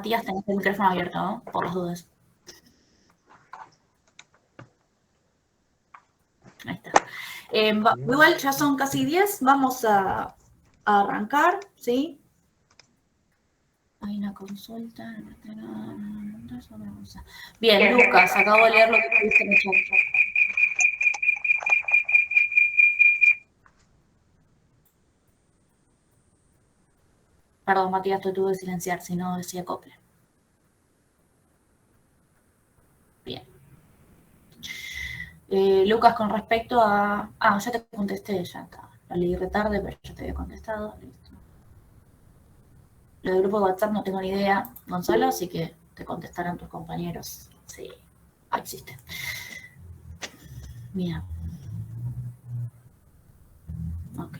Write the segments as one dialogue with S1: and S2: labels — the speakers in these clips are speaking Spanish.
S1: Matías, tenés el micrófono abierto, ¿no? Por las dudas. Ahí está. Igual ya son casi 10, vamos a arrancar, ¿sí? Hay una consulta. Bien, Lucas, acabo de leer lo que pusiste en el chat. Perdón, Matías, te tuve que silenciar, si no decía copia. Bien. Lucas, con respecto a... Ah, ya te contesté, ya está. La leí retarde, pero ya te había contestado. Listo. Lo del grupo de WhatsApp no tengo ni idea, Gonzalo, así que te contestarán tus compañeros. Sí, existe. Bien. Ok.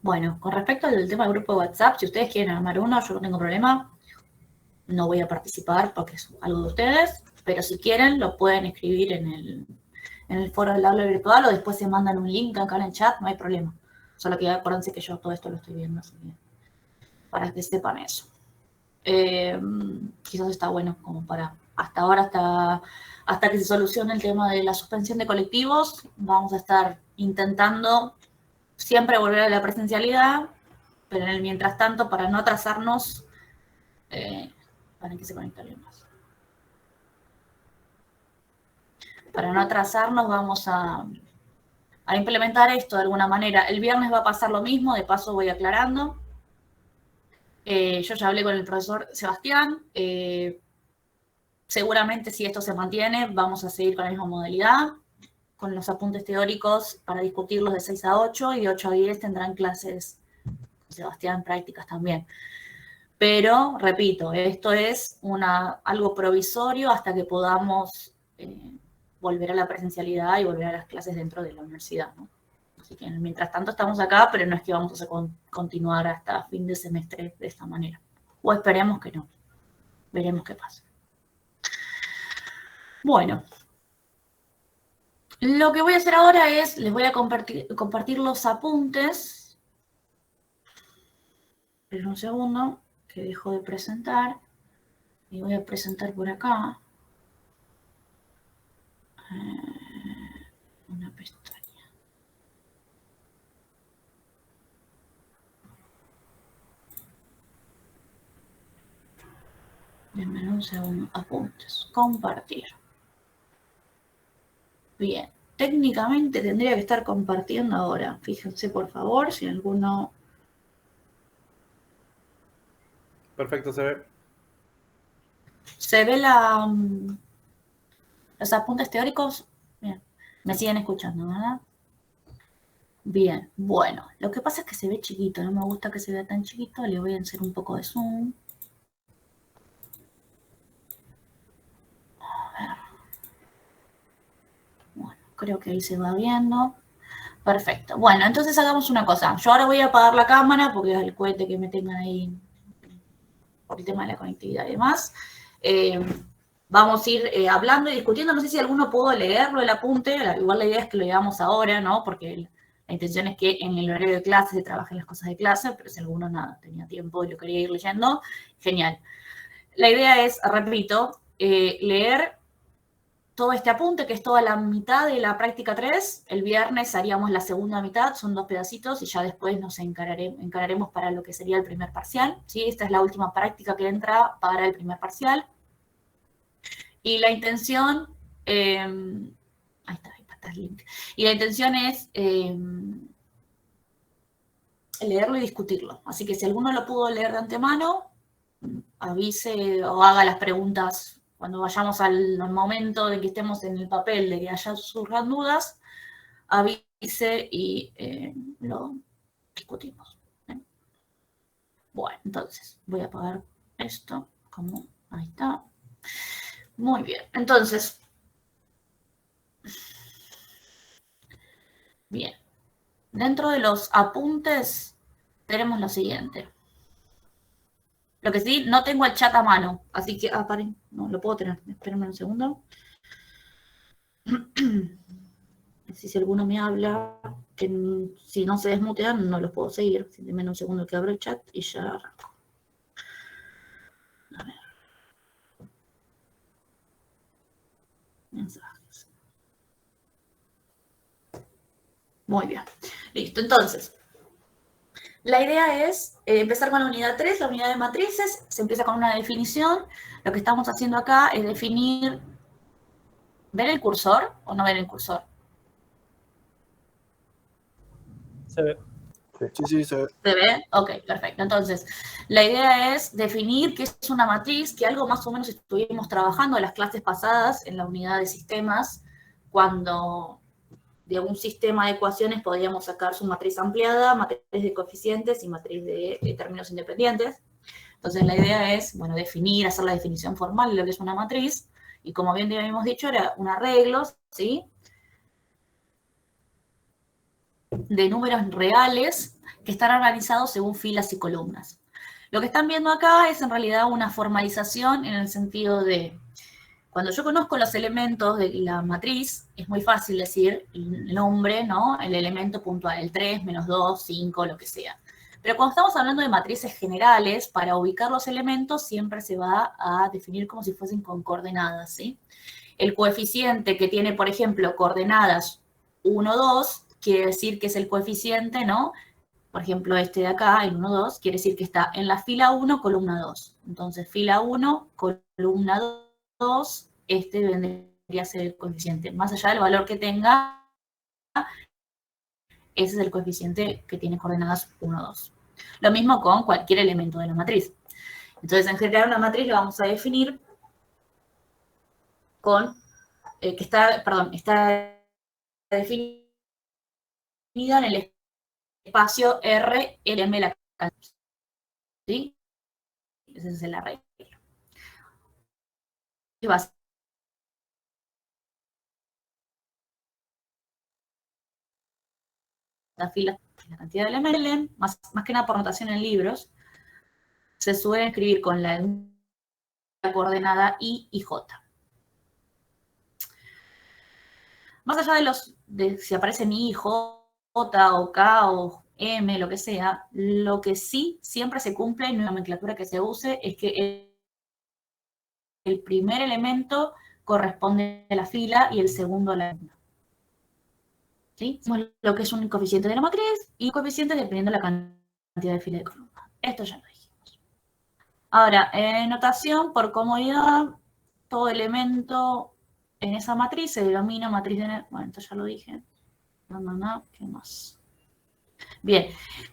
S1: Bueno, con respecto al tema del grupo de WhatsApp, si ustedes quieren armar uno, yo no tengo problema. No voy a participar porque es algo de ustedes, pero si quieren lo pueden escribir en el foro del aula virtual o después se mandan un link acá en el chat, no hay problema. Solo que acuérdense que yo todo esto lo estoy viendo, así que para que sepan eso. Quizás está bueno como para hasta ahora, hasta que se solucione el tema de la suspensión de colectivos, vamos a estar intentando siempre volver a la presencialidad, pero en el mientras tanto, para no atrasarnos, para que se conecte alguien más. Para no atrasarnos, vamos a implementar esto de alguna manera. El viernes va a pasar lo mismo, de paso voy aclarando. Yo ya hablé con el profesor Sebastián. Seguramente si esto se mantiene, vamos a seguir con la misma modalidad, con los apuntes teóricos para discutirlos de 6 a 8 y de 8 a 10 tendrán clases Sebastián prácticas también. Pero, repito, esto es algo provisorio hasta que podamos volver a la presencialidad y volver a las clases dentro de la universidad, ¿no? Así que mientras tanto estamos acá, pero no es que vamos a continuar hasta fin de semestre de esta manera. O esperemos que no. Veremos qué pasa. Bueno. Lo que voy a hacer ahora es, les voy a compartir los apuntes. Esperen un segundo, que dejo de presentar. Y voy a presentar por acá. Una pestaña. Denme un segundo. Apuntes. Compartir. Bien. Técnicamente tendría que estar compartiendo ahora. Fíjense, por favor, si alguno...
S2: Perfecto, se ve.
S1: ¿Se ve los apuntes teóricos? Bien. Me siguen escuchando, ¿verdad? Bien, bueno, lo que pasa es que se ve chiquito, no me gusta que se vea tan chiquito, le voy a hacer un poco de zoom. A ver. Bueno, creo que ahí se va viendo. Perfecto. Bueno, entonces hagamos una cosa. Yo ahora voy a apagar la cámara porque es el cohete que me tengan ahí por el tema de la conectividad y demás. Vamos a ir hablando y discutiendo. No sé si alguno pudo leerlo el apunte. Igual la idea es que lo leamos ahora, ¿no? Porque la intención es que en el horario de clase se trabajen las cosas de clase, pero si alguno nada, tenía tiempo y lo quería ir leyendo, genial. La idea es, repito, leer todo este apunte, que es toda la mitad de la práctica 3. El viernes haríamos la segunda mitad, son 2 pedacitos, y ya después nos encararemos para lo que sería el primer parcial. ¿Sí? Esta es la última práctica que entra para el primer parcial. Y la intención... ahí está el link. Y la intención es leerlo y discutirlo. Así que si alguno lo pudo leer de antemano, avise o haga las preguntas cuando vayamos al momento de que estemos en el papel, de que haya surjan dudas, avise y lo discutimos. Bueno, entonces voy a apagar esto, como ahí está. Muy bien, entonces Bien. Dentro de los apuntes tenemos lo siguiente. Lo que sí, no tengo el chat a mano, así que, paren, no lo puedo tener. Espérenme un segundo. Si alguno me habla, que si no se desmutean, no los puedo seguir. Denme un segundo que abro el chat y ya arranco. A ver. Mensajes. Muy bien. Listo, entonces. La idea es empezar con la unidad 3, la unidad de matrices. Se empieza con una definición. Lo que estamos haciendo acá es definir. ¿Ver el cursor o no ver el cursor?
S3: Se ve.
S2: Sí, se ve.
S1: ¿Se ve? Ok, perfecto. Entonces, la idea es definir qué es una matriz, que algo más o menos estuvimos trabajando en las clases pasadas en la unidad de sistemas, cuando de un sistema de ecuaciones podíamos sacar su matriz ampliada, matriz de coeficientes y matriz de términos independientes. Entonces, la idea es, bueno, definir, hacer la definición formal de lo que es una matriz, y como bien habíamos dicho, era un arreglo, ¿sí?, de números reales que están organizados según filas y columnas. Lo que están viendo acá es en realidad una formalización en el sentido de, cuando yo conozco los elementos de la matriz, es muy fácil decir el nombre, ¿no? El elemento puntual, el 3, menos 2, 5, lo que sea. Pero cuando estamos hablando de matrices generales, para ubicar los elementos siempre se va a definir como si fuesen con coordenadas, ¿sí? El coeficiente que tiene, por ejemplo, coordenadas 1, 2, quiere decir que es el coeficiente, ¿no? Por ejemplo, este de acá, el 1, 2, quiere decir que está en la fila 1, columna 2. Entonces, fila 1, columna 2, este vendría a ser el coeficiente. Más allá del valor que tenga, ese es el coeficiente que tiene coordenadas 1, 2. Lo mismo con cualquier elemento de la matriz. Entonces, en general, una matriz la vamos a definir con, está definida en el espacio R, LM, la cantidad. ¿Sí? Ese es el arreglo. Y va a ser la fila, la cantidad de elementos, más que nada por notación en libros, se suele escribir con la coordenada I y J. Más allá de si aparecen I, J, o K, o M, lo que sea, lo que sí siempre se cumple en la nomenclatura que se use es que el primer elemento corresponde a la fila y el segundo a la columna. ¿Sí? Lo que es un coeficiente de la matriz y un coeficiente dependiendo de la cantidad de fila de columna. Esto ya lo dijimos. Ahora, notación por comodidad, todo elemento en esa matriz se denomina matriz de... Bueno, esto ya lo dije. ¿Qué más? Bien,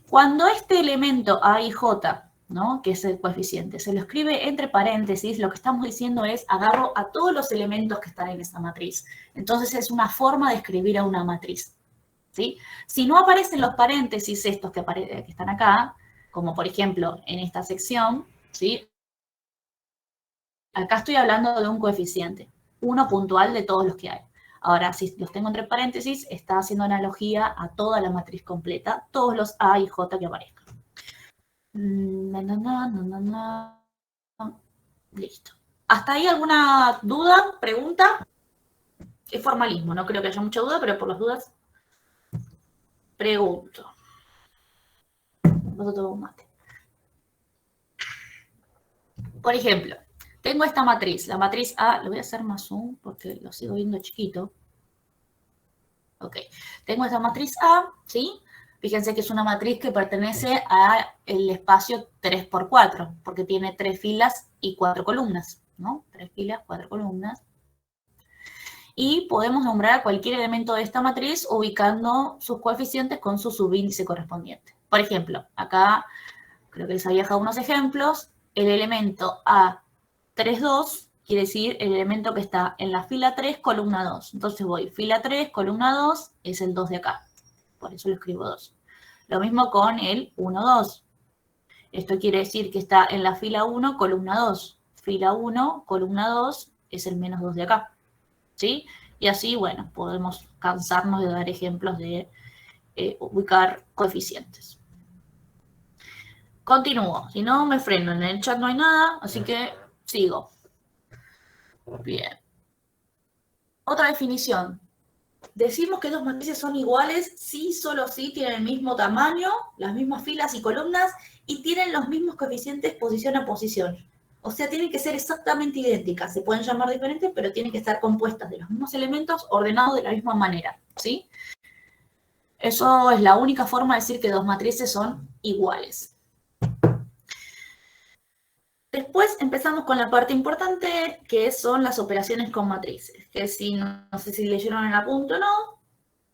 S1: cuando este elemento A y J, ¿no?, que es el coeficiente, se lo escribe entre paréntesis, lo que estamos diciendo es agarro a todos los elementos que están en esa matriz. Entonces es una forma de escribir a una matriz, ¿sí? Si no aparecen los paréntesis estos que están acá, como por ejemplo en esta sección, ¿sí?, acá estoy hablando de un coeficiente, uno puntual de todos los que hay. Ahora, si los tengo entre paréntesis, está haciendo analogía a toda la matriz completa, todos los A y J que aparezcan. Listo. ¿Hasta ahí alguna duda, pregunta? Es formalismo, no creo que haya mucha duda, pero por las dudas pregunto. Vosotros un mate. Por ejemplo, tengo esta matriz, la matriz A, lo voy a hacer más zoom porque lo sigo viendo chiquito. Ok, tengo esta matriz A, ¿sí? Fíjense que es una matriz que pertenece al espacio 3×4, porque tiene 3 filas y 4 columnas, ¿no? 3 filas, 4 columnas. Y podemos nombrar a cualquier elemento de esta matriz ubicando sus coeficientes con su subíndice correspondiente. Por ejemplo, acá creo que les había dejado unos ejemplos. El elemento A32 quiere decir el elemento que está en la fila 3, columna 2. Entonces voy, fila 3, columna 2, es el 2 de acá. Por eso lo escribo 2. Lo mismo con el 1, 2. Esto quiere decir que está en la fila 1, columna 2. Fila 1, columna 2, es el menos 2 de acá. ¿Sí? Y así, bueno, podemos cansarnos de dar ejemplos de ubicar coeficientes. Continúo, si no me freno, en el chat no hay nada, así que sigo. Bien. Otra definición. Decimos que dos matrices son iguales si solo si tienen el mismo tamaño, las mismas filas y columnas y tienen los mismos coeficientes posición a posición. O sea, tienen que ser exactamente idénticas. Se pueden llamar diferentes, pero tienen que estar compuestas de los mismos elementos ordenados de la misma manera, ¿sí? Eso es la única forma de decir que dos matrices son iguales. Después empezamos con la parte importante, que son las operaciones con matrices. Que si no sé si leyeron el apunte o no,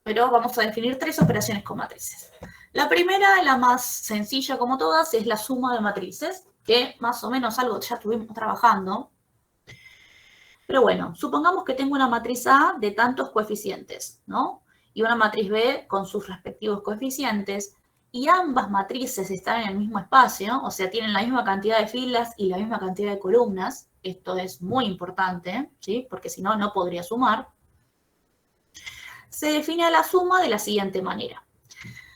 S1: pero vamos a definir 3 operaciones con matrices. La primera, la más sencilla como todas, es la suma de matrices, que más o menos algo ya estuvimos trabajando. Pero bueno, supongamos que tengo una matriz A de tantos coeficientes, ¿no? Y una matriz B con sus respectivos coeficientes, y ambas matrices están en el mismo espacio, o sea, tienen la misma cantidad de filas y la misma cantidad de columnas. Esto es muy importante, ¿sí? Porque si no, no podría sumar. Se define la suma de la siguiente manera.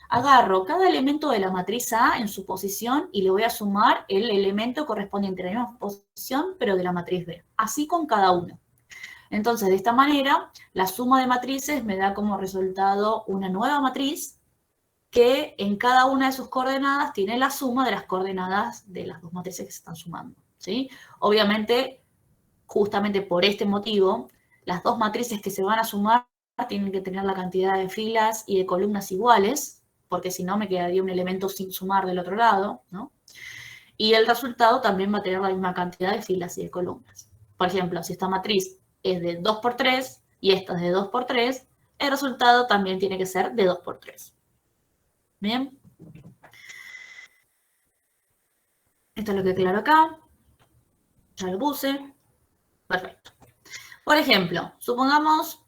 S1: Agarro cada elemento de la matriz A en su posición y le voy a sumar el elemento correspondiente a la misma posición, pero de la matriz B. Así con cada uno. Entonces, de esta manera, la suma de matrices me da como resultado una nueva matriz que en cada una de sus coordenadas tiene la suma de las coordenadas de las dos matrices que se están sumando, ¿sí? Obviamente, justamente por este motivo, las dos matrices que se van a sumar tienen que tener la cantidad de filas y de columnas iguales, porque si no me quedaría un elemento sin sumar del otro lado, ¿no? Y el resultado también va a tener la misma cantidad de filas y de columnas. Por ejemplo, si esta matriz es de 2 por 3 y esta es de 2 por 3, el resultado también tiene que ser de 2 por 3. ¿Bien? Esto es lo que claro acá. Ya lo puse. Perfecto. Por ejemplo, supongamos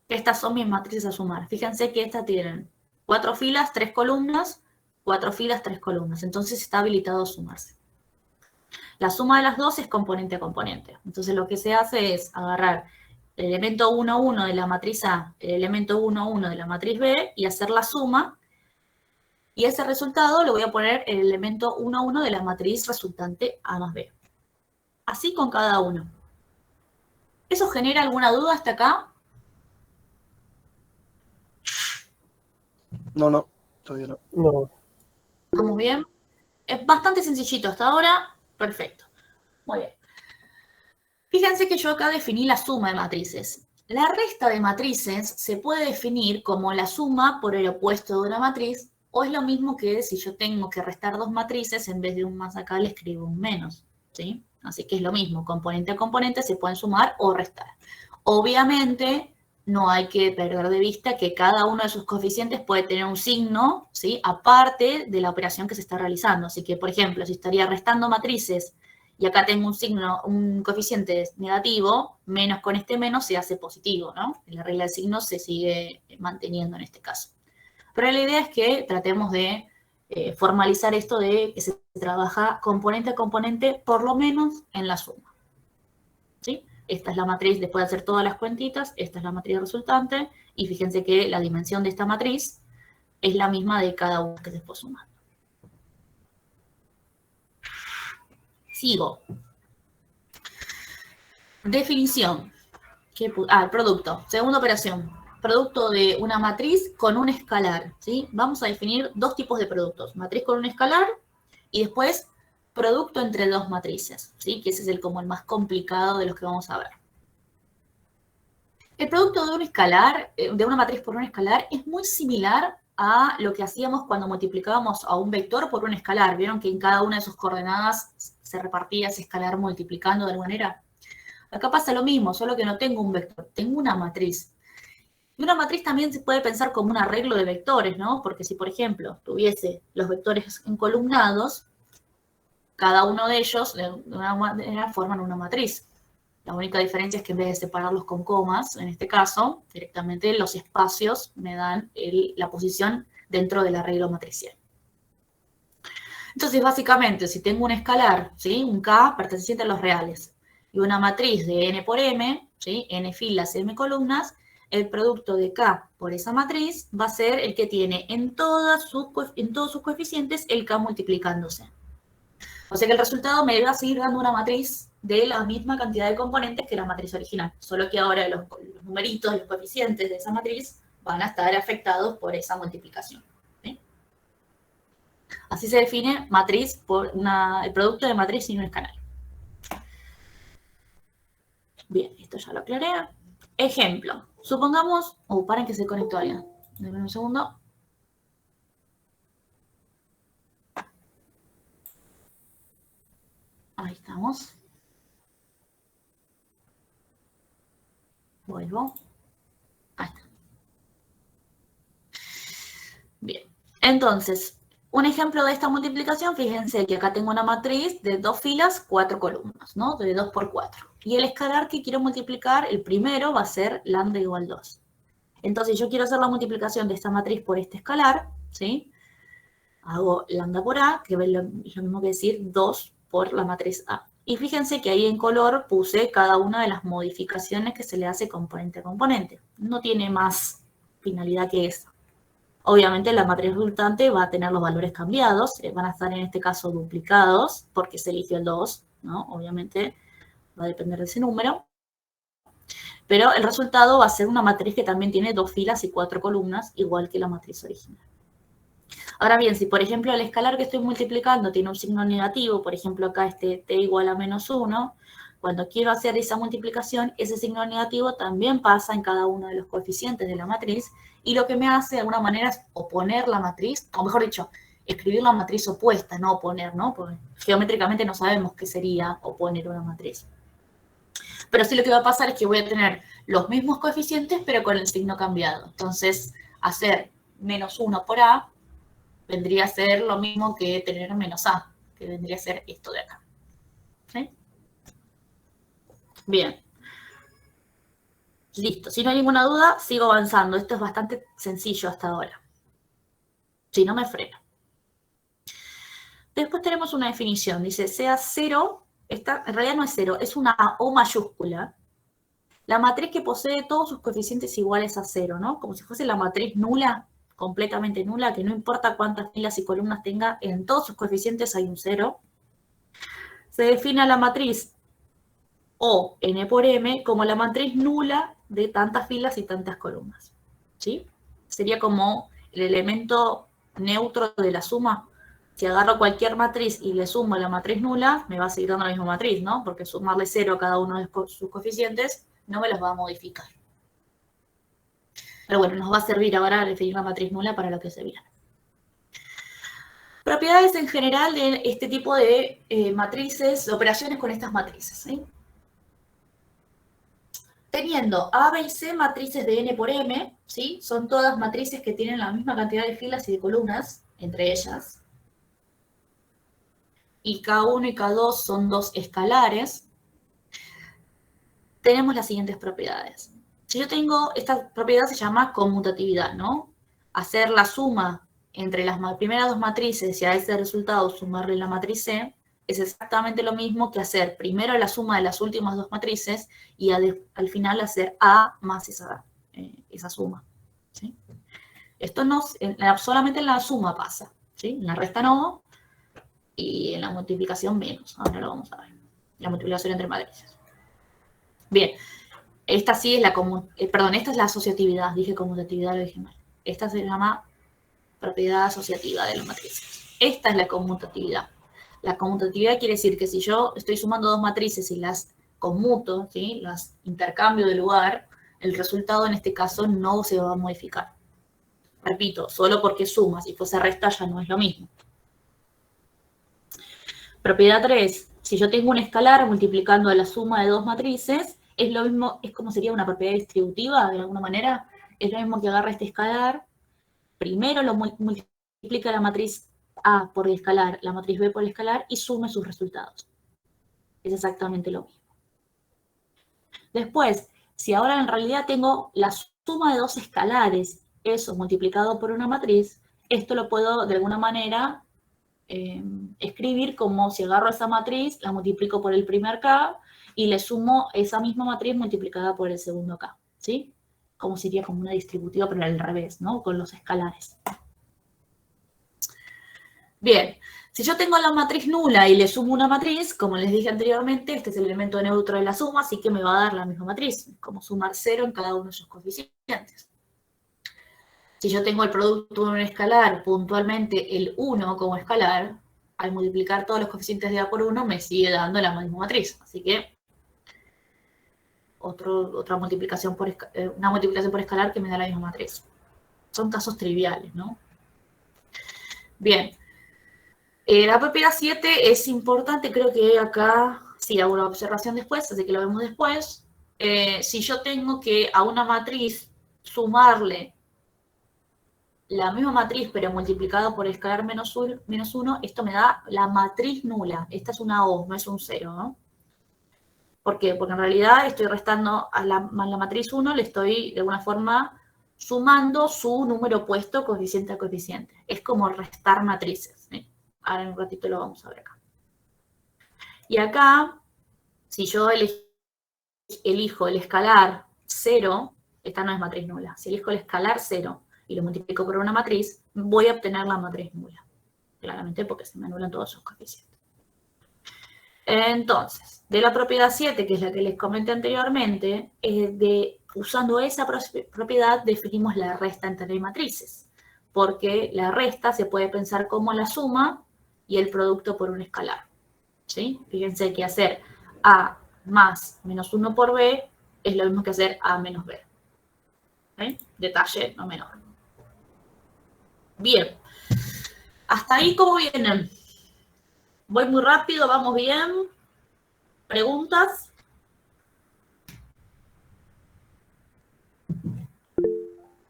S1: que estas son mis matrices a sumar. Fíjense que estas tienen 4 filas, 3 columnas, 4 filas, 3 columnas. Entonces está habilitado a sumarse. La suma de las dos es componente a componente. Entonces lo que se hace es agarrar el elemento 1, 1 de la matriz A, el elemento 1, 1 de la matriz B y hacer la suma. Y ese resultado le voy a poner el elemento 1, 1 de la matriz resultante A más B. Así con cada uno. ¿Eso genera alguna duda hasta acá?
S4: No, todavía no.
S3: No.
S1: ¿Estamos bien? Es bastante sencillito hasta ahora. Perfecto. Muy bien. Fíjense que yo acá definí la suma de matrices. La resta de matrices se puede definir como la suma por el opuesto de una matriz, o es lo mismo que si yo tengo que restar dos matrices, en vez de un más acá le escribo un menos, ¿sí? Así que es lo mismo, componente a componente se pueden sumar o restar. Obviamente, no hay que perder de vista que cada uno de sus coeficientes puede tener un signo, ¿sí? Aparte de la operación que se está realizando. Así que, por ejemplo, si estaría restando matrices y acá tengo un signo, un coeficiente negativo, menos con este menos se hace positivo, ¿no? La regla del signo se sigue manteniendo en este caso. Pero la idea es que tratemos de formalizar esto de que se trabaja componente a componente, por lo menos en la suma. ¿Sí? Esta es la matriz, después de hacer todas las cuentitas, esta es la matriz resultante, y fíjense que la dimensión de esta matriz es la misma de cada una que se fue sumando. Sigo. Definición. El producto. Segunda operación. Producto de una matriz con un escalar, ¿sí? Vamos a definir dos tipos de productos. Matriz con un escalar y después producto entre dos matrices, ¿sí? Que ese es como el más complicado de los que vamos a ver. El producto de un escalar, de una matriz por un escalar, es muy similar a lo que hacíamos cuando multiplicábamos a un vector por un escalar. ¿Vieron que en cada una de sus coordenadas se repartía ese escalar multiplicando de alguna manera? Acá pasa lo mismo, solo que no tengo un vector, tengo una matriz. Y una matriz también se puede pensar como un arreglo de vectores, ¿no? Porque si, por ejemplo, tuviese los vectores encolumnados, cada uno de ellos de una manera forman una matriz. La única diferencia es que en vez de separarlos con comas, en este caso, directamente los espacios me dan la posición dentro del arreglo matricial. Entonces, básicamente, si tengo un escalar, ¿sí? Un K perteneciente a los reales, y una matriz de n por m, ¿sí? N filas, m columnas, el producto de K por esa matriz va a ser el que tiene en todos sus coeficientes el K multiplicándose. O sea que el resultado me va a seguir dando una matriz de la misma cantidad de componentes que la matriz original, solo que ahora los numeritos, los coeficientes de esa matriz van a estar afectados por esa multiplicación. ¿Sí? Así se define matriz por el producto de matriz sin un escalar. Bien, esto ya lo aclaré. Ejemplo, supongamos, paren que se conectó alguien. Denme un segundo. Ahí estamos. Vuelvo. Ahí está. Bien, entonces, un ejemplo de esta multiplicación, fíjense que acá tengo una matriz de 2 filas, 4 columnas, ¿no? De 2 por 4. Y el escalar que quiero multiplicar, el primero va a ser lambda igual 2. Entonces, yo quiero hacer la multiplicación de esta matriz por este escalar, ¿sí? Hago lambda por A, que es lo mismo que decir 2 por la matriz A. Y fíjense que ahí en color puse cada una de las modificaciones que se le hace componente a componente. No tiene más finalidad que esa. Obviamente la matriz resultante va a tener los valores cambiados, van a estar en este caso duplicados, porque se eligió el 2, ¿no? Obviamente va a depender de ese número. Pero el resultado va a ser una matriz que también tiene 2 filas y 4 columnas, igual que la matriz original. Ahora bien, si por ejemplo el escalar que estoy multiplicando tiene un signo negativo, por ejemplo acá este t igual a menos 1, cuando quiero hacer esa multiplicación, ese signo negativo también pasa en cada uno de los coeficientes de la matriz, y lo que me hace de alguna manera es oponer la matriz, o mejor dicho, escribir la matriz opuesta, no oponer, ¿no? Porque geométricamente no sabemos qué sería oponer una matriz. Pero sí lo que va a pasar es que voy a tener los mismos coeficientes, pero con el signo cambiado. Entonces, hacer menos 1 por A vendría a ser lo mismo que tener menos A, que vendría a ser esto de acá. ¿Sí? Bien. Listo. Si no hay ninguna duda, sigo avanzando. Esto es bastante sencillo hasta ahora. Si no, me freno. Después tenemos una definición. Dice, sea 0, esta en realidad no es 0, es una O mayúscula. La matriz que posee todos sus coeficientes iguales a 0, ¿no? Como si fuese la matriz nula, completamente nula, que no importa cuántas filas y columnas tenga, en todos sus coeficientes hay un 0. Se define a la matriz O, n por m, como la matriz nula de tantas filas y tantas columnas. ¿Sí? Sería como el elemento neutro de la suma. Si agarro cualquier matriz y le sumo a la matriz nula, me va a seguir dando la misma matriz, ¿no? Porque sumarle 0 a cada uno de sus coeficientes no me los va a modificar. Pero bueno, nos va a servir ahora definir la matriz nula para lo que se viene. Propiedades en general de este tipo de matrices, operaciones con estas matrices, ¿sí? Teniendo A, B y C matrices de n por m, ¿sí? Son todas matrices que tienen la misma cantidad de filas y de columnas entre ellas. Y K1 y K2 son dos escalares. Tenemos las siguientes propiedades. Si yo tengo, esta propiedad se llama conmutatividad, ¿no? Hacer la suma entre las primeras dos matrices y a ese resultado sumarle la matriz C es exactamente lo mismo que hacer primero la suma de las últimas dos matrices y al final hacer A más esa suma. ¿Sí? Esto no, solamente en la suma pasa, ¿sí? En la resta no, y en la multiplicación menos. Ahora lo vamos a ver. La multiplicación entre matrices. Bien, esta sí es esta es la asociatividad. Dije conmutatividad, lo dije mal. Esta se llama propiedad asociativa de las matrices. Esta es la conmutatividad. La conmutatividad quiere decir que si yo estoy sumando dos matrices y las conmuto, ¿sí? Las intercambio de lugar, el resultado en este caso no se va a modificar. Repito, solo porque suma, si fuese resta ya no es lo mismo. Propiedad 3. Si yo tengo un escalar multiplicando la suma de dos matrices, es lo mismo, es como sería una propiedad distributiva de alguna manera. Es lo mismo que agarra este escalar, primero lo multiplica la matriz A por el escalar, la matriz B por el escalar y sume sus resultados. Es exactamente lo mismo. Después, si ahora en realidad tengo la suma de dos escalares, eso multiplicado por una matriz, esto lo puedo de alguna manera escribir como si agarro esa matriz, la multiplico por el primer K y le sumo esa misma matriz multiplicada por el segundo K, ¿sí? como sería como una distributiva, pero al revés, ¿no? Con los escalares. Bien, si yo tengo la matriz nula y le sumo una matriz, como les dije anteriormente, este es el elemento neutro de la suma, así que me va a dar la misma matriz, como sumar 0 en cada uno de sus coeficientes. Si yo tengo el producto de un escalar, puntualmente el 1 como escalar, al multiplicar todos los coeficientes de A por 1, me sigue dando la misma matriz. Así que otra multiplicación una multiplicación por escalar que me da la misma matriz. Son casos triviales, ¿no? Bien. La propiedad 7 es importante, creo que acá sí hago una observación después, así que lo vemos después. Si yo tengo que a una matriz sumarle la misma matriz, pero multiplicado por escalar menos 1, esto me da la matriz nula. Esta es una O, no es un 0, ¿no? ¿Por qué? Porque en realidad estoy restando a la matriz 1, le estoy de alguna forma sumando su número opuesto coeficiente a coeficiente. Es como restar matrices, ¿sí? Ahora en un ratito lo vamos a ver acá. Y acá, si yo elijo el escalar 0, esta no es matriz nula. Si elijo el escalar 0 y lo multiplico por una matriz, voy a obtener la matriz nula. Claramente porque se me anulan todos sus coeficientes. Entonces, de la propiedad 7, que es la que les comenté anteriormente, usando esa propiedad definimos la resta entre matrices. Porque la resta se puede pensar como la suma y el producto por un escalar. ¿Sí? Fíjense que hacer A más menos 1 por B es lo mismo que hacer A menos B. ¿Sí? Detalle no menor. Bien. Hasta ahí, ¿cómo vienen? Voy muy rápido, vamos bien. ¿Preguntas?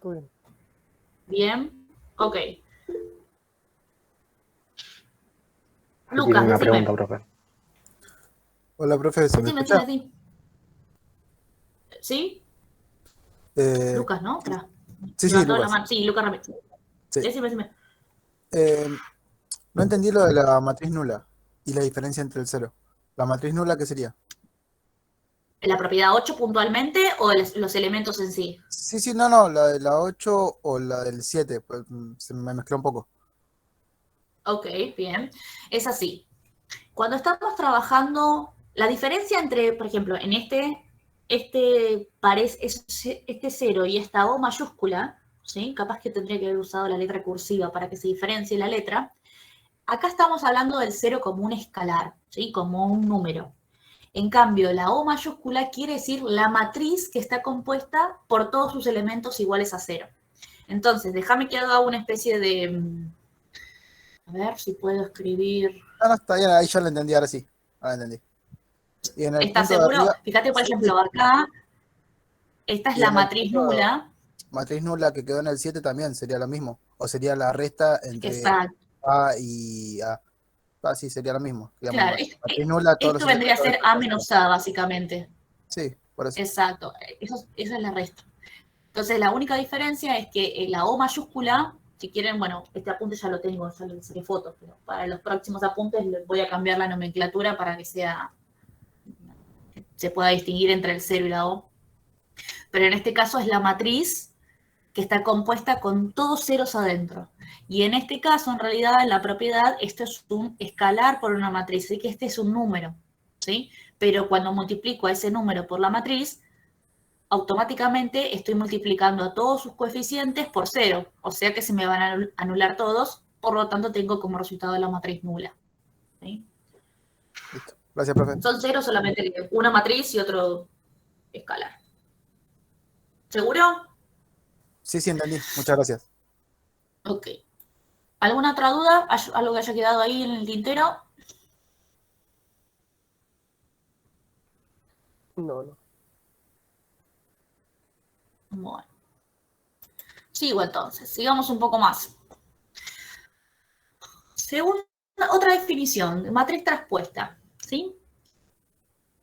S3: Todo bien.
S1: Bien. Ok.
S4: Tiene
S1: Lucas,
S4: una
S1: decime.
S4: pregunta, profe.
S5: Hola, profe, ¿se me
S1: Decime,
S5: escucha?
S1: decime. ¿Sí?
S5: Eh,
S1: Lucas, ¿no? Espera.
S5: sí,
S1: Levantó la
S5: Lucas.
S1: mano. Sí, Lucas Ramírez.
S5: Sí.
S1: Decime.
S5: No entendí lo de la matriz nula y la diferencia entre el cero. ¿La matriz nula qué sería?
S1: ¿La propiedad 8 puntualmente o los elementos en sí?
S5: Sí, no, la de la 8 o la del 7, pues se me mezcló un poco.
S1: Ok, bien. Es así. Cuando estamos trabajando, la diferencia entre, por ejemplo, en este 0 y esta O mayúscula, ¿sí? Capaz que tendría que haber usado la letra cursiva para que se diferencie la letra. Acá estamos hablando del 0 como un escalar, ¿sí? Como un número. En cambio, la O mayúscula quiere decir la matriz que está compuesta por todos sus elementos iguales a 0. Entonces, déjame que haga una especie de... A ver si puedo escribir...
S5: Ah, no, está bien, ahí ya lo entendí, ahora sí. Ahora entendí. Y en el
S1: ¿Estás
S5: punto de
S1: seguro?
S5: arriba,
S1: Fíjate, por
S5: sí,
S1: ejemplo, acá, esta es
S5: y
S1: la
S5: en el
S1: matriz
S5: punto
S1: nula.
S5: matriz nula que quedó en el 7 también sería lo mismo. O sería la resta entre
S1: Exacto.
S5: A y A. Ah, sí, sería lo mismo. Digamos,
S1: Claro,
S5: matriz nula, todos los
S1: esto vendría a
S5: elementos.
S1: ser A menos A, básicamente.
S5: Sí, por eso.
S1: Exacto. Esa es la resta. Entonces, la única diferencia es que la O mayúscula, si quieren, bueno, este apunte ya lo tengo, ya le saqué fotos, pero para los próximos apuntes les voy a cambiar la nomenclatura para que se pueda distinguir entre el 0 y la O. Pero en este caso es la matriz que está compuesta con todos ceros adentro. Y en este caso, en realidad, en la propiedad, esto es un escalar por una matriz, así que este es un número, ¿sí? Pero cuando multiplico a ese número por la matriz, automáticamente estoy multiplicando a todos sus coeficientes por 0, o sea que se me van a anular todos, por lo tanto tengo como resultado la matriz nula. ¿Sí?
S5: Listo. Gracias, profe.
S1: Son ceros solamente una matriz y otro escalar. ¿Seguro?
S5: Sí, entendí. Muchas gracias.
S1: Ok. ¿Alguna otra duda? ¿Algo que haya quedado ahí en el tintero?
S3: No.
S1: Bueno. Sigo entonces, sigamos un poco más. Según otra definición, matriz traspuesta, ¿sí?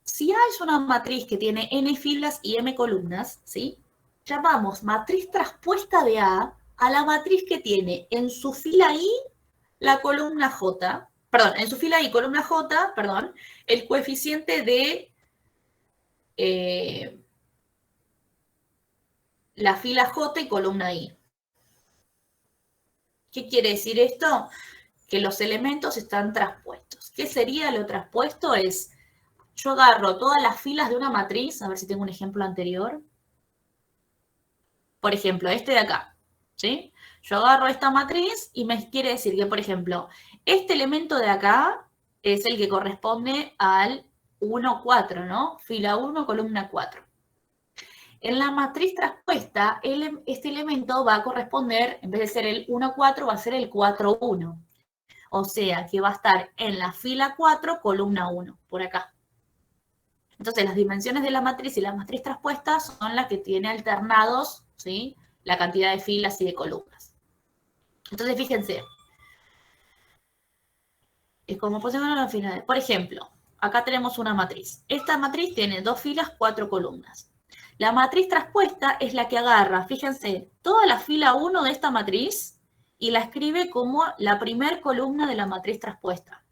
S1: Si A es una matriz que tiene n filas y m columnas, ¿sí? Llamamos matriz traspuesta de A a la matriz que tiene en su fila I la columna J, perdón, en su fila I columna J, perdón, el coeficiente de la fila J y columna I. ¿Qué quiere decir esto? Que los elementos están traspuestos. ¿Qué sería lo traspuesto? Es, yo agarro todas las filas de una matriz, a ver si tengo un ejemplo anterior. Por ejemplo, este de acá, ¿sí? Yo agarro esta matriz y me quiere decir que, por ejemplo, este elemento de acá es el que corresponde al 1, 4, ¿no? Fila 1, columna 4. En la matriz traspuesta, este elemento va a corresponder, en vez de ser el 1, 4, va a ser el 4, 1. O sea, que va a estar en la fila 4, columna 1, por acá. Entonces, las dimensiones de la matriz y la matriz traspuesta son las que tiene alternados, ¿sí?, la cantidad de filas y de columnas. Entonces, fíjense. Es como pusieron las filas. Por ejemplo, acá tenemos una matriz. Esta matriz tiene 2 filas, 4 columnas. La matriz traspuesta es la que agarra, fíjense, toda la fila 1 de esta matriz y la escribe como la primer columna de la matriz traspuesta.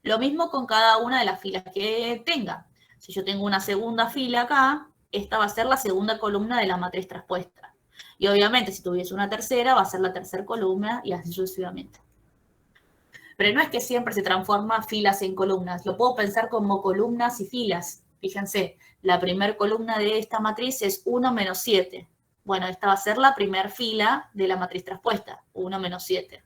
S1: Lo mismo con cada una de las filas que tenga. Si yo tengo una segunda fila acá, esta va a ser la segunda columna de la matriz traspuesta. Y obviamente, si tuviese una tercera, va a ser la tercera columna y así sucesivamente. Pero no es que siempre se transforma filas en columnas. Lo puedo pensar como columnas y filas. Fíjense, la primera columna de esta matriz es 1 menos 7. Bueno, esta va a ser la primera fila de la matriz traspuesta, 1 menos 7.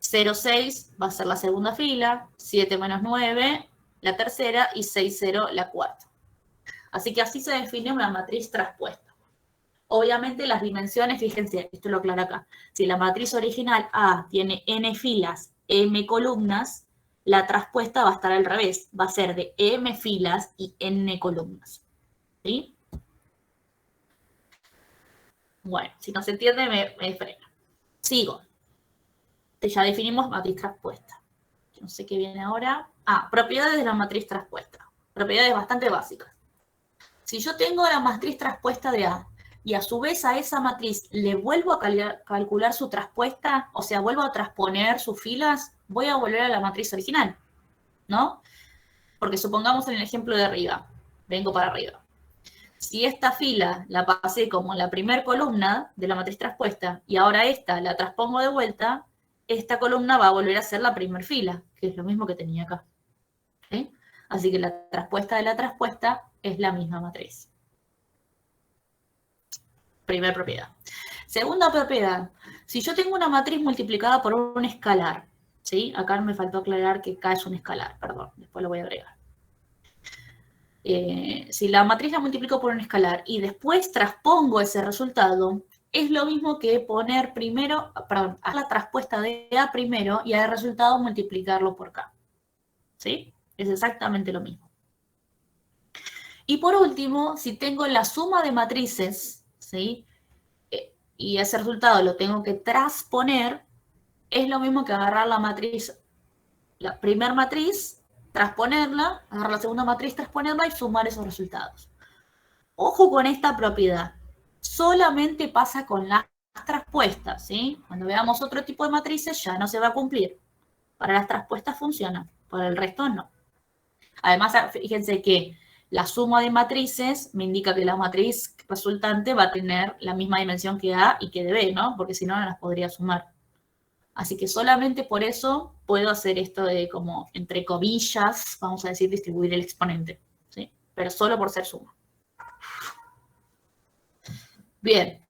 S1: 0, 6 va a ser la segunda fila, 7 menos 9, la tercera, y 6, 0, la cuarta. Así que así se define una matriz traspuesta. Obviamente las dimensiones, fíjense, esto lo aclaro acá. Si la matriz original A tiene n filas, m columnas, la traspuesta va a estar al revés. Va a ser de m filas y n columnas. ¿Sí? Bueno, si no se entiende, me frena. Sigo. Ya definimos matriz traspuesta. No sé qué viene ahora. Propiedades de la matriz traspuesta. Propiedades bastante básicas. Si yo tengo la matriz traspuesta de A y a su vez a esa matriz le vuelvo a calcular su traspuesta, o sea, vuelvo a transponer sus filas, voy a volver a la matriz original, ¿no? Porque supongamos en el ejemplo de arriba, vengo para arriba. Si esta fila la pasé como la primera columna de la matriz traspuesta y ahora esta la transpongo de vuelta, esta columna va a volver a ser la primera fila, que es lo mismo que tenía acá. ¿Sí? Así que la traspuesta de la traspuesta es la misma matriz. Primera propiedad. Segunda propiedad. Si yo tengo una matriz multiplicada por un escalar, ¿sí? Acá me faltó aclarar que K es un escalar, perdón, después lo voy a agregar. Si la matriz la multiplico por un escalar y después transpongo ese resultado, es lo mismo que poner primero, perdón, hacer la traspuesta de A primero y al resultado multiplicarlo por K. ¿Sí? Es exactamente lo mismo. Y por último, si tengo la suma de matrices, ¿sí?, y ese resultado lo tengo que transponer, es lo mismo que agarrar la matriz, la primera matriz, transponerla, agarrar la segunda matriz, transponerla y sumar esos resultados. Ojo con esta propiedad. Solamente pasa con las traspuestas, ¿sí? Cuando veamos otro tipo de matrices ya no se va a cumplir. Para las traspuestas funciona, para el resto no. Además, fíjense que la suma de matrices me indica que la matriz resultante va a tener la misma dimensión que A y que de B, ¿no? Porque si no, no las podría sumar. Así que solamente por eso puedo hacer esto de como, entre comillas, vamos a decir, distribuir el exponente, ¿sí? Pero solo por ser suma. Bien.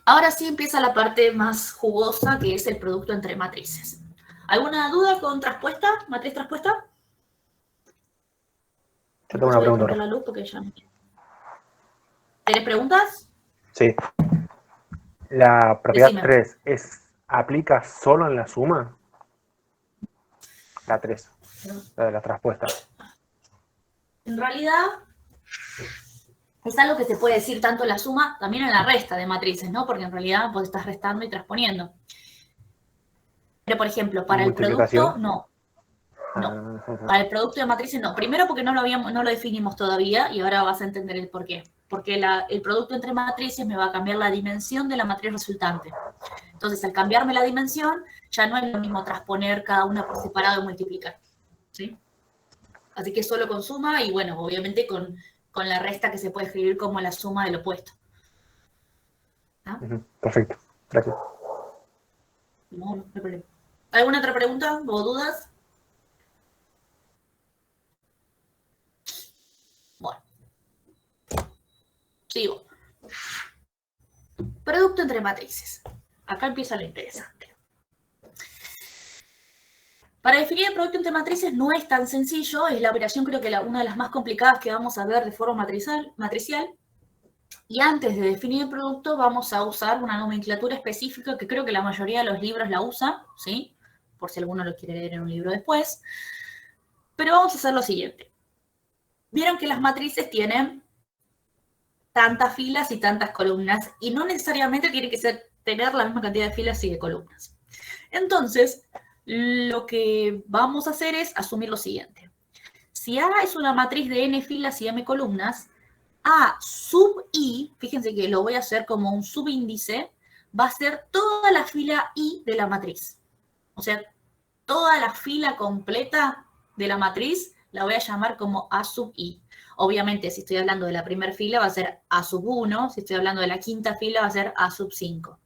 S1: Ahora sí empieza la parte más jugosa, que es el producto entre matrices. ¿Alguna duda con traspuesta? ¿Matriz traspuesta?
S4: Yo tengo una pregunta
S1: ahora.
S4: ahora.
S1: La luz porque ya... ¿Tienes preguntas?
S4: Sí. La propiedad
S1: Decime.
S4: 3 ¿aplica solo en la suma? La 3, la de la traspuesta.
S1: En realidad, es algo que se puede decir tanto en la suma, también en la resta de matrices, ¿no? Porque en realidad vos estás restando y transponiendo. Pero, por ejemplo, para el producto, no. No. Para el producto de matrices, no. Primero porque no lo definimos todavía y ahora vas a entender el por qué. Porque el producto entre matrices me va a cambiar la dimensión de la matriz resultante. Entonces, al cambiarme la dimensión, ya no es lo mismo transponer cada una por separado y multiplicar. ¿Sí? Así que solo con suma y, bueno, obviamente con la resta que se puede escribir como la suma del opuesto.
S4: Perfecto, gracias.
S1: No, no hay problema. ¿Alguna otra pregunta o dudas? Bueno, sigo. Producto entre matrices. Acá empieza lo interesante. Para definir el producto entre matrices no es tan sencillo, es la operación creo que una de las más complicadas que vamos a ver de forma matricial. Y antes de definir el producto vamos a usar una nomenclatura específica que creo que la mayoría de los libros la usan, ¿sí? Por si alguno lo quiere leer en un libro después. Pero vamos a hacer lo siguiente. Vieron que las matrices tienen tantas filas y tantas columnas y no necesariamente tiene que tener la misma cantidad de filas y de columnas. Entonces, lo que vamos a hacer es asumir lo siguiente. Si A es una matriz de n filas y m columnas, A sub I, fíjense que lo voy a hacer como un subíndice, va a ser toda la fila I de la matriz. O sea, toda la fila completa de la matriz la voy a llamar como A sub I. Obviamente, si estoy hablando de la primera fila va a ser A sub 1, si estoy hablando de la quinta fila va a ser A sub 5.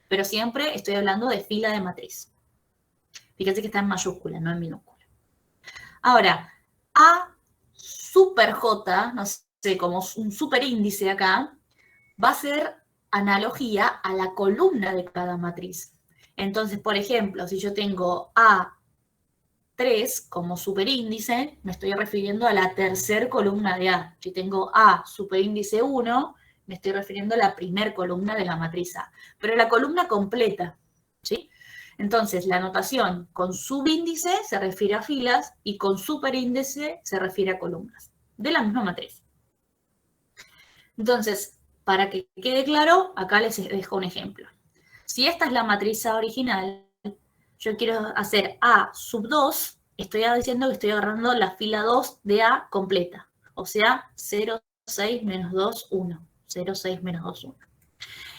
S1: Pero siempre estoy hablando de fila de matriz. Fíjense que está en mayúscula, no en minúscula. Ahora, A super J, no sé, como un superíndice acá, va a ser analogía a la columna de cada matriz. Entonces, por ejemplo, si yo tengo A3 como superíndice, me estoy refiriendo a la tercera columna de A. Si tengo A superíndice 1, me estoy refiriendo a la primera columna de la matriz A. Pero la columna completa, ¿sí? Entonces, la notación con subíndice se refiere a filas y con superíndice se refiere a columnas de la misma matriz. Entonces, para que quede claro, acá les dejo un ejemplo. Si esta es la matriz A original, yo quiero hacer A sub 2, estoy diciendo que estoy agarrando la fila 2 de A completa. O sea, 0, 6, menos 2, 1. 0, 6, menos 2, 1.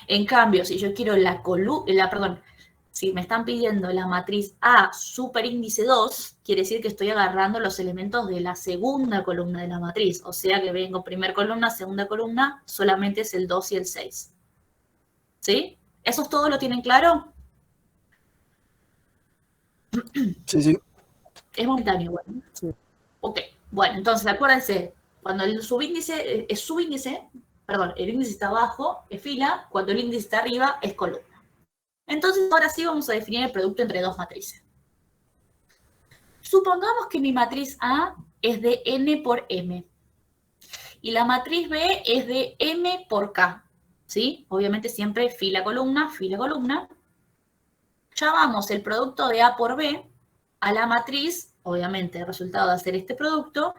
S1: En cambio, si yo quiero si me están pidiendo la matriz A superíndice 2, quiere decir que estoy agarrando los elementos de la segunda columna de la matriz. O sea que vengo primera columna, segunda columna, solamente es el 2 y el 6. ¿Sí? ¿Eso todo lo tienen claro?
S5: Sí, sí.
S1: Es momentáneo, bueno.
S3: Sí.
S1: Ok, bueno, entonces acuérdense, cuando el subíndice es subíndice, el índice está abajo, es fila, cuando el índice está arriba, es columna. Entonces, ahora sí vamos a definir el producto entre dos matrices. Supongamos que mi matriz A es de n por m y la matriz B es de m por k, ¿sí? Obviamente siempre fila, columna, llamamos el producto de A por B a la matriz, obviamente el resultado de hacer este producto,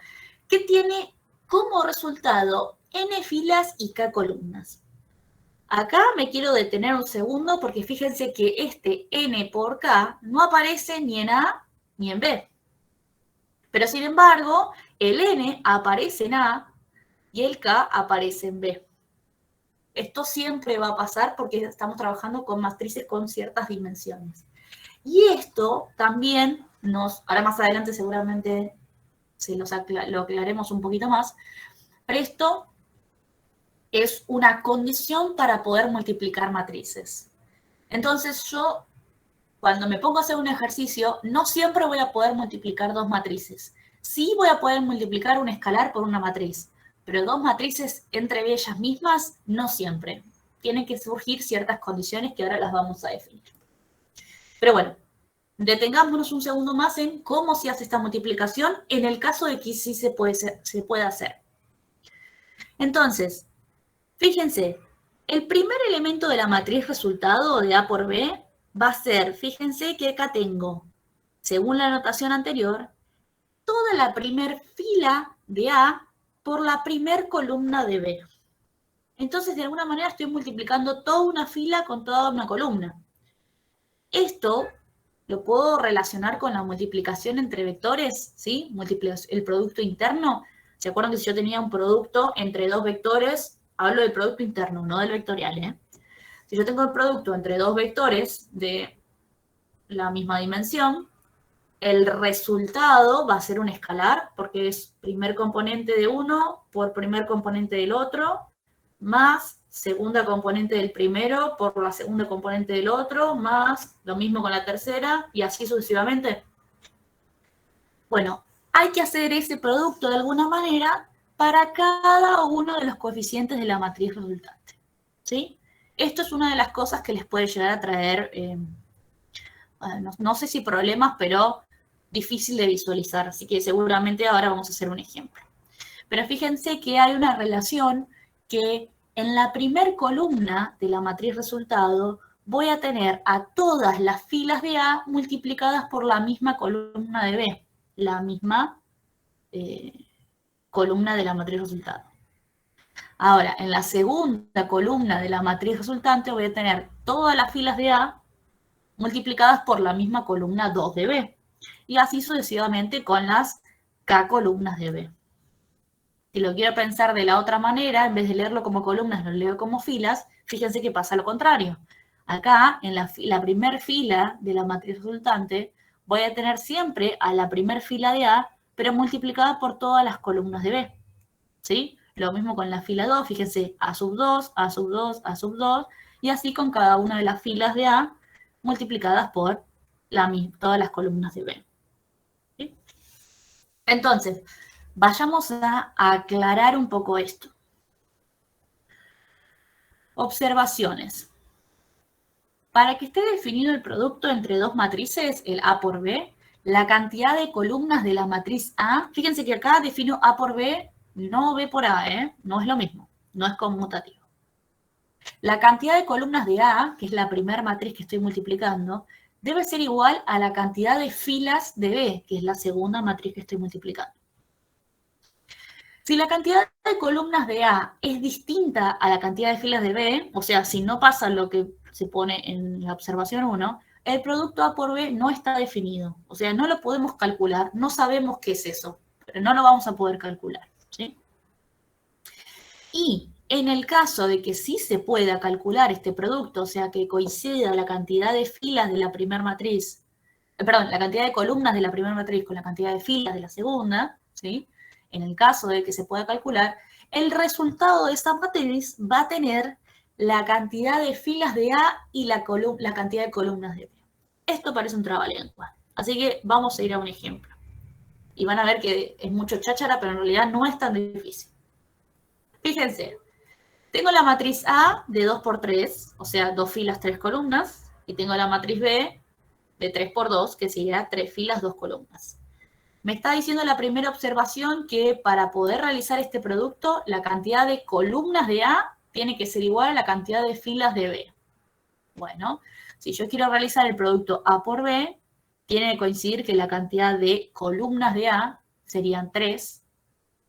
S1: que tiene como resultado n filas y k columnas. Acá me quiero detener un segundo porque fíjense que este n por k no aparece ni en A ni en B. Pero sin embargo, el n aparece en A y el k aparece en B. Esto siempre va a pasar porque estamos trabajando con matrices con ciertas dimensiones. Y esto también ahora más adelante seguramente lo aclaremos un poquito más, pero esto es una condición para poder multiplicar matrices. Entonces yo, cuando me pongo a hacer un ejercicio, no siempre voy a poder multiplicar dos matrices. Sí voy a poder multiplicar un escalar por una matriz, pero dos matrices entre ellas mismas, no siempre. Tienen que surgir ciertas condiciones que ahora las vamos a definir. Pero bueno, detengámonos un segundo más en cómo se hace esta multiplicación en el caso de que sí se puede hacer. Entonces, fíjense, el primer elemento de la matriz resultado de A por B va a ser, fíjense que acá tengo, según la notación anterior, toda la primer fila de A por la primer columna de B. Entonces, de alguna manera estoy multiplicando toda una fila con toda una columna. Esto lo puedo relacionar con la multiplicación entre vectores, ¿sí? El producto interno. ¿Se acuerdan que si yo tenía un producto entre dos vectores, hablo del producto interno, no del vectorial, ¿eh? Si yo tengo el producto entre dos vectores de la misma dimensión, el resultado va a ser un escalar, porque es primer componente de uno por primer componente del otro, más segunda componente del primero por la segunda componente del otro, más lo mismo con la tercera, y así sucesivamente. Bueno, hay que hacer ese producto de alguna manera para cada uno de los coeficientes de la matriz resultante, ¿sí? Esto es una de las cosas que les puede llegar a traer, no sé si problemas, pero difícil de visualizar, así que seguramente ahora vamos a hacer un ejemplo. Pero fíjense que hay una relación que en la primer columna de la matriz resultado voy a tener a todas las filas de A multiplicadas por la misma columna de B, la misma columna de la matriz resultado. Ahora, en la segunda columna de la matriz resultante voy a tener todas las filas de A multiplicadas por la misma columna 2 de B. Y así sucesivamente con las K columnas de B. Si lo quiero pensar de la otra manera, en vez de leerlo como columnas, lo leo como filas, fíjense que pasa lo contrario. Acá, en la primer fila de la matriz resultante, voy a tener siempre a la primer fila de A, pero multiplicada por todas las columnas de B. ¿Sí? Lo mismo con la fila 2, fíjense, A sub 2, A sub 2, A sub 2, y así con cada una de las filas de A multiplicadas por todas las columnas de B. ¿Sí? Entonces, vayamos a aclarar un poco esto. Observaciones. Para que esté definido el producto entre dos matrices, el A por B, la cantidad de columnas de la matriz A, fíjense que acá defino A por B, no B por A, no es lo mismo, no es conmutativo. La cantidad de columnas de A, que es la primera matriz que estoy multiplicando, debe ser igual a la cantidad de filas de B, que es la segunda matriz que estoy multiplicando. Si la cantidad de columnas de A es distinta a la cantidad de filas de B, o sea, si no pasa lo que se pone en la observación 1, el producto A por B no está definido. O sea, no lo podemos calcular, no sabemos qué es eso, pero no lo vamos a poder calcular, ¿sí? Y en el caso de que sí se pueda calcular este producto, o sea, que coincida la cantidad de filas de la primera matriz, la cantidad de columnas de la primera matriz con la cantidad de filas de la segunda, ¿sí? En el caso de que se pueda calcular, el resultado de esta matriz va a tener la cantidad de filas de A y la cantidad de columnas de B. Esto parece un trabalengua, así que vamos a ir a un ejemplo. Y van a ver que es mucho cháchara, pero en realidad no es tan difícil. Fíjense, tengo la matriz A de 2 por 3, o sea, 2 filas, 3 columnas, y tengo la matriz B de 3 por 2, que sería 3 filas, 2 columnas. Me está diciendo la primera observación que para poder realizar este producto, la cantidad de columnas de A tiene que ser igual a la cantidad de filas de B. Bueno, si yo quiero realizar el producto A por B, tiene que coincidir que la cantidad de columnas de A serían 3,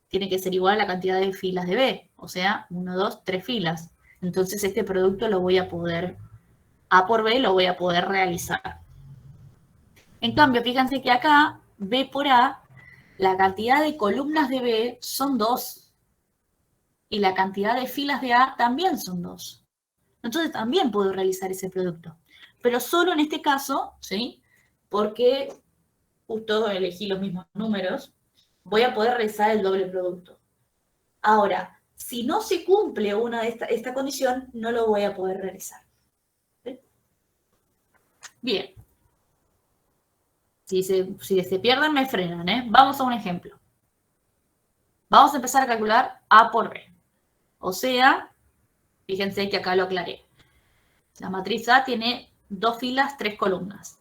S1: tiene que ser igual a la cantidad de filas de B, o sea, 1, 2, 3 filas. Entonces este producto lo voy a poder, A por B lo voy a poder realizar. En cambio, fíjense que acá, B por A, la cantidad de columnas de B son 2. Y la cantidad de filas de A también son 2. Entonces también puedo realizar ese producto. Pero solo en este caso, ¿sí? Porque justo elegí los mismos números, voy a poder realizar el doble producto. Ahora, si no se cumple una de esta condición, no lo voy a poder realizar. ¿Sí? Bien. Si se pierden, me frenan, ¿eh? Vamos a un ejemplo. Vamos a empezar a calcular A por B. O sea, fíjense que acá lo aclaré. La matriz A tiene 2 filas, 3 columnas.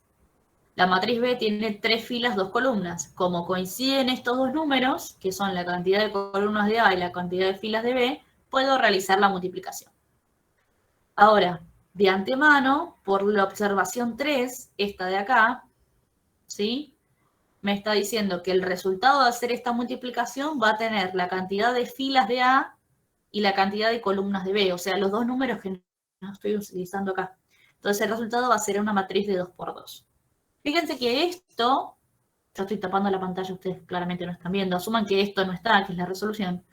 S1: La matriz B tiene 3 filas, 2 columnas. Como coinciden estos dos números, que son la cantidad de columnas de A y la cantidad de filas de B, puedo realizar la multiplicación. Ahora, de antemano, por la observación 3, esta de acá, ¿sí? Me está diciendo que el resultado de hacer esta multiplicación va a tener la cantidad de filas de A y la cantidad de columnas de B, o sea, los dos números que no estoy utilizando acá. Entonces el resultado va a ser una matriz de 2 por 2. Fíjense que esto, yo estoy tapando la pantalla, ustedes claramente no están viendo, asuman que esto no está, que es la resolución.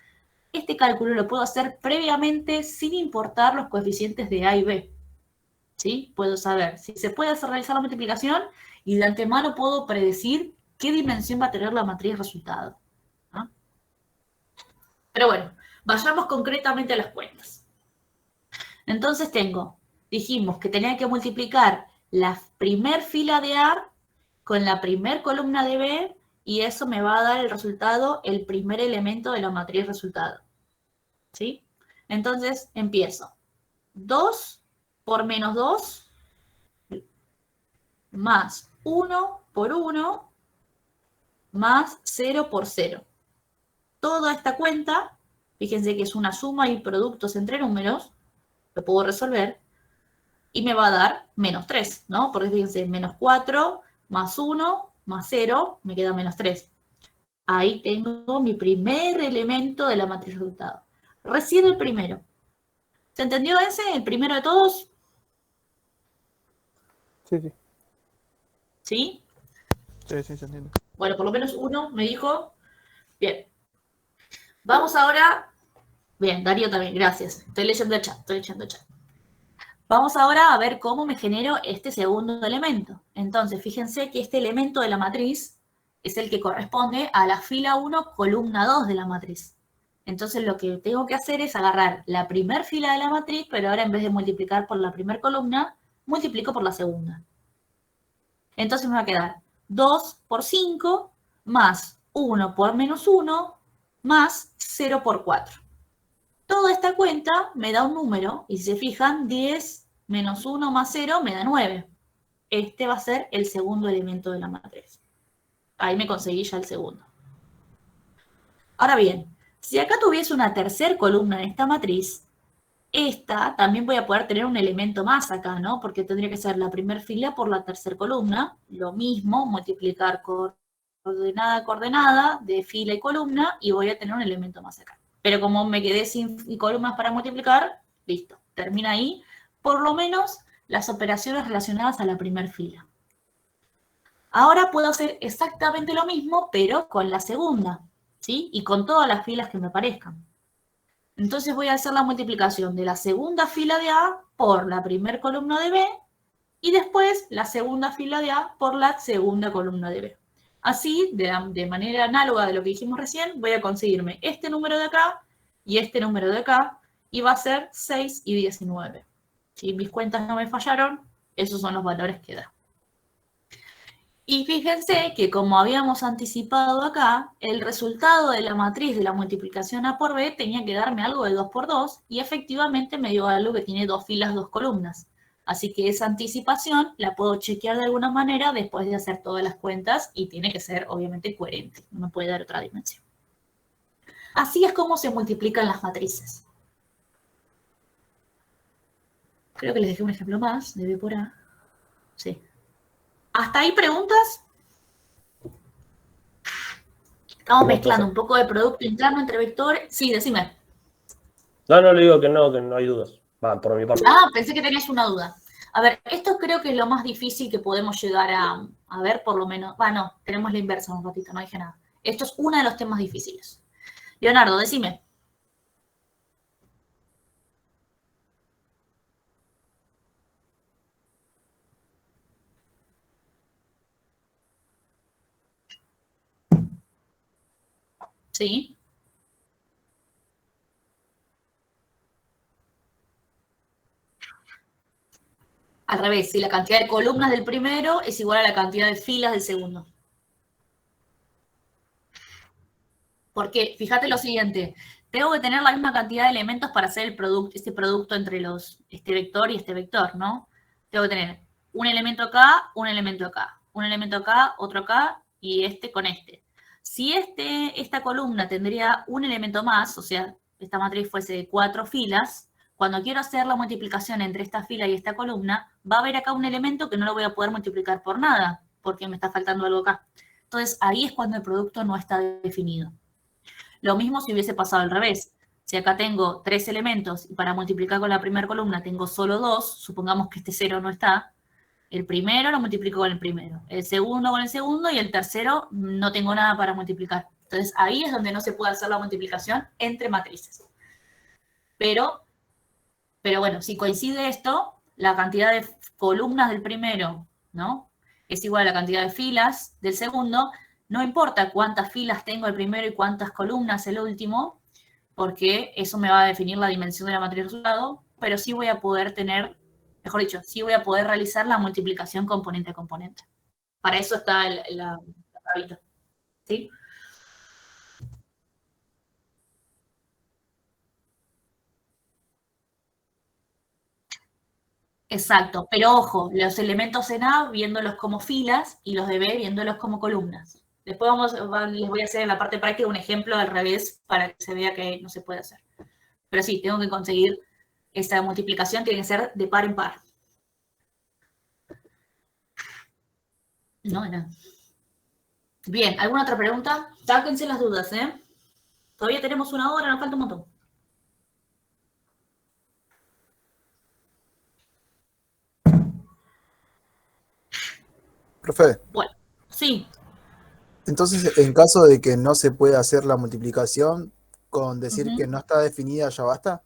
S1: Este cálculo lo puedo hacer previamente sin importar los coeficientes de A y B. ¿Sí? Puedo saber si se puede realizar la multiplicación y de antemano puedo predecir qué dimensión va a tener la matriz resultado. ¿Ah? Pero bueno, vayamos concretamente a las cuentas. Entonces dijimos que tenía que multiplicar la primer fila de A con la primer columna de B, y eso me va a dar el resultado, el primer elemento de la matriz resultado. ¿Sí? Entonces, empiezo. 2 por menos 2 más 1 por 1 más 0 por 0. Toda esta cuenta, fíjense que es una suma y productos entre números, lo puedo resolver, y me va a dar menos 3, ¿no? Porque fíjense, menos 4 más 1 más 0, me queda menos 3. Ahí tengo mi primer elemento de la matriz resultado. Recién el primero. ¿Se entendió ese? ¿El primero de todos?
S3: Sí, sí.
S1: ¿Sí?
S3: Sí, sí, se entiende.
S1: Bueno, por lo menos uno me dijo. Bien. Vamos ahora. Bien, Darío también, gracias. Estoy leyendo el chat, Vamos ahora a ver cómo me genero este segundo elemento. Entonces, fíjense que este elemento de la matriz es el que corresponde a la fila 1, columna 2 de la matriz. Entonces, lo que tengo que hacer es agarrar la primer fila de la matriz, pero ahora en vez de multiplicar por la primera columna, multiplico por la segunda. Entonces me va a quedar 2 por 5 más 1 por menos 1 más 0 por 4. Toda esta cuenta me da un número, y si se fijan, 10 menos 1 más 0 me da 9. Este va a ser el segundo elemento de la matriz. Ahí me conseguí ya el segundo. Ahora bien, si acá tuviese una tercera columna en esta matriz, esta también voy a poder tener un elemento más acá, ¿no? Porque tendría que ser la primera fila por la tercera columna. Lo mismo, multiplicar coordenada a coordenada de fila y columna, y voy a tener un elemento más acá. Pero como me quedé sin columnas para multiplicar, listo, termina ahí. Por lo menos las operaciones relacionadas a la primera fila. Ahora puedo hacer exactamente lo mismo, pero con la segunda, ¿sí? Y con todas las filas que me parezcan. Entonces voy a hacer la multiplicación de la segunda fila de A por la primera columna de B, y después la segunda fila de A por la segunda columna de B. Así, de manera análoga de lo que dijimos recién, voy a conseguirme este número de acá y este número de acá, y va a ser 6 y 19. Si mis cuentas no me fallaron, esos son los valores que da. Y fíjense que, como habíamos anticipado acá, el resultado de la matriz de la multiplicación A por B tenía que darme algo de 2 por 2, y efectivamente me dio algo que tiene 2 filas, 2 columnas. Así que esa anticipación la puedo chequear de alguna manera después de hacer todas las cuentas, y tiene que ser obviamente coherente, no me puede dar otra dimensión. Así es como se multiplican las matrices. Creo que les dejé un ejemplo más de B por A. Sí. ¿Hasta ahí preguntas? Estamos mezclando un poco de producto interno entre vectores. Sí, decime.
S6: No, le digo que no hay dudas. Va, por mi parte.
S1: Ah, pensé que tenías una duda. A ver, esto creo que es lo más difícil que podemos llegar a ver, por lo menos. No, tenemos la inversa un ratito, no dije nada. Esto es uno de los temas difíciles. Leonardo, decime. ¿Sí? Al revés, si la cantidad de columnas del primero es igual a la cantidad de filas del segundo. Porque, fíjate lo siguiente, tengo que tener la misma cantidad de elementos para hacer este producto entre este vector y este vector, ¿no? Tengo que tener un elemento acá, un elemento acá, un elemento acá, otro acá, y este con este. Si esta columna tendría un elemento más, o sea, esta matriz fuese de 4 filas, cuando quiero hacer la multiplicación entre esta fila y esta columna, va a haber acá un elemento que no lo voy a poder multiplicar por nada, porque me está faltando algo acá. Entonces, ahí es cuando el producto no está definido. Lo mismo si hubiese pasado al revés. Si acá tengo 3 elementos y para multiplicar con la primera columna tengo solo 2, supongamos que este 0 no está, el primero lo multiplico con el primero, el segundo con el segundo, y el tercero no tengo nada para multiplicar. Entonces ahí es donde no se puede hacer la multiplicación entre matrices. Pero bueno, si coincide esto, la cantidad de columnas del primero, ¿no?, es igual a la cantidad de filas del segundo. No importa cuántas filas tengo el primero y cuántas columnas el último, porque eso me va a definir la dimensión de la matriz resultado, pero sí voy a poder tener, mejor dicho, sí voy a poder realizar la multiplicación componente a componente. Para eso está la tablita, ¿sí? Exacto, pero ojo, los elementos en A viéndolos como filas y los de B viéndolos como columnas. Después les voy a hacer en la parte práctica un ejemplo al revés para que se vea que no se puede hacer. Pero sí, tengo que conseguir esa multiplicación, tiene que ser de par en par. No, nada. Bien, ¿alguna otra pregunta? Sáquense las dudas, ¿eh? Todavía tenemos 1 hora, nos falta un montón.
S5: Profe,
S1: Bueno, sí,
S5: entonces en caso de que no se pueda hacer la multiplicación, con decir
S1: Ujú.
S5: que no está definida ya basta.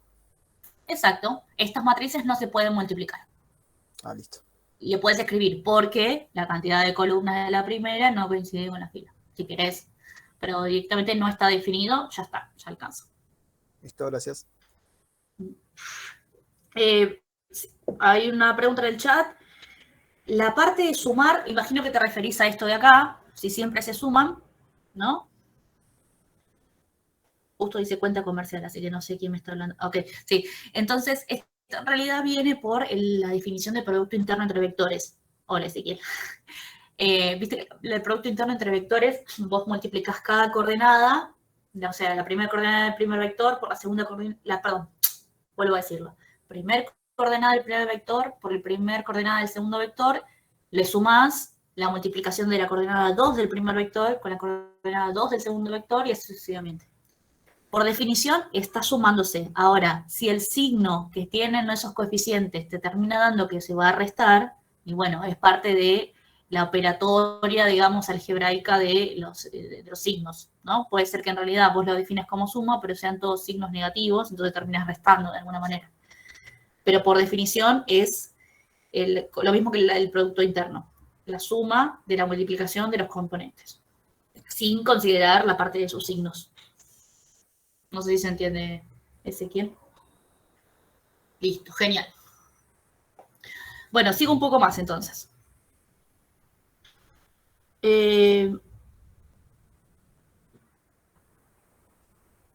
S1: exacto. Estas matrices no se pueden multiplicar.
S5: Ah, listo.
S1: Y le puedes escribir porque la cantidad de columnas de la primera no coincide con la fila, si querés. Pero directamente no está definido, ya está, ya alcanza.
S5: Listo, gracias.
S1: Hay una pregunta en el chat. La parte de sumar, imagino que te referís a esto de acá, si siempre se suman, ¿no? Justo dice cuenta comercial, así que no sé quién me está hablando. Ok, sí. Entonces, esto en realidad viene por la definición de producto interno entre vectores. Hola, Ezequiel. Viste, el producto interno entre vectores, vos multiplicás cada coordenada, o sea, la primera coordenada del primer vector por la segunda coordenada, perdón, vuelvo a decirlo. Primer coordenada del primer vector por el primer coordenada del segundo vector, le sumás la multiplicación de la coordenada 2 del primer vector con la coordenada 2 del segundo vector y así sucesivamente. Por definición, está sumándose. Ahora, si el signo que tienen esos coeficientes te termina dando que se va a restar, y bueno, es parte de la operatoria, digamos, algebraica de los signos, ¿no? Puede ser que en realidad vos lo defines como suma, pero sean todos signos negativos, entonces terminas restando de alguna manera. Pero por definición es lo mismo que el producto interno, la suma de la multiplicación de los componentes, sin considerar la parte de sus signos. No sé si se entiende, Ezequiel. Listo, genial. Bueno, sigo un poco más entonces.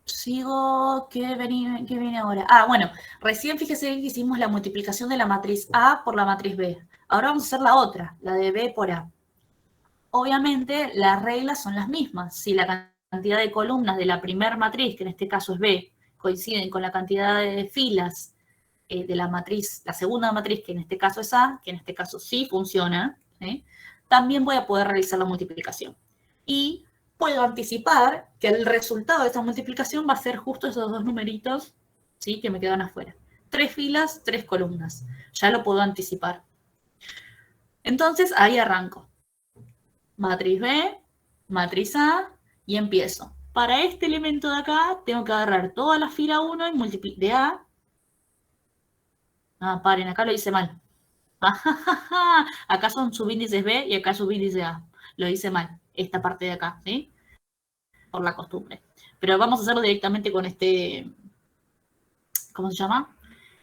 S1: Sigo, ¿qué viene ahora? Ah, bueno, recién fíjese que hicimos la multiplicación de la matriz A por la matriz B. Ahora vamos a hacer la otra, la de B por A. Obviamente, las reglas son las mismas. Si la cantidad de columnas de la primera matriz, que en este caso es B, coinciden con la cantidad de filas de la matriz, la segunda matriz, que en este caso es A, que en este caso sí funciona, ¿sí? También voy a poder realizar la multiplicación. Y puedo anticipar que el resultado de esta multiplicación va a ser justo esos dos numeritos, ¿sí? Que me quedan afuera. 3 filas, 3 columnas. Ya lo puedo anticipar. Entonces, ahí arranco. Matriz B, matriz A, y empiezo. Para este elemento de acá, tengo que agarrar toda la fila 1 y multiplicar de A. Ah, paren, acá lo hice mal. Acá son subíndices B y acá subíndice A. Lo hice mal, esta parte de acá, ¿sí? Por la costumbre. Pero vamos a hacerlo directamente con este, ¿cómo se llama?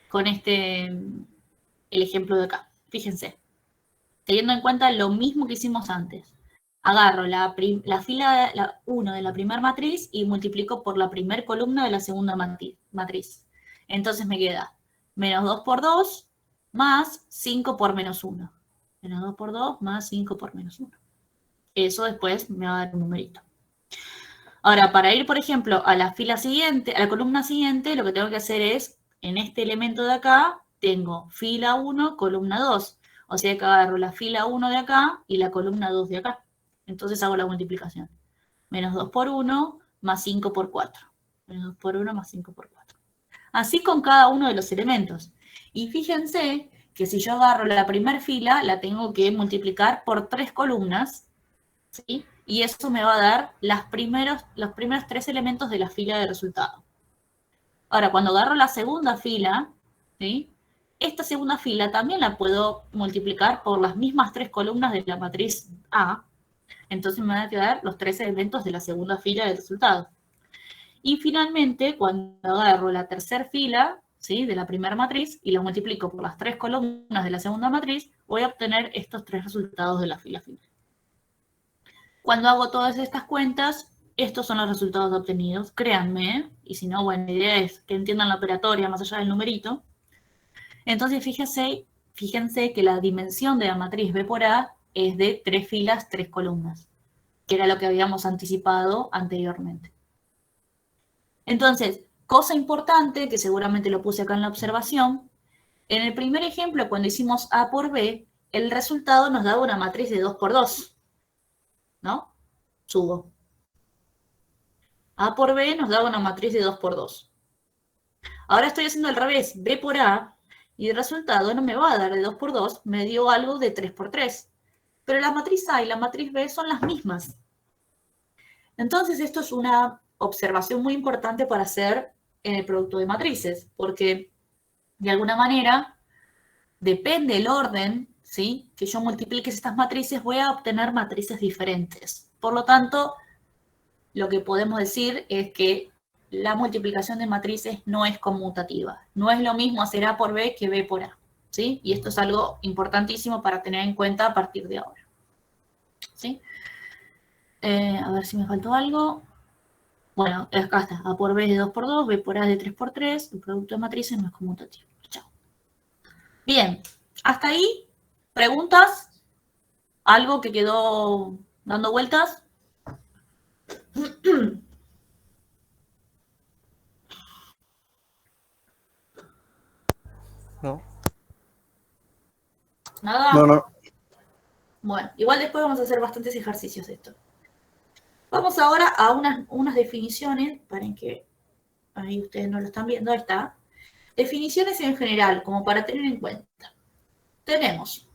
S1: Con el ejemplo de acá. Fíjense. Teniendo en cuenta lo mismo que hicimos antes. Agarro la fila 1 de la primera matriz y multiplico por la primera columna de la segunda matriz. Entonces me queda menos 2 por 2 más 5 por menos 1. Menos 2 por 2 más 5 por menos 1. Eso después me va a dar un numerito. Ahora, para ir, por ejemplo, a la fila siguiente, a la columna siguiente, lo que tengo que hacer es, en este elemento de acá, tengo fila 1, columna 2. O sea que agarro la fila 1 de acá y la columna 2 de acá. Entonces hago la multiplicación. Menos 2 por 1 más 5 por 4. Menos 2 por 1 más 5 por 4. Así con cada uno de los elementos. Y fíjense que si yo agarro la primera fila, la tengo que multiplicar por 3 columnas, ¿sí? Y eso me va a dar los primeros 3 elementos de la fila de resultado. Ahora, cuando agarro la segunda fila, ¿sí? Esta segunda fila también la puedo multiplicar por las mismas 3 columnas de la matriz A. Entonces me van a quedar los 3 elementos de la segunda fila del resultado. Y finalmente, cuando agarro la tercera fila, ¿sí? De la primera matriz y lo multiplico por las 3 columnas de la segunda matriz, voy a obtener estos 3 resultados de la fila final. Cuando hago todas estas cuentas, estos son los resultados obtenidos, créanme, y si no, bueno, la idea es que entiendan la operatoria más allá del numerito. Entonces, fíjense que la dimensión de la matriz B por A es de 3 filas, 3 columnas, que era lo que habíamos anticipado anteriormente. Entonces, cosa importante, que seguramente lo puse acá en la observación, en el primer ejemplo, cuando hicimos A por B, el resultado nos daba una matriz de 2 por 2, ¿no? Subo. A por B nos daba una matriz de 2 por 2. Ahora estoy haciendo al revés, B por A, y el resultado no me va a dar de 2 por 2, me dio algo de 3 por 3. Pero la matriz A y la matriz B son las mismas. Entonces, esto es una observación muy importante para hacer en el producto de matrices, porque de alguna manera, depende el orden, ¿sí?, que yo multiplique estas matrices, voy a obtener matrices diferentes. Por lo tanto, lo que podemos decir es que la multiplicación de matrices no es conmutativa. No es lo mismo hacer A por B que B por A, ¿sí? Y esto es algo importantísimo para tener en cuenta a partir de ahora, ¿sí? A ver si me faltó algo. Bueno, acá está. A por B es de 2 por 2, B por A es de 3 por 3. El producto de matrices no es conmutativo. Chao. Bien, hasta ahí, ¿preguntas? ¿Algo que quedó dando vueltas?
S3: No.
S1: ¿Nada?
S5: No.
S1: Bueno, igual después vamos a hacer bastantes ejercicios de esto. Vamos ahora a unas definiciones, para que ahí ustedes no lo están viendo, ahí está. Definiciones en general, como para tener en cuenta. Tenemos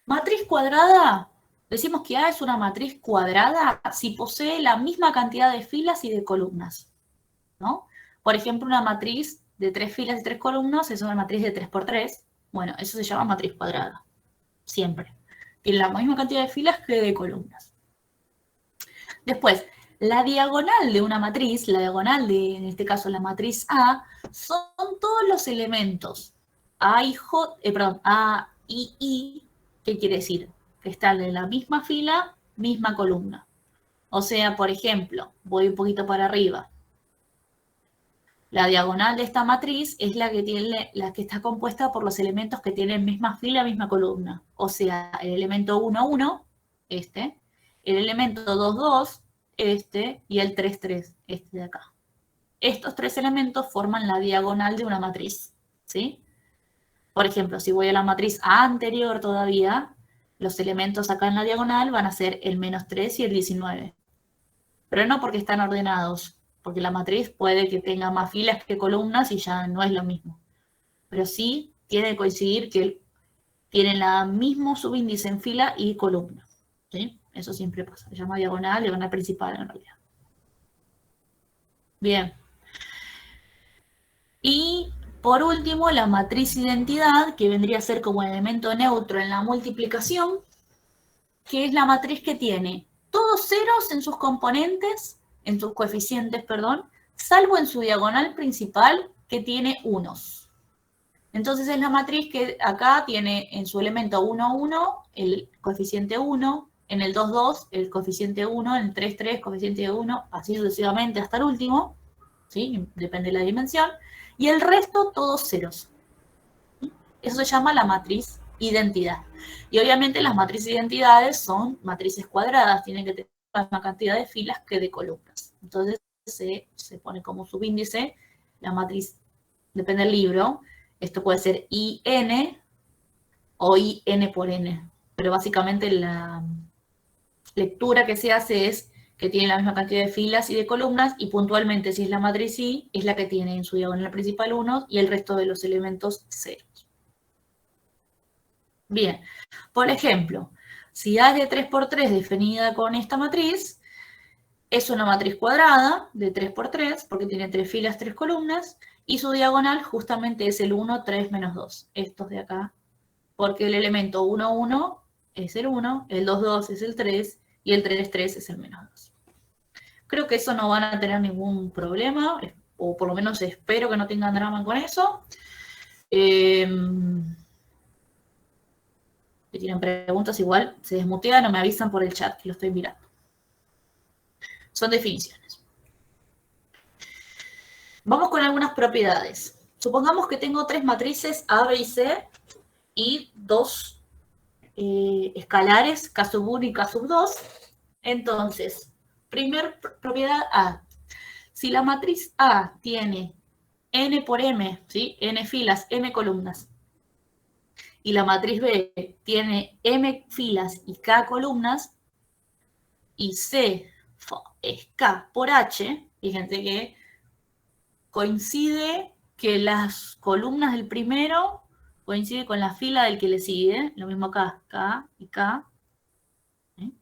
S1: matriz cuadrada. Decimos que A es una matriz cuadrada si posee la misma cantidad de filas y de columnas, ¿no? Por ejemplo, una matriz de 3 filas y 3 columnas es una matriz de 3 por 3. Bueno, eso se llama matriz cuadrada. Siempre. Tiene la misma cantidad de filas que de columnas. Después, la diagonal de una matriz, la diagonal de, en este caso, la matriz A, son todos los elementos A y A y I. ¿Qué quiere decir? Que están en la misma fila, misma columna. O sea, por ejemplo, voy un poquito para arriba. La diagonal de esta matriz es la que está compuesta por los elementos que tienen misma fila, misma columna. O sea, el elemento 1, 1, este, el elemento 2, 2, este, y el 3, 3, este de acá. Estos 3 elementos forman la diagonal de una matriz, ¿sí? Por ejemplo, si voy a la matriz A anterior todavía, los elementos acá en la diagonal van a ser el menos 3 y el 19. Pero no porque están ordenados, porque la matriz puede que tenga más filas que columnas y ya no es lo mismo. Pero sí tiene que coincidir que tienen el mismo subíndice en fila y columna, ¿sí? Eso siempre pasa. Se llama diagonal principal en realidad. Bien. Y por último, la matriz identidad, que vendría a ser como elemento neutro en la multiplicación, que es la matriz que tiene todos ceros en sus componentes, en sus coeficientes, perdón, salvo en su diagonal principal, que tiene unos. Entonces es la matriz que acá tiene en su elemento 1, 1, el coeficiente 1, en el 2, 2, el coeficiente 1, en el 3, 3, coeficiente 1, así sucesivamente hasta el último, ¿sí? Depende de la dimensión, y el resto todos ceros. Eso se llama la matriz identidad. Y obviamente las matrices identidades son matrices cuadradas, tienen que tener la misma cantidad de filas que de columnas. Entonces se pone como subíndice la matriz, depende del libro, esto puede ser IN o IN por N, pero básicamente la lectura que se hace es que tiene la misma cantidad de filas y de columnas, y puntualmente si es la matriz I, es la que tiene en su diagonal principal 1 y el resto de los elementos 0. Bien, por ejemplo, si A es de 3 por 3 definida con esta matriz, es una matriz cuadrada de 3 por 3, porque tiene 3 filas, 3 columnas, y su diagonal justamente es el 1, 3, menos 2, estos de acá, porque el elemento 1, 1 es el 1, el 2, 2 es el 3, y el 3, 3 es el menos 2. Creo que eso no van a tener ningún problema, o por lo menos espero que no tengan drama con eso. Si tienen preguntas, igual se desmutean o me avisan por el chat, que lo estoy mirando. Son definiciones. Vamos con algunas propiedades. Supongamos que tengo 3 matrices A, B y C y 2 escalares, K sub 1 y K sub 2. Entonces, primer propiedad A. Si la matriz A tiene n por m, ¿sí? N filas, m columnas, y la matriz B tiene m filas y k columnas, y C es k por h, fíjense que coincide que las columnas del primero coincide con la fila del que le sigue, lo mismo acá, K y K. ¿Sí?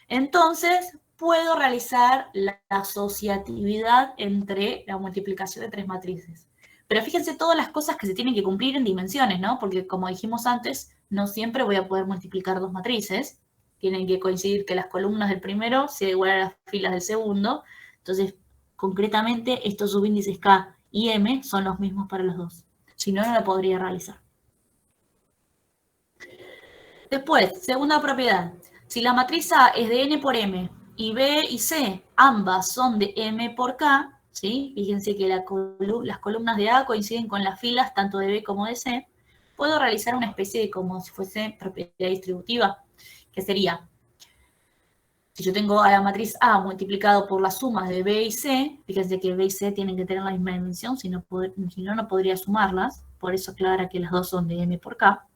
S1: Entonces, puedo realizar la asociatividad entre la multiplicación de 3 matrices. Pero fíjense todas las cosas que se tienen que cumplir en dimensiones, ¿no? Porque como dijimos antes, no siempre voy a poder multiplicar 2 matrices. Tienen que coincidir que las columnas del primero sean igual a las filas del segundo. Entonces, concretamente, estos subíndices K y M son los mismos para los dos. Si no, no la podría realizar. Después, segunda propiedad. Si la matriz A es de n por m y B y C ambas son de m por k, ¿sí? Fíjense que las columnas de A coinciden con las filas tanto de B como de C, puedo realizar una especie de como si fuese propiedad distributiva, que sería, si yo tengo a la matriz A multiplicado por las sumas de B y C, fíjense que B y C tienen que tener la misma dimensión, si no, no podría sumarlas, por eso aclara que las dos son de m por k.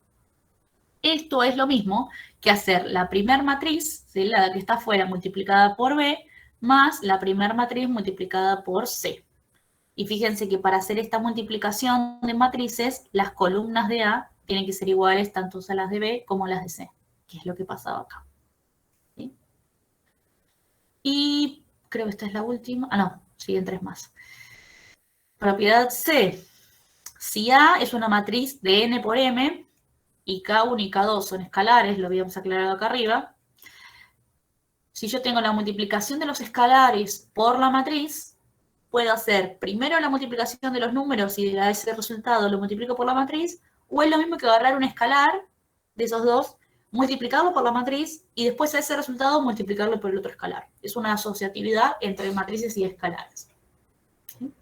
S1: Esto es lo mismo que hacer la primer matriz, ¿sí? La que está afuera, multiplicada por B, más la primer matriz multiplicada por C. Y fíjense que para hacer esta multiplicación de matrices, las columnas de A tienen que ser iguales tanto a las de B como a las de C, que es lo que pasaba acá. ¿Sí? Y creo que esta es la última. Ah, no, siguen 3 más. Propiedad C. Si A es una matriz de n por m, y K1 y K2 son escalares, lo habíamos aclarado acá arriba. Si yo tengo la multiplicación de los escalares por la matriz, puedo hacer primero la multiplicación de los números y a ese resultado lo multiplico por la matriz, o es lo mismo que agarrar un escalar de esos dos, multiplicarlo por la matriz y después a ese resultado multiplicarlo por el otro escalar. Es una asociatividad entre matrices y escalares. ¿Sí?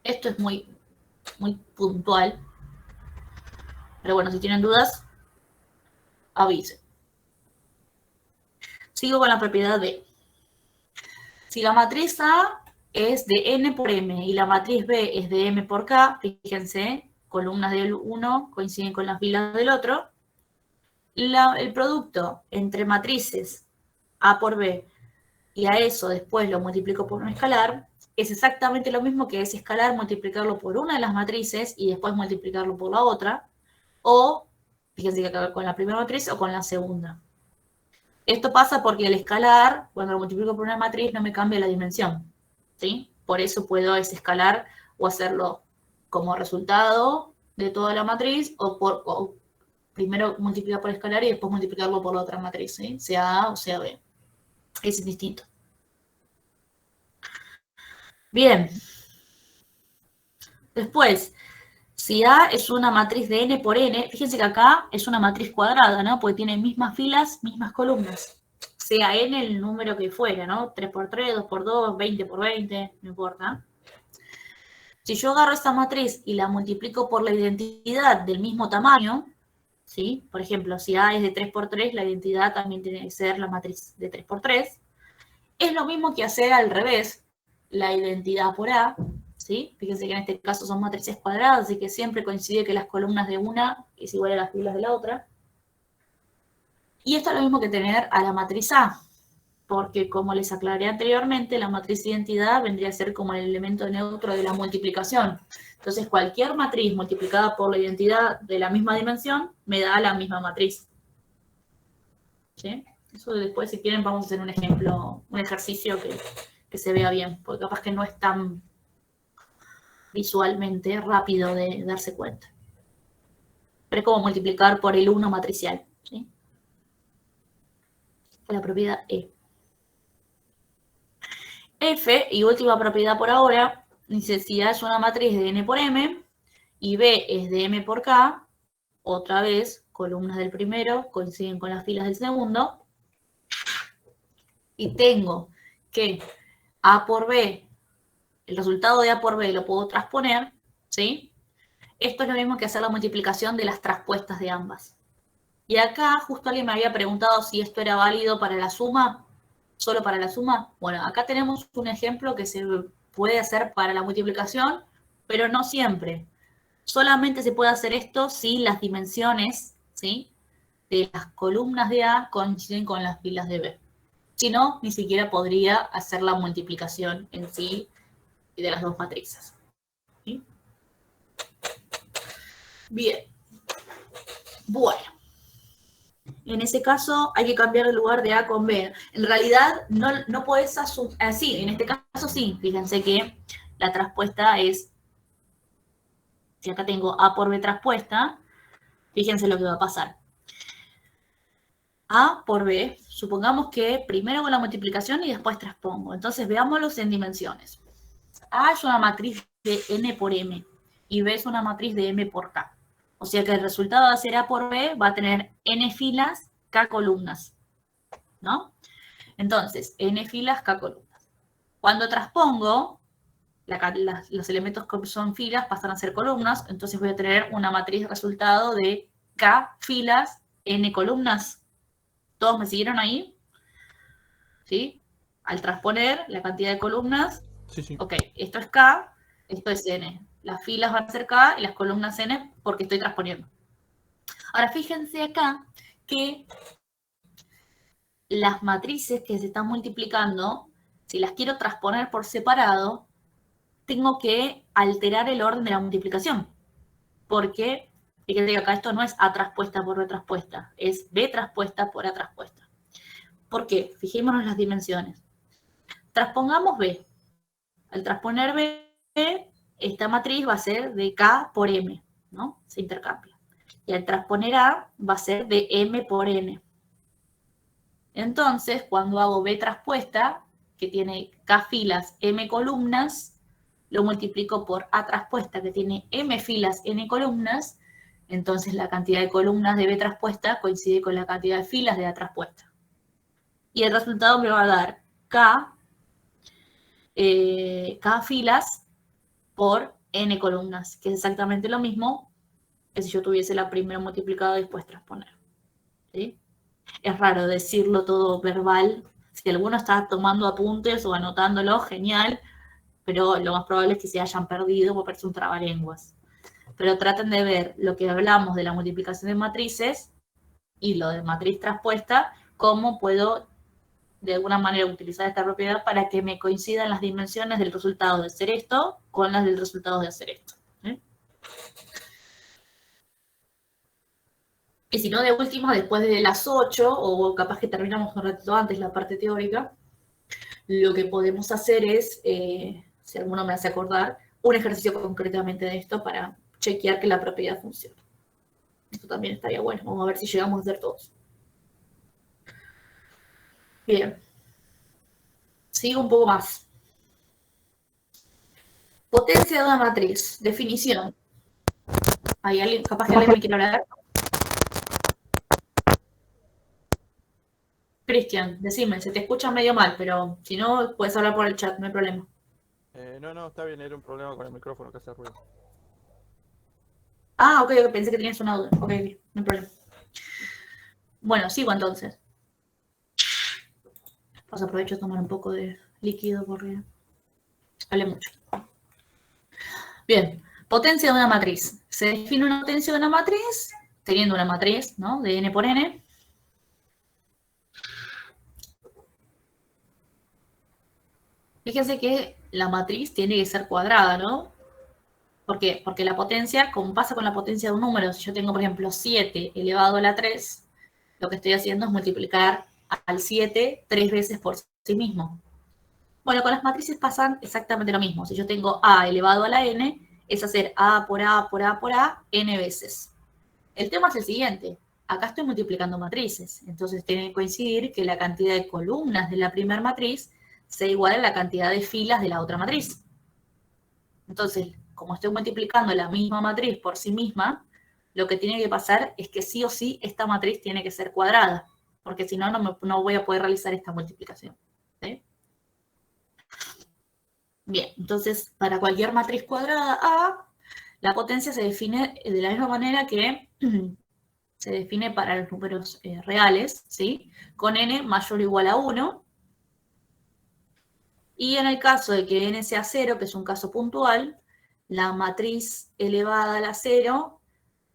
S1: Esto es muy puntual. Pero bueno, si tienen dudas, avisen. Sigo con la propiedad B. Si la matriz A es de n por m y la matriz B es de m por k, fíjense, columnas del uno coinciden con las filas del otro, el producto entre matrices A por B y a eso después lo multiplico por un escalar, es exactamente lo mismo que ese escalar multiplicarlo por una de las matrices y después multiplicarlo por la otra, o, fíjense que acá con la primera matriz o con la segunda. Esto pasa porque el escalar, cuando lo multiplico por una matriz, no me cambia la dimensión, ¿sí? Por eso puedo ese escalar o hacerlo como resultado de toda la matriz, o primero multiplicar por escalar y después multiplicarlo por la otra matriz, ¿sí? Sea A o sea B. Es distinto. Bien. Después, si A es una matriz de n por n, fíjense que acá es una matriz cuadrada, ¿no? Porque tiene mismas filas, mismas columnas. Sea n el número que fuera, ¿no? 3 por 3, 2 por 2, 20 por 20, no importa. Si yo agarro esta matriz y la multiplico por la identidad del mismo tamaño, ¿sí? Por ejemplo, si A es de 3 por 3, la identidad también tiene que ser la matriz de 3 por 3. Es lo mismo que hacer al revés, la identidad por A, ¿sí? Fíjense que en este caso son matrices cuadradas, así que siempre coincide que las columnas de una es igual a las filas de la otra. Y esto es lo mismo que tener a la matriz A, porque como les aclaré anteriormente, la matriz identidad vendría a ser como el elemento neutro de la multiplicación. Entonces, cualquier matriz multiplicada por la identidad de la misma dimensión me da la misma matriz. ¿Sí? Eso después, si quieren, vamos a hacer un ejemplo, un ejercicio que se vea bien, porque capaz que no es tan visualmente rápido de darse cuenta. Pero es como multiplicar por el 1 matricial. ¿Sí? La propiedad E. F, y última propiedad por ahora, dice si A es una matriz de n por m y B es de m por k, otra vez, columnas del primero coinciden con las filas del segundo, y tengo que A por B, el resultado de A por B lo puedo transponer, ¿sí? Esto es lo mismo que hacer la multiplicación de las traspuestas de ambas. Y acá justo alguien me había preguntado si esto era válido para la suma, solo para la suma. Bueno, acá tenemos un ejemplo que se puede hacer para la multiplicación, pero no siempre. Solamente se puede hacer esto si las dimensiones, ¿sí?, de las columnas de A coinciden con las filas de B. Si no, ni siquiera podría hacer la multiplicación en sí de las dos matrices. ¿Sí? Bien. Bueno. En ese caso hay que cambiar el lugar de A con B. En realidad no podés asumir, sí, en este caso sí. Fíjense que la traspuesta es, si acá tengo A por B traspuesta, fíjense lo que va a pasar. A por B, supongamos que primero hago la multiplicación y después transpongo. Entonces veámoslos en dimensiones. A es una matriz de n por m y B es una matriz de m por k. O sea que el resultado de hacer A por B va a tener n filas, k columnas, ¿no? Entonces, n filas, k columnas. Cuando transpongo, los elementos que son filas pasan a ser columnas, entonces voy a tener una matriz de resultado de k filas, n columnas. ¿Todos me siguieron ahí? ¿Sí? Al transponer la cantidad de columnas,
S3: Sí, sí.
S1: ok, esto es k, esto es n. Las filas van a ser k y las columnas n porque estoy transponiendo. Ahora fíjense acá que las matrices que se están multiplicando, si las quiero transponer por separado, tengo que alterar el orden de la multiplicación. Porque, fíjense que acá esto no es A traspuesta por B traspuesta, es B traspuesta por A traspuesta. ¿Por qué? Fijémonos en las dimensiones. Transpongamos B. Al transponer B, esta matriz va a ser de K por M, ¿no? Se intercambia. Y al transponer A, va a ser de M por N. Entonces, cuando hago B traspuesta, que tiene K filas, M columnas, lo multiplico por A traspuesta, que tiene M filas, N columnas, entonces la cantidad de columnas de B traspuesta coincide con la cantidad de filas de A traspuesta. Y el resultado me va a dar K filas por N columnas, que es exactamente lo mismo que si yo tuviese la primera multiplicada y después transponer. ¿Sí? Es raro decirlo todo verbal. Si alguno está tomando apuntes o anotándolo, genial, pero lo más probable es que se hayan perdido porque parece un trabalenguas. Pero traten de ver lo que hablamos de la multiplicación de matrices y lo de matriz traspuesta, cómo puedo de alguna manera utilizar esta propiedad para que me coincidan las dimensiones del resultado de hacer esto con las del resultado de hacer esto. Y si no, de último, después de las 8, o capaz que terminamos un ratito antes la parte teórica, lo que podemos hacer es, si alguno me hace acordar, un ejercicio concretamente de esto para chequear que la propiedad funcione. Esto también estaría bueno. Vamos a ver si llegamos a hacer todos. Bien. Sigo un poco más. Potencia de una matriz. Definición. ¿Hay alguien? Capaz que alguien me quiere hablar. Cristian, decime, se te escucha medio mal, pero si no, puedes hablar por el chat, no hay problema.
S3: No, está bien, era un problema con el micrófono que hace ruido.
S1: Ah, ok, pensé que tenías una duda. Ok, no hay problema. Bueno, sigo entonces. Pues aprovecho a tomar un poco de líquido porque hablé mucho. Bien, potencia de una matriz. Se define una potencia de una matriz teniendo una matriz, ¿no?, de n por n. Fíjense que la matriz tiene que ser cuadrada, ¿no? ¿Por qué? Porque la potencia, como pasa con la potencia de un número, si yo tengo, por ejemplo, 7 elevado a la 3, lo que estoy haciendo es multiplicar al 7 3 veces por sí mismo. Bueno, con las matrices pasan exactamente lo mismo. Si yo tengo a elevado a la n, es hacer a por a por a por a n veces. El tema es el siguiente. Acá estoy multiplicando matrices, entonces tiene que coincidir que la cantidad de columnas de la primera matriz sea igual a la cantidad de filas de la otra matriz. Entonces, como estoy multiplicando la misma matriz por sí misma, lo que tiene que pasar es que sí o sí esta matriz tiene que ser cuadrada, porque si no, no voy a poder realizar esta multiplicación. ¿Sí? Bien, entonces, para cualquier matriz cuadrada A, la potencia se define de la misma manera que se define para los números reales, ¿sí? Con n mayor o igual a 1. Y en el caso de que n sea 0, que es un caso puntual, la matriz elevada a la 0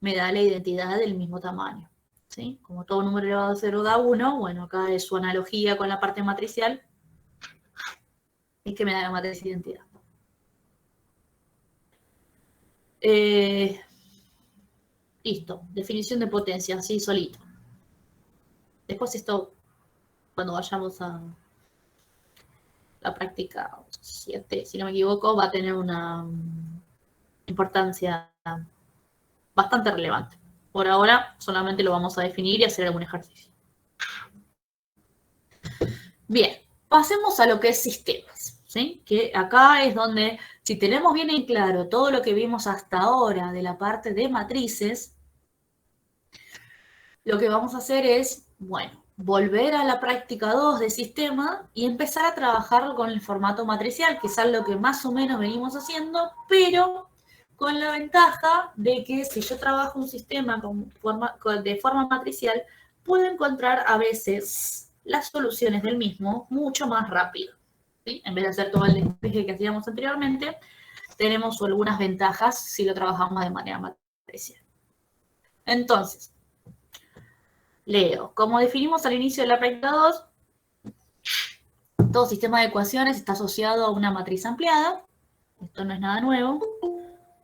S1: me da la identidad del mismo tamaño. ¿Sí? Como todo número elevado a 0 da 1, bueno, acá es su analogía con la parte matricial, es que me da la matriz identidad. Listo, definición de potencia, así solito. Después esto, cuando vayamos a la práctica 7, si no me equivoco, va a tener una importancia bastante relevante. Por ahora solamente lo vamos a definir y hacer algún ejercicio. Bien, pasemos a lo que es sistemas, ¿sí? Que acá es donde, si tenemos bien en claro todo lo que vimos hasta ahora de la parte de matrices, lo que vamos a hacer es, bueno, volver a la práctica 2 de sistema y empezar a trabajar con el formato matricial, que es algo que más o menos venimos haciendo, pero con la ventaja de que si yo trabajo un sistema de forma matricial, puedo encontrar a veces las soluciones del mismo mucho más rápido. ¿Sí? En vez de hacer todo el despeje que hacíamos anteriormente, tenemos algunas ventajas si lo trabajamos de manera matricial. Entonces, leo. Como definimos al inicio de la práctica 2, todo sistema de ecuaciones está asociado a una matriz ampliada. Esto no es nada nuevo.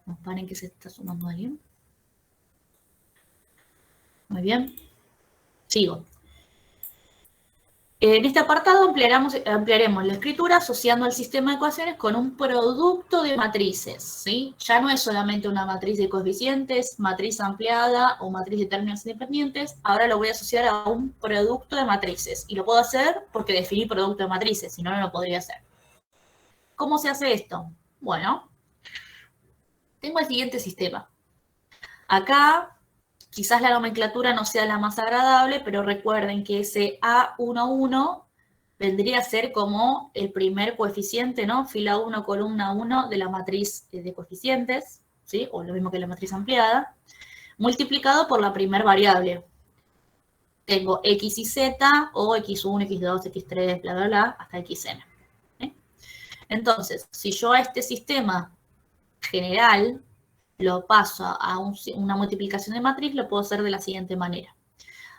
S1: No paren que se está sumando alguien. Muy bien. Sigo. En este apartado ampliaremos la escritura asociando el sistema de ecuaciones con un producto de matrices, ¿sí? Ya no es solamente una matriz de coeficientes, matriz ampliada o matriz de términos independientes, ahora lo voy a asociar a un producto de matrices. Y lo puedo hacer porque definí producto de matrices, si no, no lo podría hacer. ¿Cómo se hace esto? Bueno, tengo el siguiente sistema. Acá, quizás la nomenclatura no sea la más agradable, pero recuerden que ese A11 vendría a ser como el primer coeficiente, ¿no? Fila 1, columna 1 de la matriz de coeficientes, ¿sí? O lo mismo que la matriz ampliada, multiplicado por la primer variable. Tengo X y Z, o X1, X2, X3, bla, bla, bla, hasta Xn. ¿Sí? Entonces, si yo a este sistema general lo paso a una multiplicación de matriz, lo puedo hacer de la siguiente manera.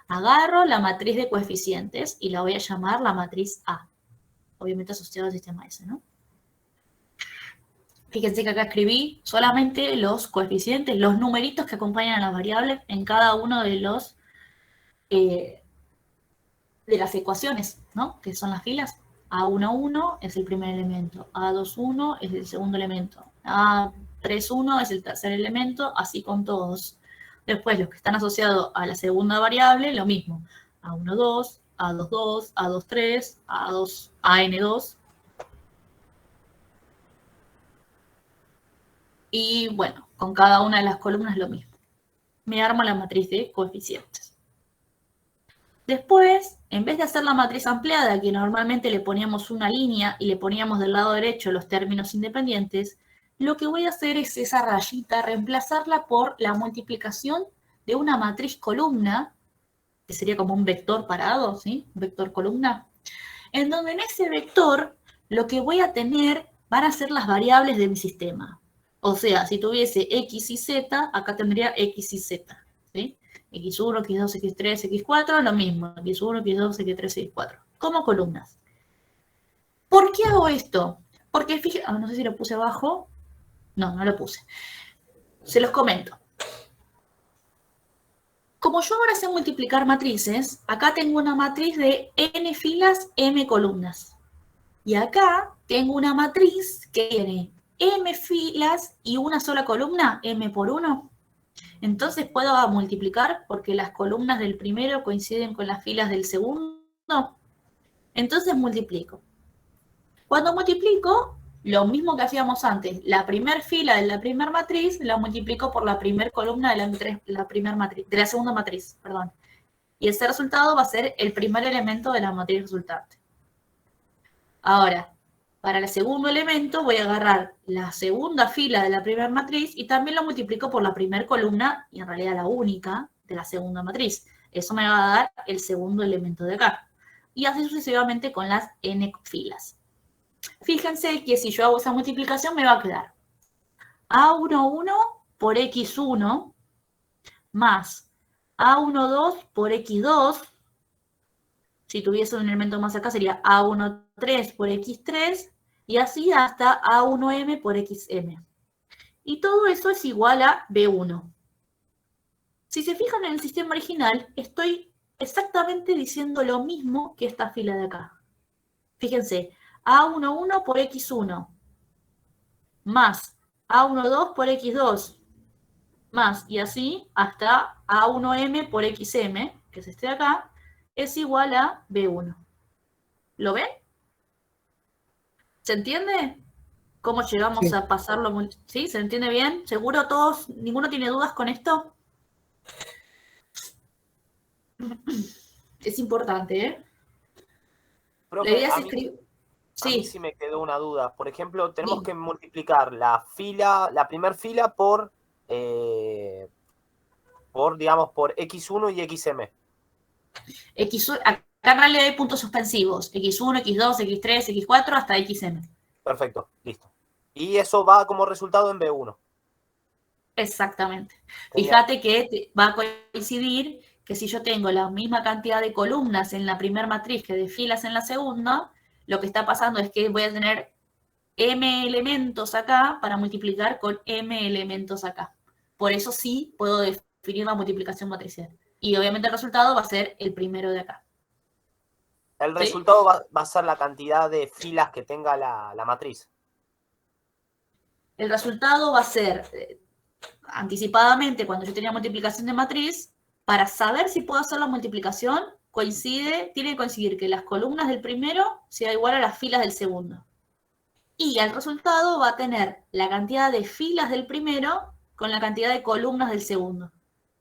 S1: Agarro la matriz de coeficientes y la voy a llamar la matriz A. Obviamente asociado al sistema S, ¿no? Fíjense que acá escribí solamente los coeficientes, los numeritos que acompañan a las variables en cada uno de los de las ecuaciones, ¿no? Que son las filas. A11 es el primer elemento, A21 es el segundo elemento, A31 es el tercer elemento, así con todos. Después, los que están asociados a la segunda variable, lo mismo. A12, A22, A23, A2, AN2. Y bueno, con cada una de las columnas lo mismo. Me armo la matriz de coeficientes. Después, en vez de hacer la matriz ampliada, que normalmente le poníamos una línea y le poníamos del lado derecho los términos independientes, lo que voy a hacer es esa rayita, reemplazarla por la multiplicación de una matriz columna, que sería como un vector parado, ¿sí? Un vector columna, en donde en ese vector lo que voy a tener van a ser las variables de mi sistema. O sea, si tuviese X y Z, acá tendría X y Z, ¿sí? X1, X2, X3, X4, lo mismo. X1, X2, X3, X4. Como columnas. ¿Por qué hago esto? Porque fíjense, no sé si lo puse abajo. No, no lo puse. Se los comento. Como yo ahora sé multiplicar matrices, acá tengo una matriz de n filas, m columnas. Y acá tengo una matriz que tiene m filas y una sola columna, m por 1. Entonces puedo multiplicar porque las columnas del primero coinciden con las filas del segundo. Entonces multiplico. Cuando multiplico, lo mismo que hacíamos antes, la primera fila de la primera matriz la multiplico por la primera columna de la segunda matriz, perdón. Y ese resultado va a ser el primer elemento de la matriz resultante. Ahora, para el segundo elemento voy a agarrar la segunda fila de la primera matriz y también lo multiplico por la primera columna, y en realidad la única, de la segunda matriz. Eso me va a dar el segundo elemento de acá. Y así sucesivamente con las n filas. Fíjense que si yo hago esa multiplicación me va a quedar A11 por X1 más A12 por X2. Si tuviese un elemento más acá sería A13 por X3 y así hasta A1M por XM. Y todo eso es igual a B1. Si se fijan en el sistema original, estoy exactamente diciendo lo mismo que esta fila de acá. Fíjense, A11 por X1 más A12 por X2 más y así hasta A1M por XM, que es este de acá, es igual a B1. ¿Lo ven? ¿Se entiende? ¿Cómo llegamos a pasarlo? ¿Sí? ¿Se entiende bien? ¿Seguro todos? ¿Ninguno tiene dudas con esto? Es importante, ¿eh?
S7: Profe,
S1: La idea es
S7: a mí
S1: escribir.
S7: sí me quedó una duda. Por ejemplo, tenemos que multiplicar la primera fila por X1 y XM.
S1: Acá en realidad hay puntos suspensivos. X1, X2, X3, X4 hasta XM.
S7: Perfecto, listo. Y eso va como resultado en B1.
S1: Exactamente.
S7: Genial.
S1: Fíjate que va a coincidir que si yo tengo la misma cantidad de columnas en la primera matriz que de filas en la segunda, lo que está pasando es que voy a tener m elementos acá para multiplicar con m elementos acá. Por eso sí puedo definir la multiplicación matricial. Y obviamente el resultado va a ser el primero de acá.
S7: El resultado va a ser la cantidad de filas que tenga la matriz.
S1: El resultado va a ser, anticipadamente, cuando yo tenía multiplicación de matriz, para saber si puedo hacer la multiplicación, tiene que coincidir que las columnas del primero sea igual a las filas del segundo. Y el resultado va a tener la cantidad de filas del primero con la cantidad de columnas del segundo.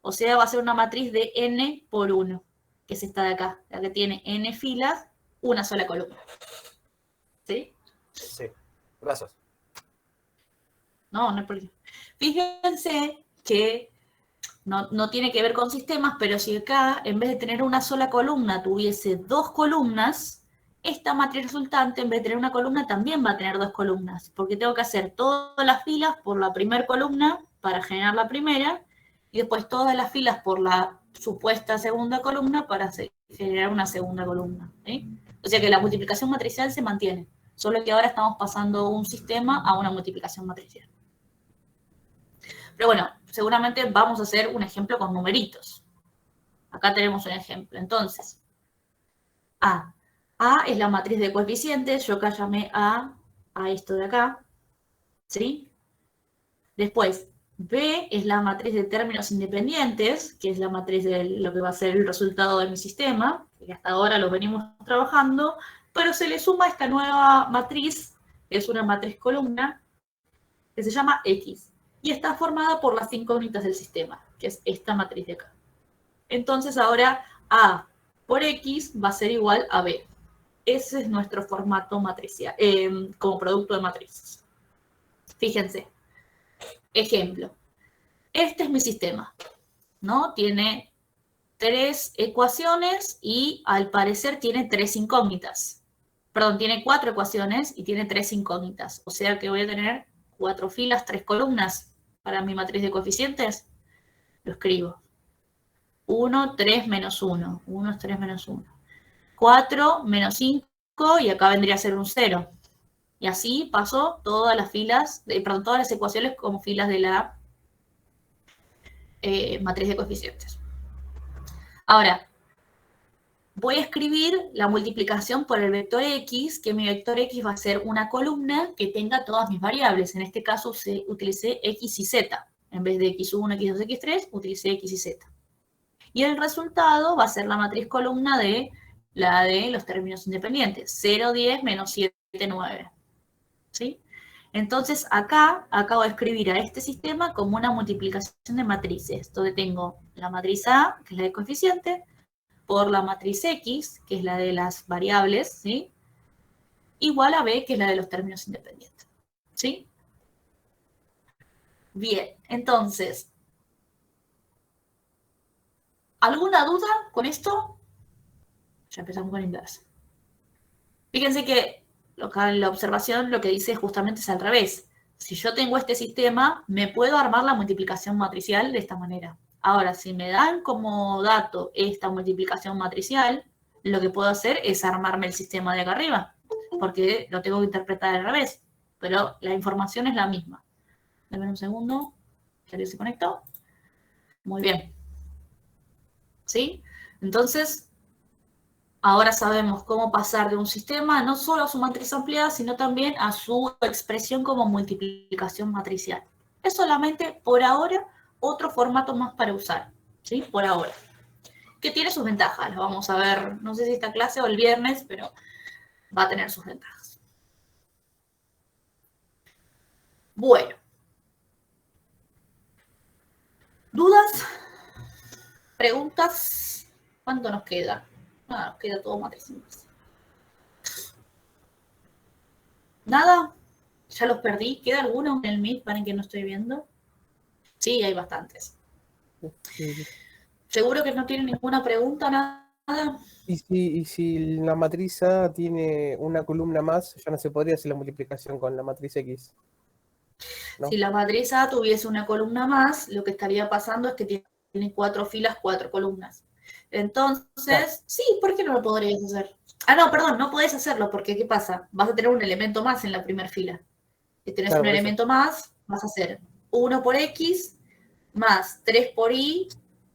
S1: O sea, va a ser una matriz de n por 1, que es esta de acá, la que tiene n filas, una sola columna. ¿Sí?
S7: Sí, gracias.
S1: No hay problema. Fíjense que no tiene que ver con sistemas, pero si acá, en vez de tener una sola columna, tuviese dos columnas, esta matriz resultante, en vez de tener una columna, también va a tener dos columnas, porque tengo que hacer todas las filas por la primera columna para generar la primera, y después todas las filas por la supuesta segunda columna para generar una segunda columna. ¿Sí? O sea que la multiplicación matricial se mantiene, solo que ahora estamos pasando un sistema a una multiplicación matricial. Pero bueno, seguramente vamos a hacer un ejemplo con numeritos. Acá tenemos un ejemplo. Entonces, A es la matriz de coeficientes. Yo acá llamé a esto de acá. ¿Sí? Después, B es la matriz de términos independientes, que es la matriz de lo que va a ser el resultado de mi sistema, que hasta ahora lo venimos trabajando, pero se le suma esta nueva matriz, que es una matriz columna, que se llama X. Y está formada por las incógnitas del sistema, que es esta matriz de acá. Entonces ahora A por X va a ser igual a B. Ese es nuestro formato matricial, como producto de matrices. Fíjense. Ejemplo. Este es mi sistema, ¿no? Tiene 3 ecuaciones y al parecer tiene 3 incógnitas. Perdón, tiene 4 ecuaciones y tiene 3 incógnitas. O sea que voy a tener 4 filas, 3 columnas para mi matriz de coeficientes. Lo escribo. 1, 3, menos 1. 1 es 3 menos 1. 4, menos 5, y acá vendría a ser un 0. Y así paso todas las filas, todas las ecuaciones como filas de la matriz de coeficientes. Ahora, voy a escribir la multiplicación por el vector X, que mi vector X va a ser una columna que tenga todas mis variables. En este caso utilicé X y Z. En vez de X1, X2, X3, utilicé X y Z. Y el resultado va a ser la matriz columna de la de los términos independientes. 0, 10, menos 7, 9. ¿Sí? Entonces, acá acabo de escribir a este sistema como una multiplicación de matrices, donde tengo la matriz A, que es la de coeficiente, por la matriz X, que es la de las variables, ¿sí? Igual a B, que es la de los términos independientes. ¿Sí? Bien, entonces, ¿alguna duda con esto? Ya empezamos con inversa. Fíjense que la observación lo que dice justamente es al revés. Si yo tengo este sistema, me puedo armar la multiplicación matricial de esta manera. Ahora, si me dan como dato esta multiplicación matricial, lo que puedo hacer es armarme el sistema de acá arriba, porque lo tengo que interpretar al revés, pero la información es la misma. Dame un segundo, que alguien se conectó. Muy bien. ¿Sí? Entonces, ahora sabemos cómo pasar de un sistema no solo a su matriz ampliada, sino también a su expresión como multiplicación matricial. Es solamente, por ahora, otro formato más para usar, ¿sí? Por ahora. Que tiene sus ventajas, lo vamos a ver, no sé si esta clase o el viernes, pero va a tener sus ventajas. Bueno. ¿Dudas? ¿Preguntas? ¿Cuánto nos queda? Nada, nos queda todo matriz inversa. ¿Nada? Ya los perdí. ¿Queda alguno en el Meet para que no estoy viendo? Sí, hay bastantes. ¿Seguro que no tienen ninguna pregunta, nada?
S8: Y si la matriz A tiene una columna más, ya no se podría hacer la multiplicación con la matriz X, ¿no?
S1: Si la matriz A tuviese una columna más, lo que estaría pasando es que tiene 4 filas, 4 columnas. Entonces,
S8: Claro.
S1: sí, ¿por qué no lo podrías hacer? Ah, no, perdón, no podés hacerlo, porque ¿qué pasa? Vas a tener un elemento más en la primera fila. Si tenés
S8: Claro,
S1: un
S8: por eso.
S1: elemento más, vas a hacer 1 por X, más 3 por Y,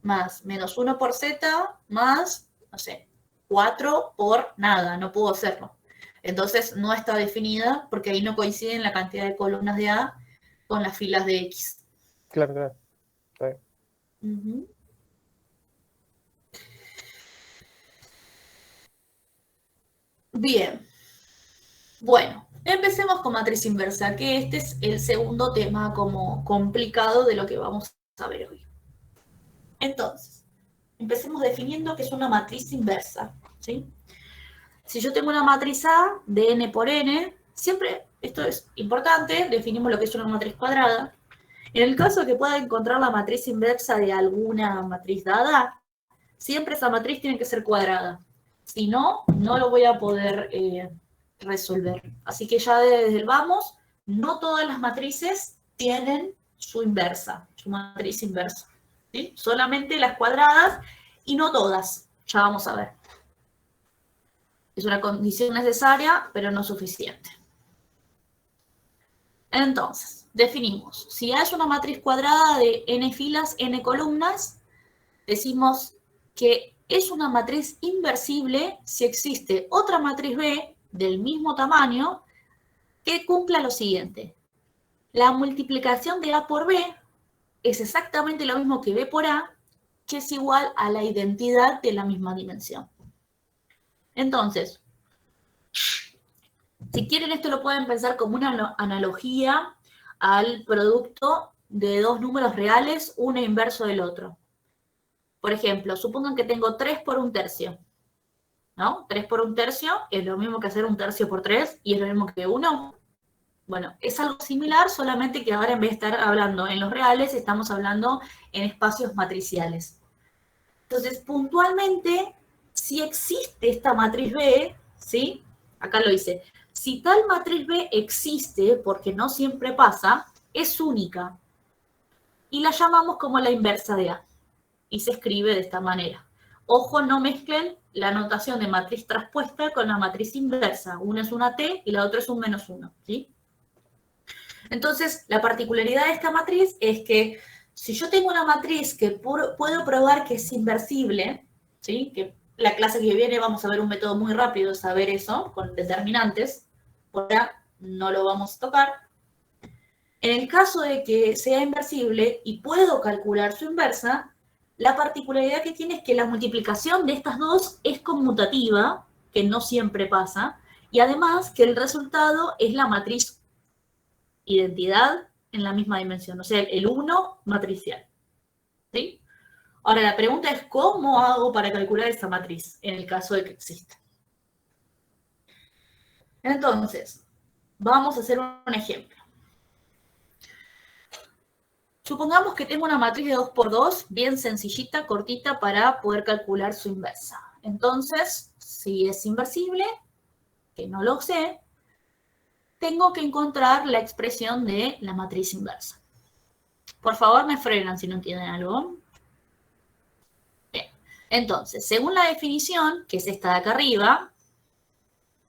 S1: más menos 1 por Z, más, no sé, 4 por nada, no puedo hacerlo. Entonces no está definida porque ahí no coinciden la cantidad de columnas de A con las filas de X.
S8: Claro, claro. Está bien.
S1: Ujú. Bien. Bueno, empecemos con matriz inversa, que este es el segundo tema como complicado de lo que vamos a ver hoy. Entonces, empecemos definiendo qué es una matriz inversa, ¿sí? Si yo tengo una matriz A de n por n, siempre, esto es importante, definimos lo que es una matriz cuadrada. En el caso de que pueda encontrar la matriz inversa de alguna matriz dada, siempre esa matriz tiene que ser cuadrada. Si no, no lo voy a poder resolver. Así que ya desde el vamos, no todas las matrices tienen su inversa, su matriz inversa. ¿Sí? Solamente las cuadradas y no todas. Ya vamos a ver. Es una condición necesaria, pero no suficiente. Entonces, definimos. Si hay una matriz cuadrada de n filas, n columnas, decimos que es una matriz inversible si existe otra matriz B del mismo tamaño que cumpla lo siguiente. La multiplicación de A por B es exactamente lo mismo que B por A, que es igual a la identidad de la misma dimensión. Entonces, si quieren esto lo pueden pensar como una analogía al producto de dos números reales, uno inverso del otro. Por ejemplo, supongan que tengo 3 por 1/3, ¿no? 3 por 1/3 es lo mismo que hacer 1/3 por 3 y es lo mismo que 1. Bueno, es algo similar, solamente que ahora en vez de estar hablando en los reales, estamos hablando en espacios matriciales. Entonces, puntualmente, si existe esta matriz B, ¿sí? Acá lo hice. Si tal matriz B existe, porque no siempre pasa, es única. Y la llamamos como la inversa de A. Y se escribe de esta manera. Ojo, no mezclen la notación de matriz traspuesta con la matriz inversa. Una es una T y la otra es un -1, ¿sí? Entonces, la particularidad de esta matriz es que si yo tengo una matriz que puedo probar que es inversible, ¿sí? Que la clase que viene vamos a ver un método muy rápido de saber eso, con determinantes, por ahora no lo vamos a tocar. En el caso de que sea inversible y puedo calcular su inversa, la particularidad que tiene es que la multiplicación de estas dos es conmutativa, que no siempre pasa, Y además que el resultado es la matriz identidad en la misma dimensión, o sea, el 1 matricial. ¿Sí? Ahora, la pregunta es, ¿cómo hago para calcular esa matriz en el caso de que exista? Entonces, vamos a hacer un ejemplo. Supongamos que tengo una matriz de 2×2, bien sencillita, cortita, para poder calcular su inversa. Entonces, si es inversible, que no lo sé, tengo que encontrar la expresión de la matriz inversa. Por favor, me frenan si no entienden algo. Bien. Entonces, según la definición, que es esta de acá arriba,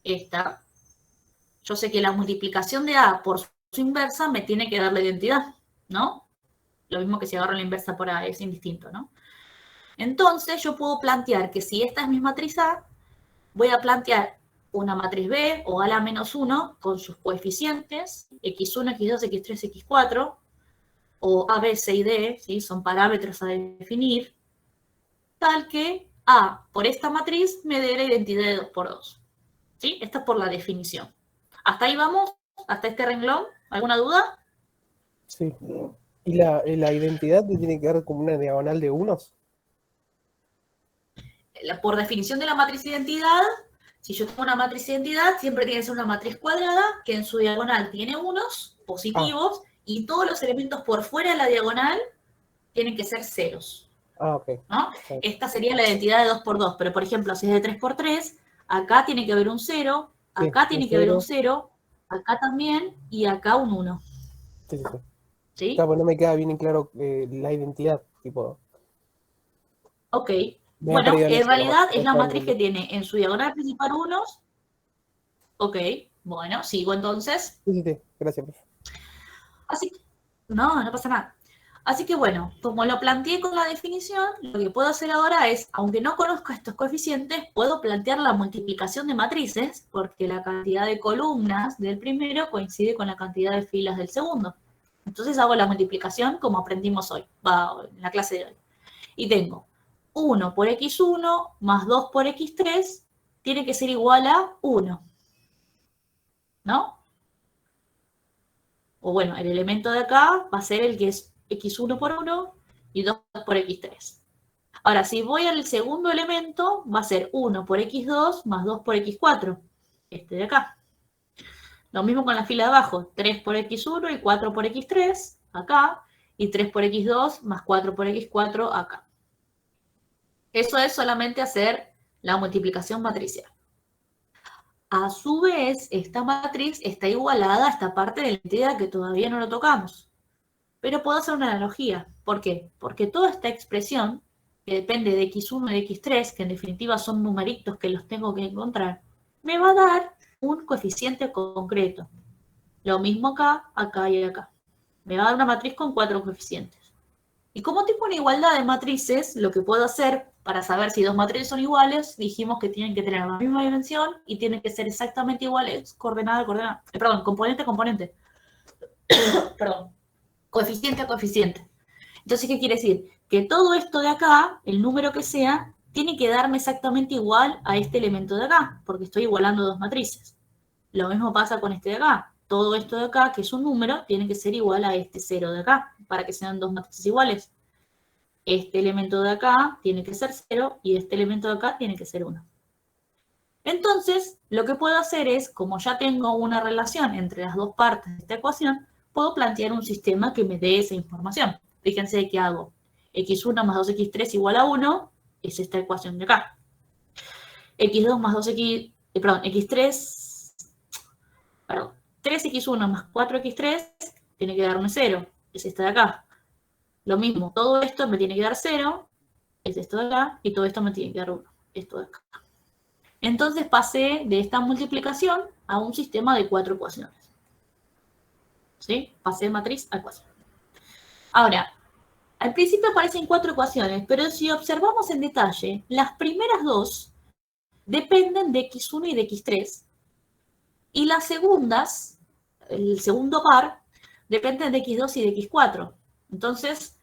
S1: esta, yo sé que la multiplicación de A por su inversa me tiene que dar la identidad, ¿no? Lo mismo que si agarro la inversa por A, es indistinto, ¿no? Entonces, yo puedo plantear que si esta es mi matriz A, voy a plantear una matriz B o A la menos 1 con sus coeficientes, x1, x2, x3, x4, o A, B, C y D, ¿sí? Son parámetros a definir, tal que A por esta matriz me dé la identidad de 2×2. ¿Sí? Esta es por la definición. ¿Hasta ahí vamos? ¿Hasta este renglón? ¿Alguna duda?
S8: Sí. ¿Y la identidad te tiene que ver como una diagonal de unos?
S1: Por definición de la matriz identidad, si yo tengo una matriz identidad, siempre tiene que ser una matriz cuadrada que en su diagonal tiene unos positivos y todos los elementos por fuera de la diagonal tienen que ser ceros.
S8: Ah, ok.
S1: ¿No? Esta sería la identidad de 2×2, pero por ejemplo, si es de 3×3, acá tiene que haber un 0, acá
S8: Sí,
S1: tiene
S8: un
S1: que haber un
S8: 0.
S1: 0, acá también y acá un 1.
S8: Sí, sí, sí.
S1: ¿Sí?
S8: Claro, pues no me queda bien en claro la identidad, tipo.
S1: Ok.
S8: Me he
S1: Bueno,
S8: perdido en
S1: en
S8: eso,
S1: realidad
S8: nomás,
S1: es la
S8: no
S1: matriz que
S8: entendí.
S1: tiene en su diagonal principal unos. Ok, bueno, sigo entonces.
S8: Sí, sí, sí. Gracias, profe.
S1: Así que, no pasa nada. Así que bueno, como lo planteé con la definición, lo que puedo hacer ahora es, aunque no conozca estos coeficientes, puedo plantear la multiplicación de matrices, porque la cantidad de columnas del primero coincide con la cantidad de filas del segundo. Entonces hago la multiplicación como aprendimos hoy, en la clase de hoy. Y tengo 1 por x1 más 2 por x3 tiene que ser igual a 1. ¿No? O bueno, el elemento de acá va a ser el que es x1 por 1 y 2 por x3. Ahora, si voy al segundo elemento, va a ser 1 por x2 más 2 por x4. Este de acá. Lo mismo con la fila de abajo. 3 por x1 y 4 por x3 acá. Y 3 por x2 más 4 por x4 acá. Eso es solamente hacer la multiplicación matricial. A su vez, esta matriz está igualada a esta parte de la entidad que todavía no lo tocamos. Pero puedo hacer una analogía. ¿Por qué? Porque toda esta expresión, que depende de x1 y de x3, que en definitiva son numeritos que los tengo que encontrar, me va a dar un coeficiente concreto. Lo mismo acá, acá y acá. Me va a dar una matriz con 4 coeficientes. Y como tengo una igualdad de matrices, lo que puedo hacer para saber si dos matrices son iguales, dijimos que tienen que tener la misma dimensión y tienen que ser exactamente iguales, coordenada a coordenada. Perdón, componente a componente. Perdón. Coeficiente a coeficiente. Entonces, ¿qué quiere decir? Que todo esto de acá, el número que sea, tiene que darme exactamente igual a este elemento de acá, porque estoy igualando dos matrices. Lo mismo pasa con este de acá. Todo esto de acá, que es un número, tiene que ser igual a este 0 de acá, para que sean dos matrices iguales. Este elemento de acá tiene que ser 0 y este elemento de acá tiene que ser 1. Entonces, lo que puedo hacer es, como ya tengo una relación entre las dos partes de esta ecuación, puedo plantear un sistema que me dé esa información. Fíjense que hago x1 más 2x3 igual a 1, es esta ecuación de acá. x2 más 2x, x3, perdón, 3x1 más 4x3 tiene que darme 0, es esta de acá. Lo mismo, todo esto me tiene que dar 0, es esto de acá, y todo esto me tiene que dar 1, esto de acá. Entonces pasé de esta multiplicación a un sistema de 4 ecuaciones. ¿Sí? Pasé de matriz a ecuación. Ahora, al principio aparecen 4 ecuaciones, pero si observamos en detalle, las primeras dos dependen de x1 y de x3, y las segundas, el segundo par, dependen de x2 y de x4. Entonces,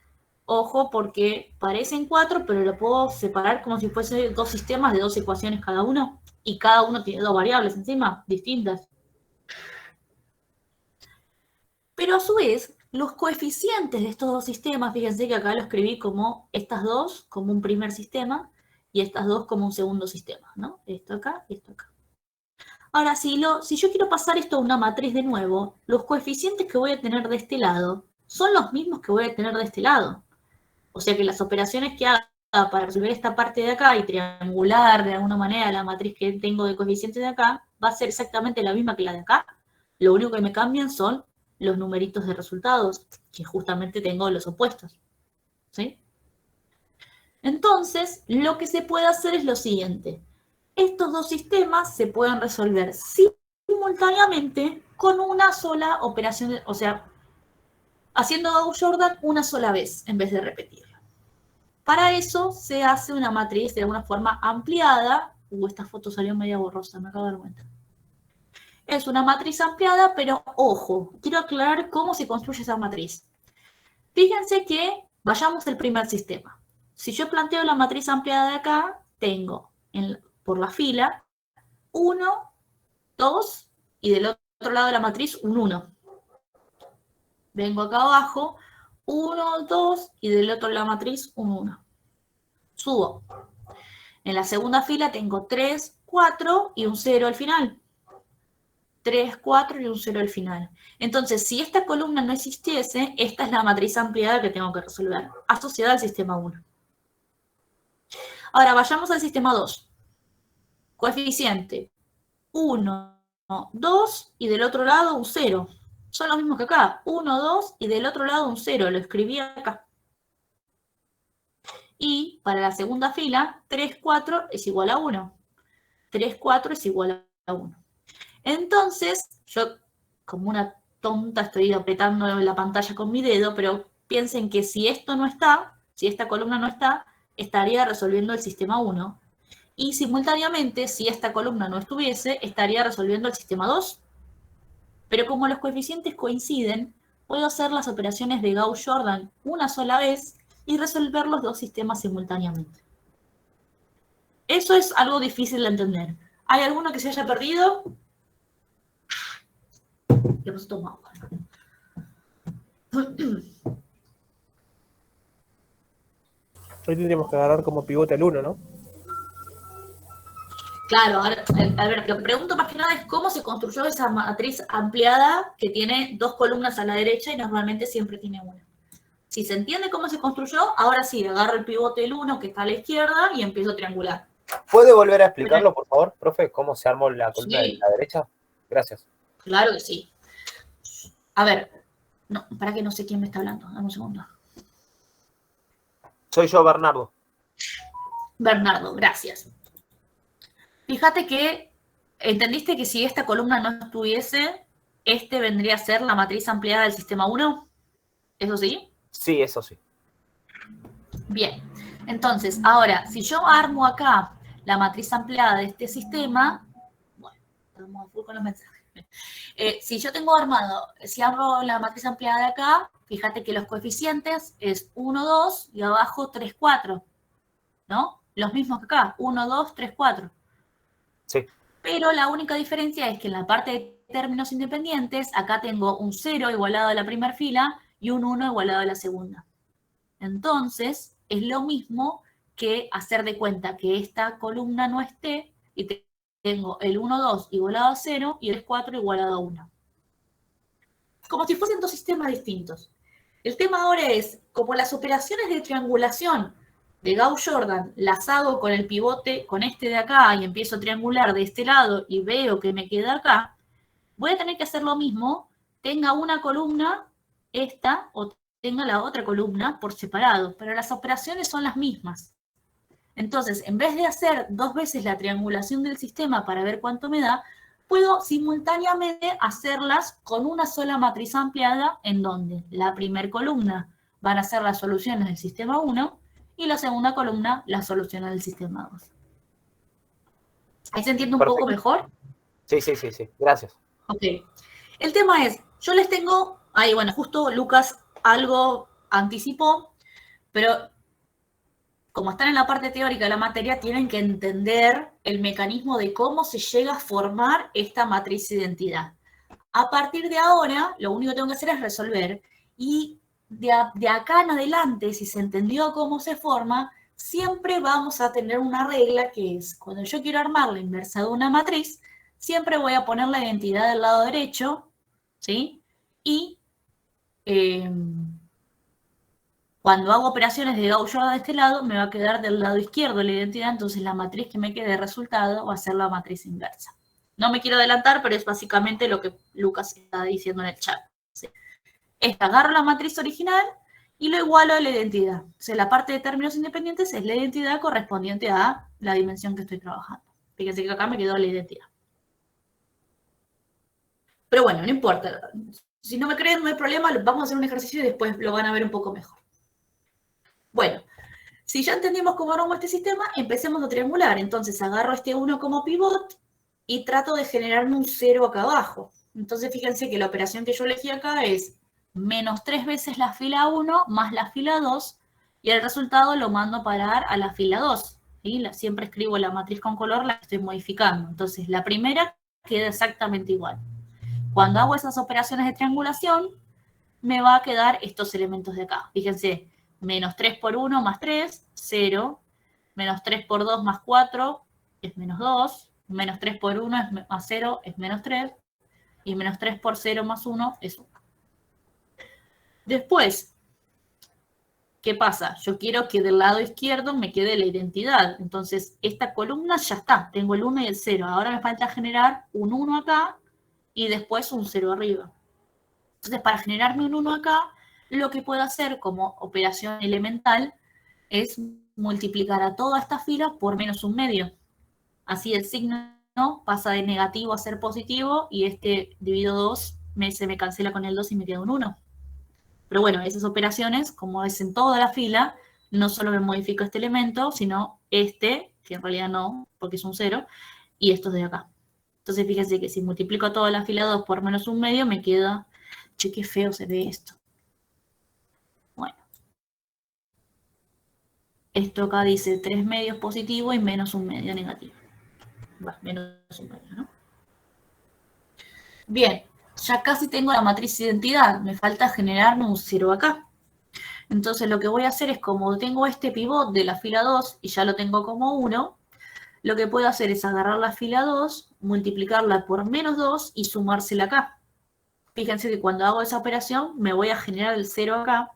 S1: ojo, porque parecen 4, pero lo puedo separar como si fuesen dos sistemas de 2 ecuaciones cada uno. y cada uno tiene dos variables encima, distintas. Pero a su vez, los coeficientes de estos dos sistemas, fíjense que acá lo escribí como estas dos, como un primer sistema, y estas dos como un segundo sistema, ¿no? Esto acá y esto acá. Ahora, si yo quiero pasar esto a una matriz de nuevo, los coeficientes que voy a tener de este lado son los mismos que voy a tener de este lado. O sea que las operaciones que haga para resolver esta parte de acá y triangular de alguna manera la matriz que tengo de coeficientes de acá, va a ser exactamente la misma que la de acá. Lo único que me cambian son los numeritos de resultados, que justamente tengo los opuestos. ¿Sí? Entonces, lo que se puede hacer es lo siguiente. Estos dos sistemas se pueden resolver simultáneamente con una sola operación, o sea, haciendo Gauss-Jordan una sola vez en vez de repetirlo. Para eso se hace una matriz de alguna forma ampliada. Esta foto salió media borrosa, me acabo de dar cuenta. Es una matriz ampliada, pero ojo, quiero aclarar cómo se construye esa matriz. Fíjense que vayamos al primer sistema. Si yo planteo la matriz ampliada de acá, tengo por la fila 1, 2 y del otro lado de la matriz un 1. Vengo acá abajo, 1, 2 y del otro lado de la matriz un 1. Subo. En la segunda fila tengo 3, 4 y un 0 al final. 3, 4 y un 0 al final. Entonces, si esta columna no existiese, esta es la matriz ampliada que tengo que resolver, asociada al sistema 1. Ahora, vayamos al sistema 2. Coeficiente 1, 2 y del otro lado un 0. Son los mismos que acá. 1, 2 y del otro lado un 0. Lo escribí acá. Y para la segunda fila, 3, 4 es igual a 1. 3, 4 es igual a 1. Entonces, yo como una tonta estoy apretando la pantalla con mi dedo, pero piensen que si esto no está, si esta columna no está, estaría resolviendo el sistema 1. Y simultáneamente, si esta columna no estuviese, estaría resolviendo el sistema 2. Pero como los coeficientes coinciden, puedo hacer las operaciones de Gauss-Jordan una sola vez y resolver los dos sistemas simultáneamente. Eso es algo difícil de entender. ¿Hay alguno que se haya perdido? Le puse toma agua.
S8: Hoy tendríamos que agarrar como pivote al 1, ¿no?
S1: Claro, a ver, lo que pregunto más que nada es cómo se construyó esa matriz ampliada que tiene dos columnas a la derecha y normalmente siempre tiene una. Si se entiende cómo se construyó, ahora sí, agarro el pivote del 1 que está a la izquierda y empiezo a triangular.
S7: ¿Puede volver a explicarlo, por favor, profe, cómo se armó la columna
S1: Sí.
S7: de la derecha? Gracias.
S1: Claro que sí. A ver, no, para que no sé quién me está hablando. Dame un segundo.
S7: Soy yo, Bernardo.
S1: Bernardo, gracias. Fíjate que entendiste que si esta columna no estuviese, este vendría a ser la matriz ampliada del sistema 1. ¿Eso sí?
S7: Sí, eso sí.
S1: Bien. Entonces, ahora, si yo armo acá la matriz ampliada de este sistema, bueno, estamos a full con los mensajes. Si yo tengo armado, si armo la matriz ampliada de acá, fíjate que los coeficientes es 1, 2 y abajo 3, 4, ¿no? Los mismos que acá, 1, 2, 3, 4.
S7: Sí.
S1: Pero la única diferencia es que en la parte de términos independientes, acá tengo un 0 igualado a la primera fila y un 1 igualado a la segunda. Entonces, es lo mismo que hacer de cuenta que esta columna no esté y tengo el 1, 2 igualado a 0 y el 4 igualado a 1. Como si fuesen dos sistemas distintos. El tema ahora es, como las operaciones de triangulación de Gauss-Jordan las hago con el pivote, con este de acá, y empiezo a triangular de este lado y veo que me queda acá, voy a tener que hacer lo mismo, tenga una columna, esta, o tenga la otra columna por separado, pero las operaciones son las mismas. Entonces, en vez de hacer dos veces la triangulación del sistema para ver cuánto me da, puedo simultáneamente hacerlas con una sola matriz ampliada en donde la primera columna van a ser las soluciones del sistema 1 y la segunda columna las soluciones del sistema 2. ¿Ahí se entiende un poco mejor?
S7: Sí. Gracias.
S1: Ok. El tema es, yo les tengo, ahí bueno, justo Lucas algo anticipó, pero como están en la parte teórica de la materia, tienen que entender el mecanismo de cómo se llega a formar esta matriz de identidad. A partir de ahora, lo único que tengo que hacer es resolver. Y de acá en adelante, si se entendió cómo se forma, siempre vamos a tener una regla que es, cuando yo quiero armar la inversa de una matriz, siempre voy a poner la identidad del lado derecho, ¿sí? Y cuando hago operaciones de Gauss-Jordan de este lado, me va a quedar del lado izquierdo la identidad, entonces la matriz que me quede de resultado va a ser la matriz inversa. No me quiero adelantar, pero es básicamente lo que Lucas está diciendo en el chat. ¿Sí? Agarro la matriz original y lo igualo a la identidad. O sea, la parte de términos independientes es la identidad correspondiente a la dimensión que estoy trabajando. Fíjense que acá me quedó la identidad. Pero bueno, no importa. Si no me creen, no hay problema, vamos a hacer un ejercicio y después lo van a ver un poco mejor. Bueno, si ya entendimos cómo armamos este sistema, empecemos a triangular. Entonces agarro este 1 como pivot y trato de generarme un 0 acá abajo. Entonces fíjense que la operación que yo elegí acá es menos 3 veces la fila 1 más la fila 2 y el resultado lo mando a parar a la fila 2. ¿Sí? Siempre escribo la matriz con color, la estoy modificando. Entonces la primera queda exactamente igual. Cuando hago esas operaciones de triangulación, me va a quedar estos elementos de acá. Fíjense. Menos 3 por 1 más 3, 0. Menos 3 por 2 más 4 es menos 2. Menos 3 por 1 es más 0 es menos 3. Y menos 3 por 0 más 1 es 1. Después, ¿qué pasa? Yo quiero que del lado izquierdo me quede la identidad. Entonces, esta columna ya está. Tengo el 1 y el 0. Ahora me falta generar un 1 acá y después un 0 arriba. Entonces, para generarme un 1 acá, lo que puedo hacer como operación elemental es multiplicar a toda esta fila por menos un medio. Así el signo pasa de negativo a ser positivo y este dividido 2 se me cancela con el 2 y me queda un 1. Pero bueno, esas operaciones, como es en toda la fila, no solo me modifico este elemento, sino este, que en realidad no, porque es un 0, y estos de acá. Entonces fíjense que si multiplico toda la fila 2 por menos un medio, me queda, che, qué feo se ve esto. Bueno. Esto acá dice 3 medios positivo y menos un medio negativo. Bueno, menos un medio, ¿no? Bien, ya casi tengo la matriz de identidad. Me falta generarme un 0 acá. Entonces lo que voy a hacer es, como tengo este pivot de la fila 2 y ya lo tengo como 1, lo que puedo hacer es agarrar la fila 2, multiplicarla por menos 2 y sumársela acá. Fíjense que cuando hago esa operación me voy a generar el 0 acá.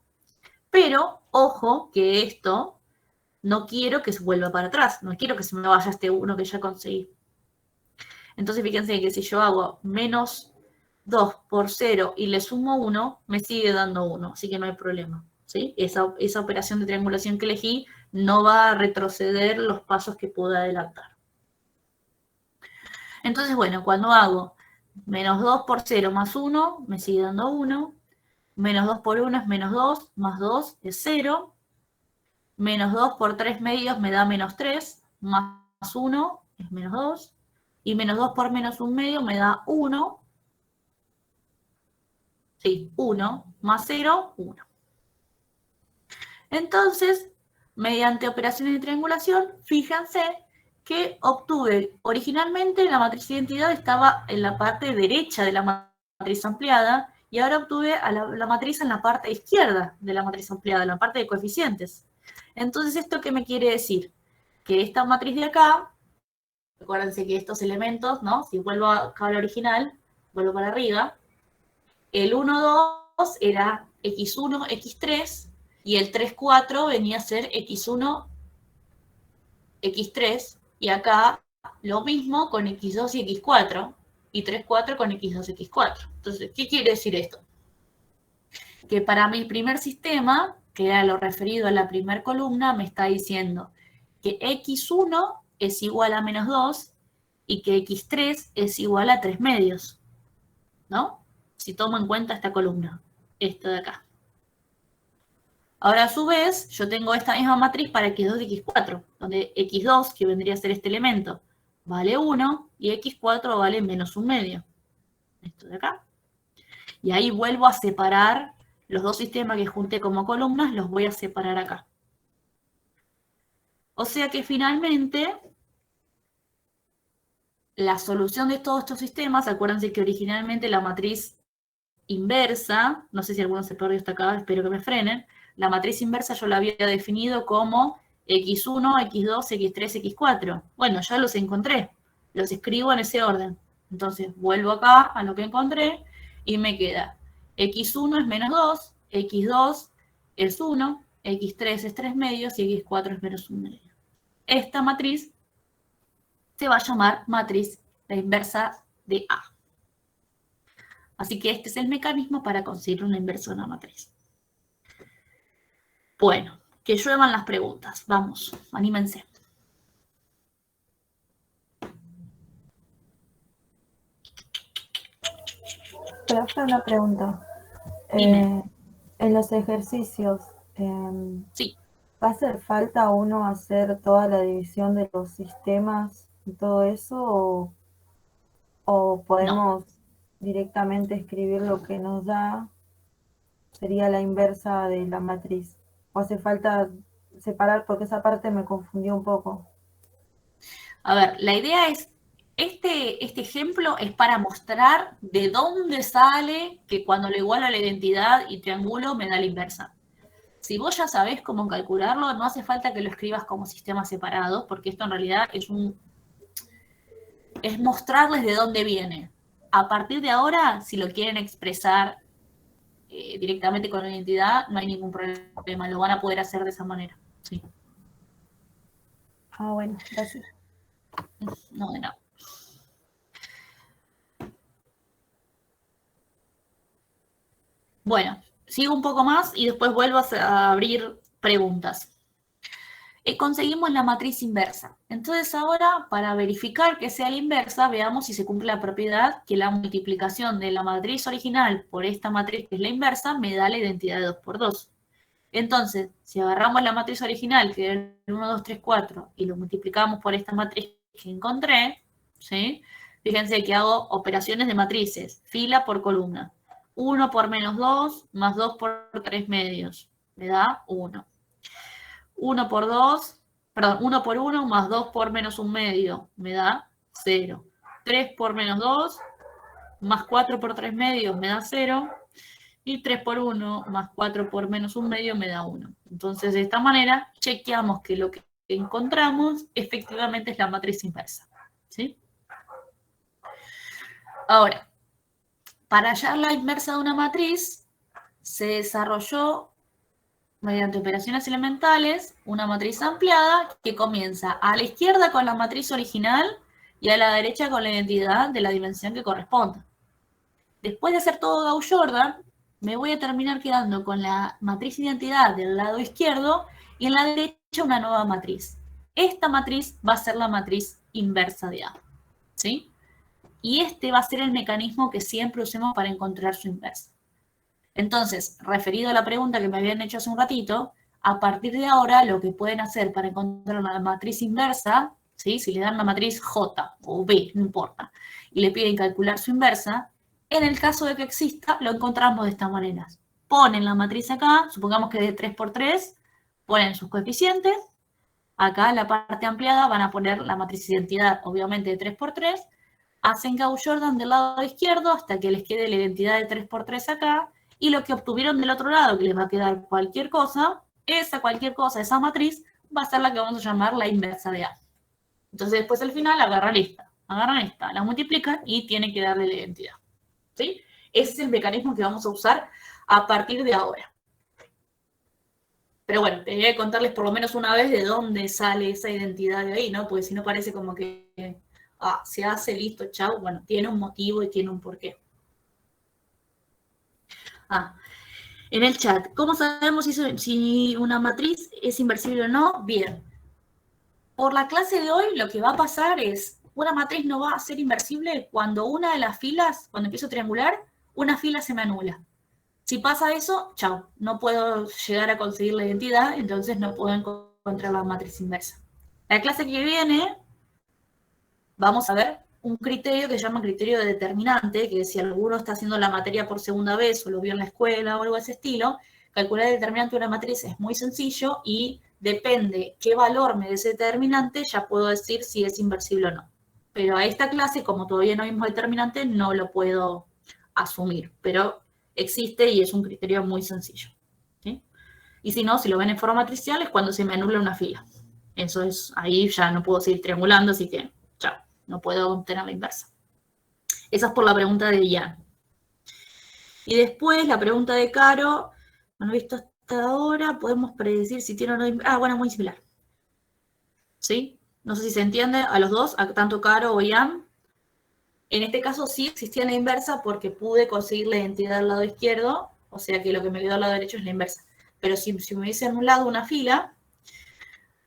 S1: Pero, ojo, que esto no quiero que se vuelva para atrás. No quiero que se me vaya este 1 que ya conseguí. Entonces fíjense que si yo hago menos 2 por 0 y le sumo 1, me sigue dando 1. Así que no hay problema. ¿Sí? Esa operación de triangulación que elegí no va a retroceder los pasos que pueda adelantar. Entonces, bueno, cuando hago menos 2 por 0 más 1, me sigue dando 1. Menos 2 por 1 es menos 2, más 2 es 0. Menos 2 por 3 medios me da menos 3, más 1 es menos 2. Y menos 2 por menos 1 medio me da 1. Sí, 1, más 0, 1. Entonces, mediante operaciones de triangulación, fíjense que obtuve, originalmente la matriz de identidad estaba en la parte derecha de la matriz ampliada, y ahora obtuve a la matriz en la parte izquierda de la matriz ampliada, en la parte de coeficientes. Entonces, ¿esto qué me quiere decir? Que esta matriz de acá, acuérdense que estos elementos, ¿no? Si vuelvo acá al original, vuelvo para arriba, el 1, 2 era x1, x3, y el 3, 4 venía a ser x1, x3, y acá lo mismo con x2 y x4, y 3, 4 con x2, x4. Entonces, ¿qué quiere decir esto? Que para mi primer sistema, que era lo referido a la primera columna, me está diciendo que x1 es igual a menos 2 y que x3 es igual a 3 medios, ¿no? Si tomo en cuenta esta columna, esta de acá. Ahora, a su vez, yo tengo esta misma matriz para x2 y x4, donde x2, que vendría a ser este elemento, vale 1 y x4 vale menos 1 medio. Esto de acá. Y ahí vuelvo a separar los dos sistemas que junté como columnas, los voy a separar acá. O sea que finalmente la solución de todos estos sistemas, acuérdense que originalmente la matriz inversa, no sé si alguno se perdió hasta acá, espero que me frenen, la matriz inversa yo la había definido como x1, x2, x3, x4. Bueno, ya los encontré, los escribo en ese orden. Entonces vuelvo acá a lo que encontré y me queda x1 es menos 2, x2 es 1, x3 es 3 medios y x4 es menos 1 medio. Esta matriz se va a llamar matriz la inversa de A. Así que este es el mecanismo para conseguir una inversa de una matriz. Bueno, que lluevan las preguntas. Vamos, anímense.
S9: Profe, una pregunta.
S1: Dime.
S9: En los ejercicios,
S1: Sí.
S9: ¿va a hacer falta uno hacer toda la división de los sistemas y todo eso? ¿O podemos directamente escribir lo que nos da? Sería la inversa de la matriz. ¿O hace falta separar? Porque esa parte me confundió un poco.
S1: A ver, la idea es, este ejemplo es para mostrar de dónde sale que cuando lo igualo a la identidad y triangulo me da la inversa. Si vos ya sabés cómo calcularlo, no hace falta que lo escribas como sistemas separados, porque esto en realidad es mostrarles de dónde viene. A partir de ahora, si lo quieren expresar directamente con la identidad, no hay ningún problema, lo van a poder hacer de esa manera. Sí.
S9: Ah, bueno, gracias.
S1: No, de nada. Bueno, sigo un poco más y después vuelvo a abrir preguntas. Conseguimos la matriz inversa. Entonces ahora, para verificar que sea la inversa, veamos si se cumple la propiedad que la multiplicación de la matriz original por esta matriz que es la inversa me da la identidad de 2 por 2. Entonces, si agarramos la matriz original, que es el 1, 2, 3, 4, y lo multiplicamos por esta matriz que encontré, ¿sí? Fíjense que hago operaciones de matrices, fila por columna. 1 por menos 2 más 2 por 3 medios, me da 1. 1 por 2, perdón, 1 por 1 más 2 por menos 1 medio, me da 0. 3 por menos 2 más 4 por 3 medios me da 0. Y 3 por 1 más 4 por menos 1 medio me da 1. Entonces, de esta manera, chequeamos que lo que encontramos efectivamente es la matriz inversa. ¿Sí? Ahora, para hallar la inversa de una matriz, se desarrolló, mediante operaciones elementales, una matriz ampliada que comienza a la izquierda con la matriz original y a la derecha con la identidad de la dimensión que corresponda. Después de hacer todo Gauss-Jordan, me voy a terminar quedando con la matriz identidad del lado izquierdo y en la derecha una nueva matriz. Esta matriz va a ser la matriz inversa de A. ¿Sí? Y este va a ser el mecanismo que siempre usemos para encontrar su inversa. Entonces, referido a la pregunta que me habían hecho hace un ratito, a partir de ahora lo que pueden hacer para encontrar una matriz inversa, ¿sí? Si le dan una matriz J o B, no importa, y le piden calcular su inversa, en el caso de que exista, lo encontramos de esta manera. Ponen la matriz acá, supongamos que es de 3 por 3, ponen sus coeficientes, acá en la parte ampliada van a poner la matriz identidad, obviamente de 3 por 3, hacen Gauss-Jordan del lado izquierdo hasta que les quede la identidad de 3 por 3 acá, y lo que obtuvieron del otro lado, que les va a quedar cualquier cosa, esa matriz, va a ser la que vamos a llamar la inversa de A. Entonces después al final agarran esta, la multiplican y tienen que darle la identidad. ¿Sí? Ese es el mecanismo que vamos a usar a partir de ahora. Pero bueno, tenía que contarles por lo menos una vez de dónde sale esa identidad de ahí, ¿no? Porque si no parece como que se hace, listo, chau. Bueno, tiene un motivo y tiene un porqué. En el chat, ¿cómo sabemos si una matriz es inversible o no? Bien. Por la clase de hoy lo que va a pasar es, una matriz no va a ser inversible cuando una de las filas, cuando empiezo a triangular, una fila se me anula. Si pasa eso, chao, no puedo llegar a conseguir la identidad, entonces no puedo encontrar la matriz inversa. La clase que viene, vamos a ver un criterio que se llama criterio de determinante, que si alguno está haciendo la materia por segunda vez o lo vio en la escuela o algo de ese estilo, calcular el determinante de una matriz es muy sencillo y depende qué valor me dé ese determinante, ya puedo decir si es inversible o no. Pero a esta clase, como todavía no vimos determinante, no lo puedo asumir, pero existe y es un criterio muy sencillo, ¿sí? Y si no, si lo ven en forma matricial es cuando se me anula una fila. Eso es, ahí ya no puedo seguir triangulando, así que ya, no puedo obtener la inversa. Esa es por la pregunta de Ian. Y después la pregunta de Caro, bueno, visto hasta ahora, podemos predecir si tiene o no inversa. Ah, bueno, muy similar. ¿Sí? No sé si se entiende a los dos, a tanto Caro o Ian. En este caso sí existía la inversa porque pude conseguir la identidad del lado izquierdo, o sea que lo que me quedó al lado derecho es la inversa. Pero si me hubiese anulado una fila,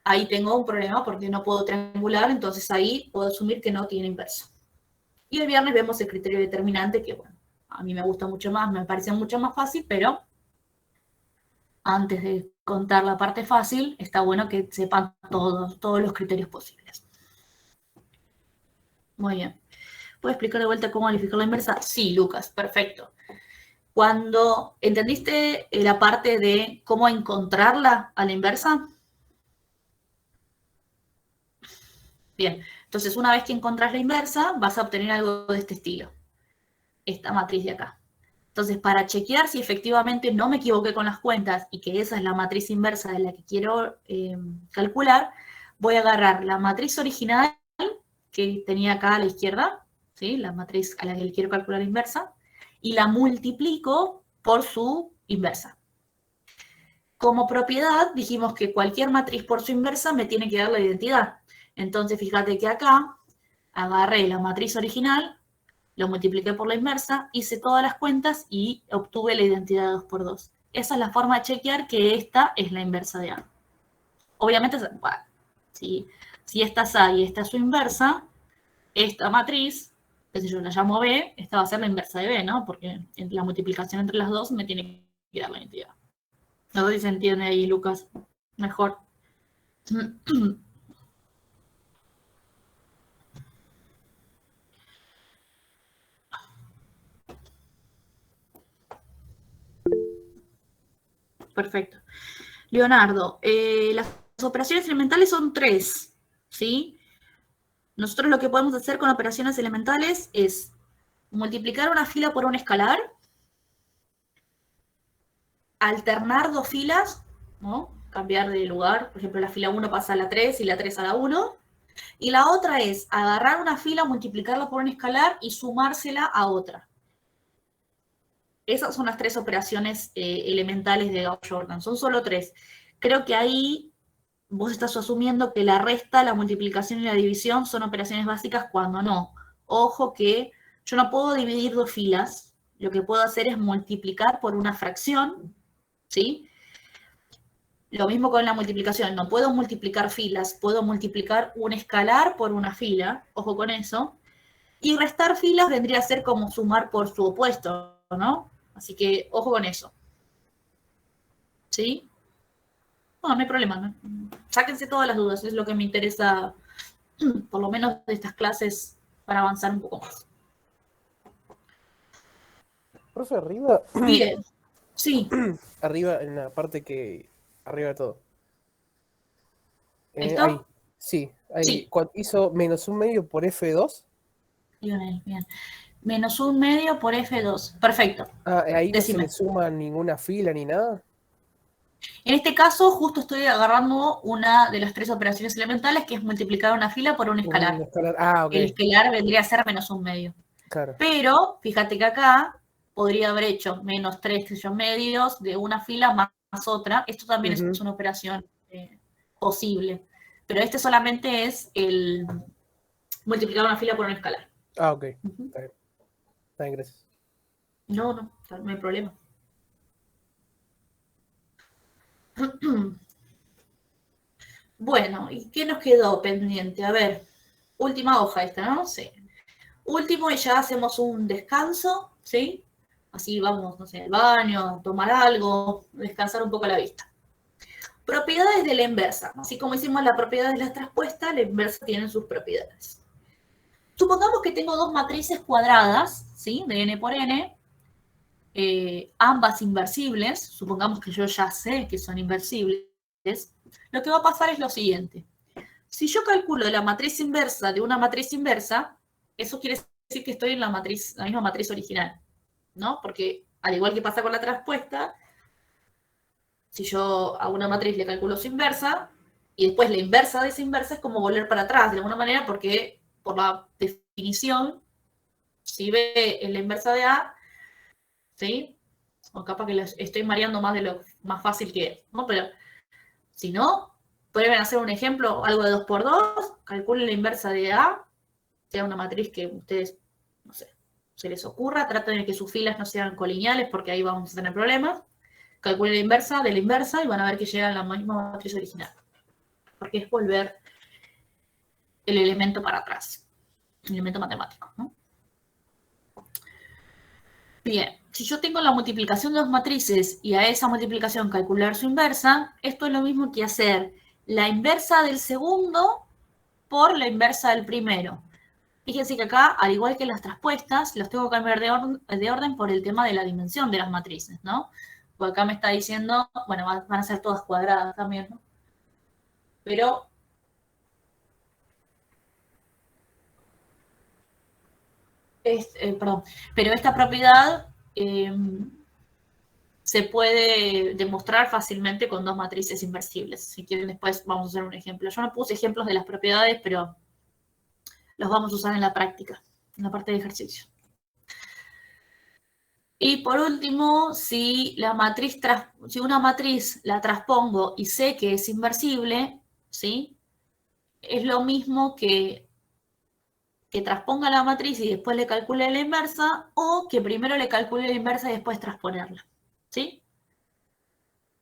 S1: ahí tengo un problema porque no puedo triangular, entonces ahí puedo asumir que no tiene inverso. Y el viernes vemos el criterio determinante, que bueno, a mí me gusta mucho más, me parece mucho más fácil, pero antes de contar la parte fácil, está bueno que sepan todos los criterios posibles. Muy bien. ¿Puedo explicar de vuelta cómo calificar la inversa? Sí, Lucas, perfecto. Cuando entendiste la parte de cómo encontrarla a la inversa. Bien, entonces una vez que encontrás la inversa, vas a obtener algo de este estilo. Esta matriz de acá. Entonces, para chequear si efectivamente no me equivoqué con las cuentas y que esa es la matriz inversa de la que quiero calcular, voy a agarrar la matriz original que tenía acá a la izquierda, ¿sí? La matriz a la que le quiero calcular la inversa, y la multiplico por su inversa. Como propiedad, dijimos que cualquier matriz por su inversa me tiene que dar la identidad. Entonces, fíjate que acá agarré la matriz original, lo multipliqué por la inversa, hice todas las cuentas y obtuve la identidad de 2 por 2. Esa es la forma de chequear que esta es la inversa de A. Obviamente, bueno, si esta es A y esta es su inversa, esta matriz, que si yo la llamo B, esta va a ser la inversa de B, ¿no? Porque la multiplicación entre las dos me tiene que dar la identidad. No sé si se entiende ahí, Lucas. Mejor. Perfecto. Leonardo, las operaciones elementales son 3, ¿sí? Nosotros lo que podemos hacer con operaciones elementales es multiplicar una fila por un escalar, alternar 2 filas, ¿no? Cambiar de lugar, por ejemplo, la fila 1 pasa a la 3 y la 3 a la 1, y la otra es agarrar una fila, multiplicarla por un escalar y sumársela a otra. Esas son las 3 operaciones elementales de Gauss-Jordan, son solo 3. Creo que ahí vos estás asumiendo que la resta, la multiplicación y la división son operaciones básicas cuando no. Ojo que yo no puedo dividir 2 filas, lo que puedo hacer es multiplicar por una fracción, ¿sí? Lo mismo con la multiplicación, no puedo multiplicar filas, puedo multiplicar un escalar por una fila, ojo con eso, y restar filas vendría a ser como sumar por su opuesto, ¿no? Así que ojo con eso. ¿Sí? No, no hay problema, ¿no? Sáquense todas las dudas, es lo que me interesa, por lo menos de estas clases, para avanzar un poco más.
S8: Profe, arriba.
S1: Bien, sí.
S8: Arriba, en la parte que. Arriba de todo.
S1: ¿Esto?
S8: Ahí. Sí, ahí.
S1: Sí.
S8: Cuando hizo -1/2 por F2.
S1: Bien. -1/2 por F2. Perfecto.
S8: Ah, ahí no se
S1: Decime.
S8: le suma ninguna fila ni nada.
S1: En este caso, justo estoy agarrando una de las 3 operaciones elementales, que es multiplicar una fila por un escalar.
S8: Ah, ok.
S1: El escalar vendría a ser -1/2.
S8: Claro.
S1: Pero, fíjate que acá podría haber hecho -3 medios de una fila más otra. Esto también es una operación posible. Pero este solamente es el multiplicar una fila por un escalar.
S8: Ah, ok. Está bien. Está bien, gracias.
S1: No hay problema. Bueno, ¿y qué nos quedó pendiente? A ver, última hoja esta, ¿no? Sí. Último y ya hacemos un descanso, ¿sí? Así vamos, no sé, al baño, a tomar algo, descansar un poco la vista. Propiedades de la inversa. Así como hicimos la propiedad de la traspuesta, la inversa tiene sus propiedades. Supongamos que tengo 2 matrices cuadradas, ¿sí? De n por n, ambas inversibles. Supongamos que yo ya sé que son inversibles. lo que va a pasar es lo siguiente. Si yo calculo la matriz inversa de una matriz inversa, eso quiere decir que estoy en la misma matriz original, ¿no? Porque al igual que pasa con la traspuesta, si yo a una matriz le calculo su inversa, y después la inversa de esa inversa es como volver para atrás, de alguna manera, porque por la definición, si B es la inversa de A, ¿sí? O capaz que estoy mareando más de lo más fácil que es, ¿no? Pero si no, pueden hacer un ejemplo, algo de 2 por 2, calculen la inversa de A, sea una matriz que ustedes, no sé, se les ocurra, traten de que sus filas no sean colineales porque ahí vamos a tener problemas. Calculen la inversa y van a ver que llegan a la misma matriz original. Porque es volver el elemento para atrás, el elemento matemático, ¿no? Bien, si yo tengo la multiplicación de dos matrices y a esa multiplicación calcular su inversa, esto es lo mismo que hacer la inversa del segundo por la inversa del primero. Fíjense que acá, al igual que las traspuestas, los tengo que cambiar de orden por el tema de la dimensión de las matrices, ¿no? Porque acá me está diciendo, bueno, van a ser todas cuadradas también, ¿no? Pero pero esta propiedad se puede demostrar fácilmente con dos matrices inversibles. Si quieren, después vamos a hacer un ejemplo. Yo no puse ejemplos de las propiedades, pero los vamos a usar en la práctica, en la parte de ejercicio. Y por último, si una matriz la transpongo y sé que es inversible, ¿sí? Es lo mismo que transponga la matriz y después le calcule la inversa, o que primero le calcule la inversa y después transponerla, ¿sí?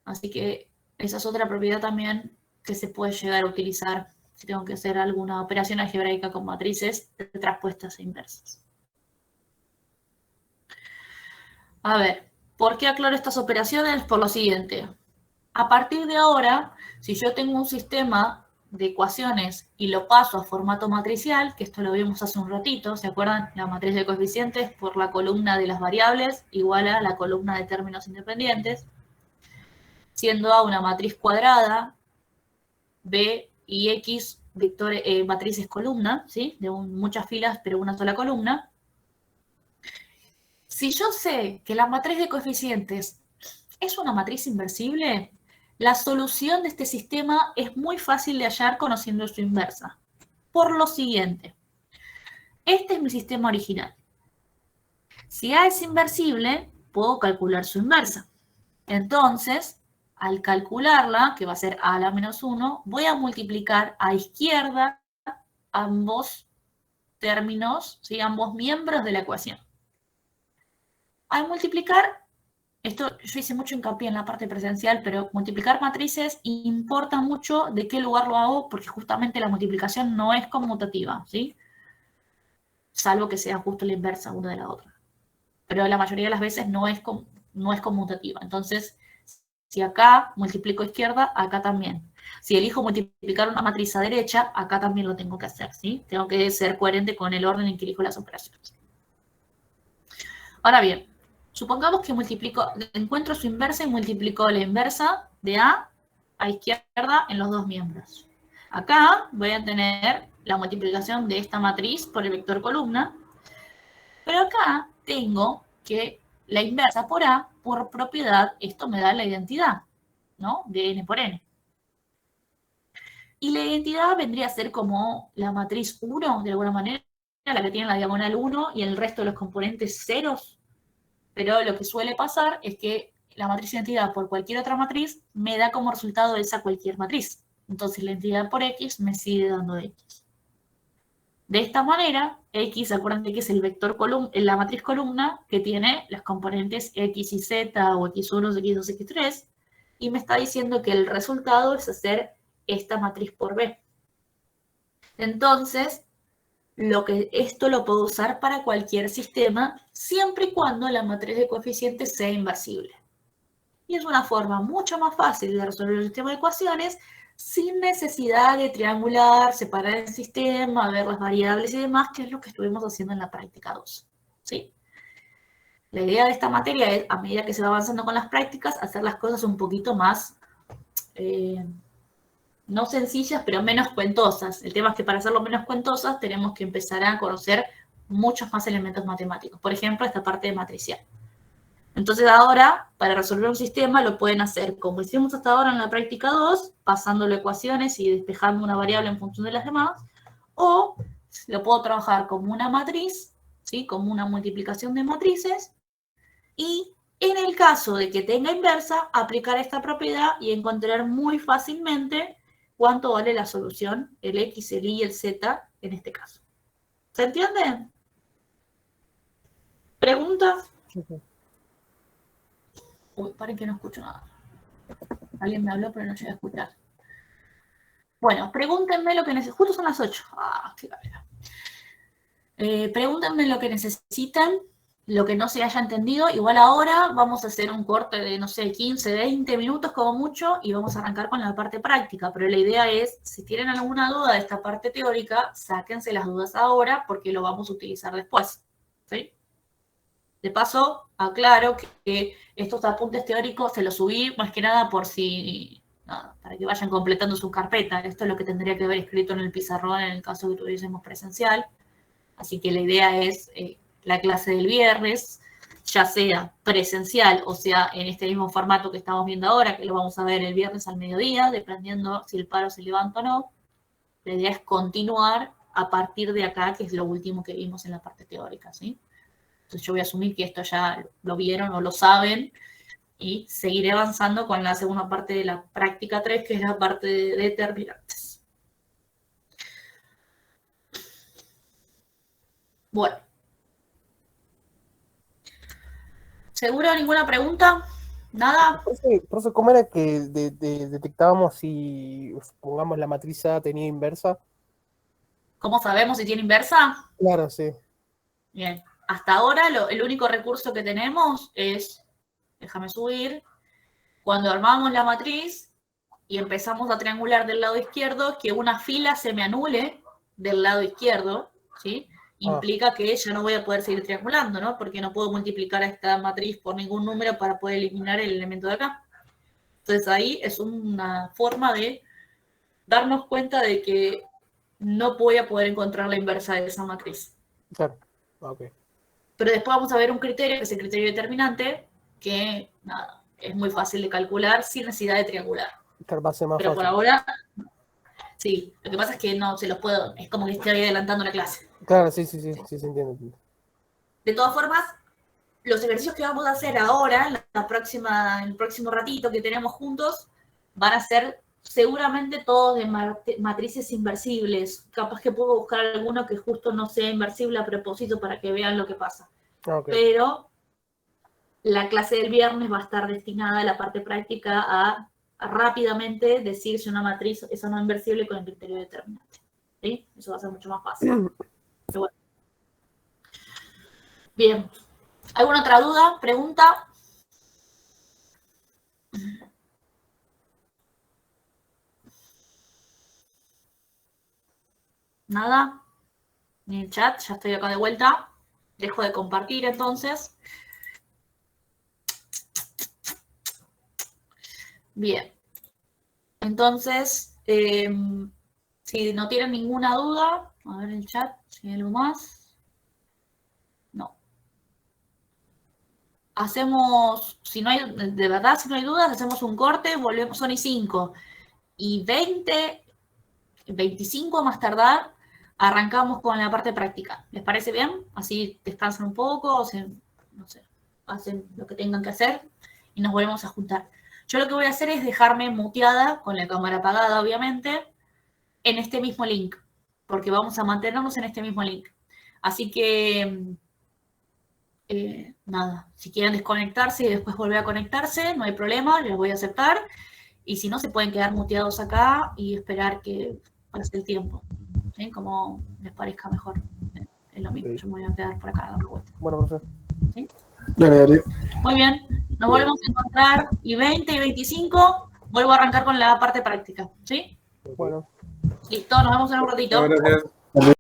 S1: Así que esa es otra propiedad también que se puede llegar a utilizar si tengo que hacer alguna operación algebraica con matrices de traspuestas e inversas. A ver, ¿por qué aclaro estas operaciones? Por lo siguiente. A partir de ahora, si yo tengo un sistema de ecuaciones y lo paso a formato matricial, que esto lo vimos hace un ratito, ¿se acuerdan? La matriz de coeficientes por la columna de las variables igual a la columna de términos independientes, siendo A una matriz cuadrada, B y X matrices columna, ¿sí? De muchas filas pero una sola columna. Si yo sé que la matriz de coeficientes es una matriz inversible, la solución de este sistema es muy fácil de hallar conociendo su inversa. Por lo siguiente, este es mi sistema original. Si A es inversible, puedo calcular su inversa. Entonces, al calcularla, que va a ser A a la menos 1, voy a multiplicar a izquierda ambos términos, ¿sí? Ambos miembros de la ecuación. Al multiplicar, esto yo hice mucho hincapié en la parte presencial, pero multiplicar matrices importa mucho de qué lugar lo hago, porque justamente la multiplicación no es conmutativa, ¿sí? Salvo que sea justo la inversa una de la otra. Pero la mayoría de las veces no es conmutativa. Entonces, si acá multiplico a izquierda, acá también. Si elijo multiplicar una matriz a derecha, acá también lo tengo que hacer, ¿sí? Tengo que ser coherente con el orden en que elijo las operaciones. Ahora bien, supongamos que encuentro su inversa y multiplico la inversa de A a izquierda en los dos miembros. Acá voy a tener la multiplicación de esta matriz por el vector columna, pero acá tengo que la inversa por A, por propiedad, esto me da la identidad, ¿no? De n por n. Y la identidad vendría a ser como la matriz 1, de alguna manera, la que tiene la diagonal 1 y el resto de los componentes ceros. Pero lo que suele pasar es que la matriz identidad por cualquier otra matriz me da como resultado esa cualquier matriz. Entonces la identidad por X me sigue dando X. De esta manera, X, acuérdense que es el vector la matriz columna que tiene las componentes X y Z o X1, X2, X3, y me está diciendo que el resultado es hacer esta matriz por B. Entonces, esto lo puedo usar para cualquier sistema, siempre y cuando la matriz de coeficientes sea inversible. Y es una forma mucho más fácil de resolver el sistema de ecuaciones sin necesidad de triangular, separar el sistema, ver las variables y demás, que es lo que estuvimos haciendo en la práctica 2. ¿Sí? La idea de esta materia es, a medida que se va avanzando con las prácticas, hacer las cosas un poquito más no sencillas, pero menos cuentosas. El tema es que para hacerlo menos cuentosas tenemos que empezar a conocer muchos más elementos matemáticos. Por ejemplo, esta parte de matricial. Entonces ahora, para resolver un sistema, lo pueden hacer como hicimos hasta ahora en la práctica 2, pasándole ecuaciones y despejando una variable en función de las demás, o lo puedo trabajar como una matriz, ¿sí? Como una multiplicación de matrices, y en el caso de que tenga inversa, aplicar esta propiedad y encontrar muy fácilmente cuánto vale la solución, el X, el Y y el Z en este caso. ¿Se entiende? ¿Preguntas? Uy, paren que no escucho nada. Alguien me habló, pero no llegué a escuchar. Bueno, pregúntenme lo que necesitan. Justo son las 8. Ah, qué cabeza. Pregúntenme lo que necesitan, lo que no se haya entendido. Igual ahora vamos a hacer un corte de, no sé, 15, 20 minutos como mucho y vamos a arrancar con la parte práctica. Pero la idea es, si tienen alguna duda de esta parte teórica, sáquense las dudas ahora porque lo vamos a utilizar después. ¿Sí? De paso, aclaro que estos apuntes teóricos se los subí más que nada por si, nada, para que vayan completando su carpeta. Esto es lo que tendría que haber escrito en el pizarrón en el caso que tuviésemos presencial. Así que la idea es la clase del viernes, ya sea presencial o sea en este mismo formato que estamos viendo ahora, que lo vamos a ver el viernes al mediodía, dependiendo si el paro se levanta o no. La idea es continuar a partir de acá, que es lo último que vimos en la parte teórica, ¿sí? Entonces yo voy a asumir que esto ya lo vieron o lo saben y seguiré avanzando con la segunda parte de la práctica 3, que es la parte de determinantes. Bueno. ¿Seguro ninguna pregunta? ¿Nada?
S8: Profe, ¿cómo era que detectábamos si, pongamos, la matriz A tenía inversa?
S1: ¿Cómo sabemos si tiene inversa?
S8: Claro, sí.
S1: Bien. Hasta ahora el único recurso que tenemos es, déjame subir, cuando armamos la matriz y empezamos a triangular del lado izquierdo, que una fila se me anule del lado izquierdo, ¿sí? Implica que ya no voy a poder seguir triangulando, ¿no? Porque no puedo multiplicar a esta matriz por ningún número para poder eliminar el elemento de acá. Entonces ahí es una forma de darnos cuenta de que no voy a poder encontrar la inversa de esa matriz.
S8: Claro, ok.
S1: Pero después vamos a ver un criterio, que es el criterio determinante, que nada, es muy fácil de calcular sin necesidad de triangular.
S8: Claro, va a ser más
S1: Pero
S8: fácil.
S1: por ahora, sí, lo que pasa es que no se los puedo, es como que estoy adelantando la clase.
S8: Claro, sí, se entiende.
S1: De todas formas, los ejercicios que vamos a hacer ahora, en el próximo ratito que tenemos juntos, van a ser seguramente todos de matrices inversibles. Capaz que puedo buscar alguno que justo no sea inversible a propósito para que vean lo que pasa.
S8: Okay.
S1: Pero la clase del viernes va a estar destinada a la parte práctica a rápidamente decir si una matriz es o no inversible con el criterio determinante. ¿Sí? Eso va a ser mucho más fácil. Pero bueno. Bien. ¿Alguna otra duda? ¿Pregunta? ¿Nada? Ni el chat, ya estoy acá de vuelta. Dejo de compartir entonces. Bien. Entonces, si no tienen ninguna duda, a ver el chat, si hay algo más. No. Hacemos, si no hay, de verdad, si no hay dudas, hacemos un corte, volvemos, son y 5. Y 20, 25 más tardar, arrancamos con la parte práctica. ¿Les parece bien? Así descansan un poco, o sea, no sé, hacen lo que tengan que hacer y nos volvemos a juntar. Yo lo que voy a hacer es dejarme muteada, con la cámara apagada, obviamente, en este mismo link, porque vamos a mantenernos en este mismo link. Así que, nada, si quieren desconectarse y después volver a conectarse, no hay problema, les voy a aceptar. Y si no, se pueden quedar muteados acá y esperar que pase el tiempo, ¿sí? Como les parezca mejor. Es lo mismo, yo me voy a quedar por acá dando vueltas.
S8: Bueno, profe.
S1: ¿Sí?
S8: Dale.
S1: Muy bien, nos volvemos a encontrar y 20 y 25, vuelvo a arrancar con la parte práctica, ¿sí?
S8: Bueno.
S1: Listo, nos vemos en un ratito.
S2: Gracias.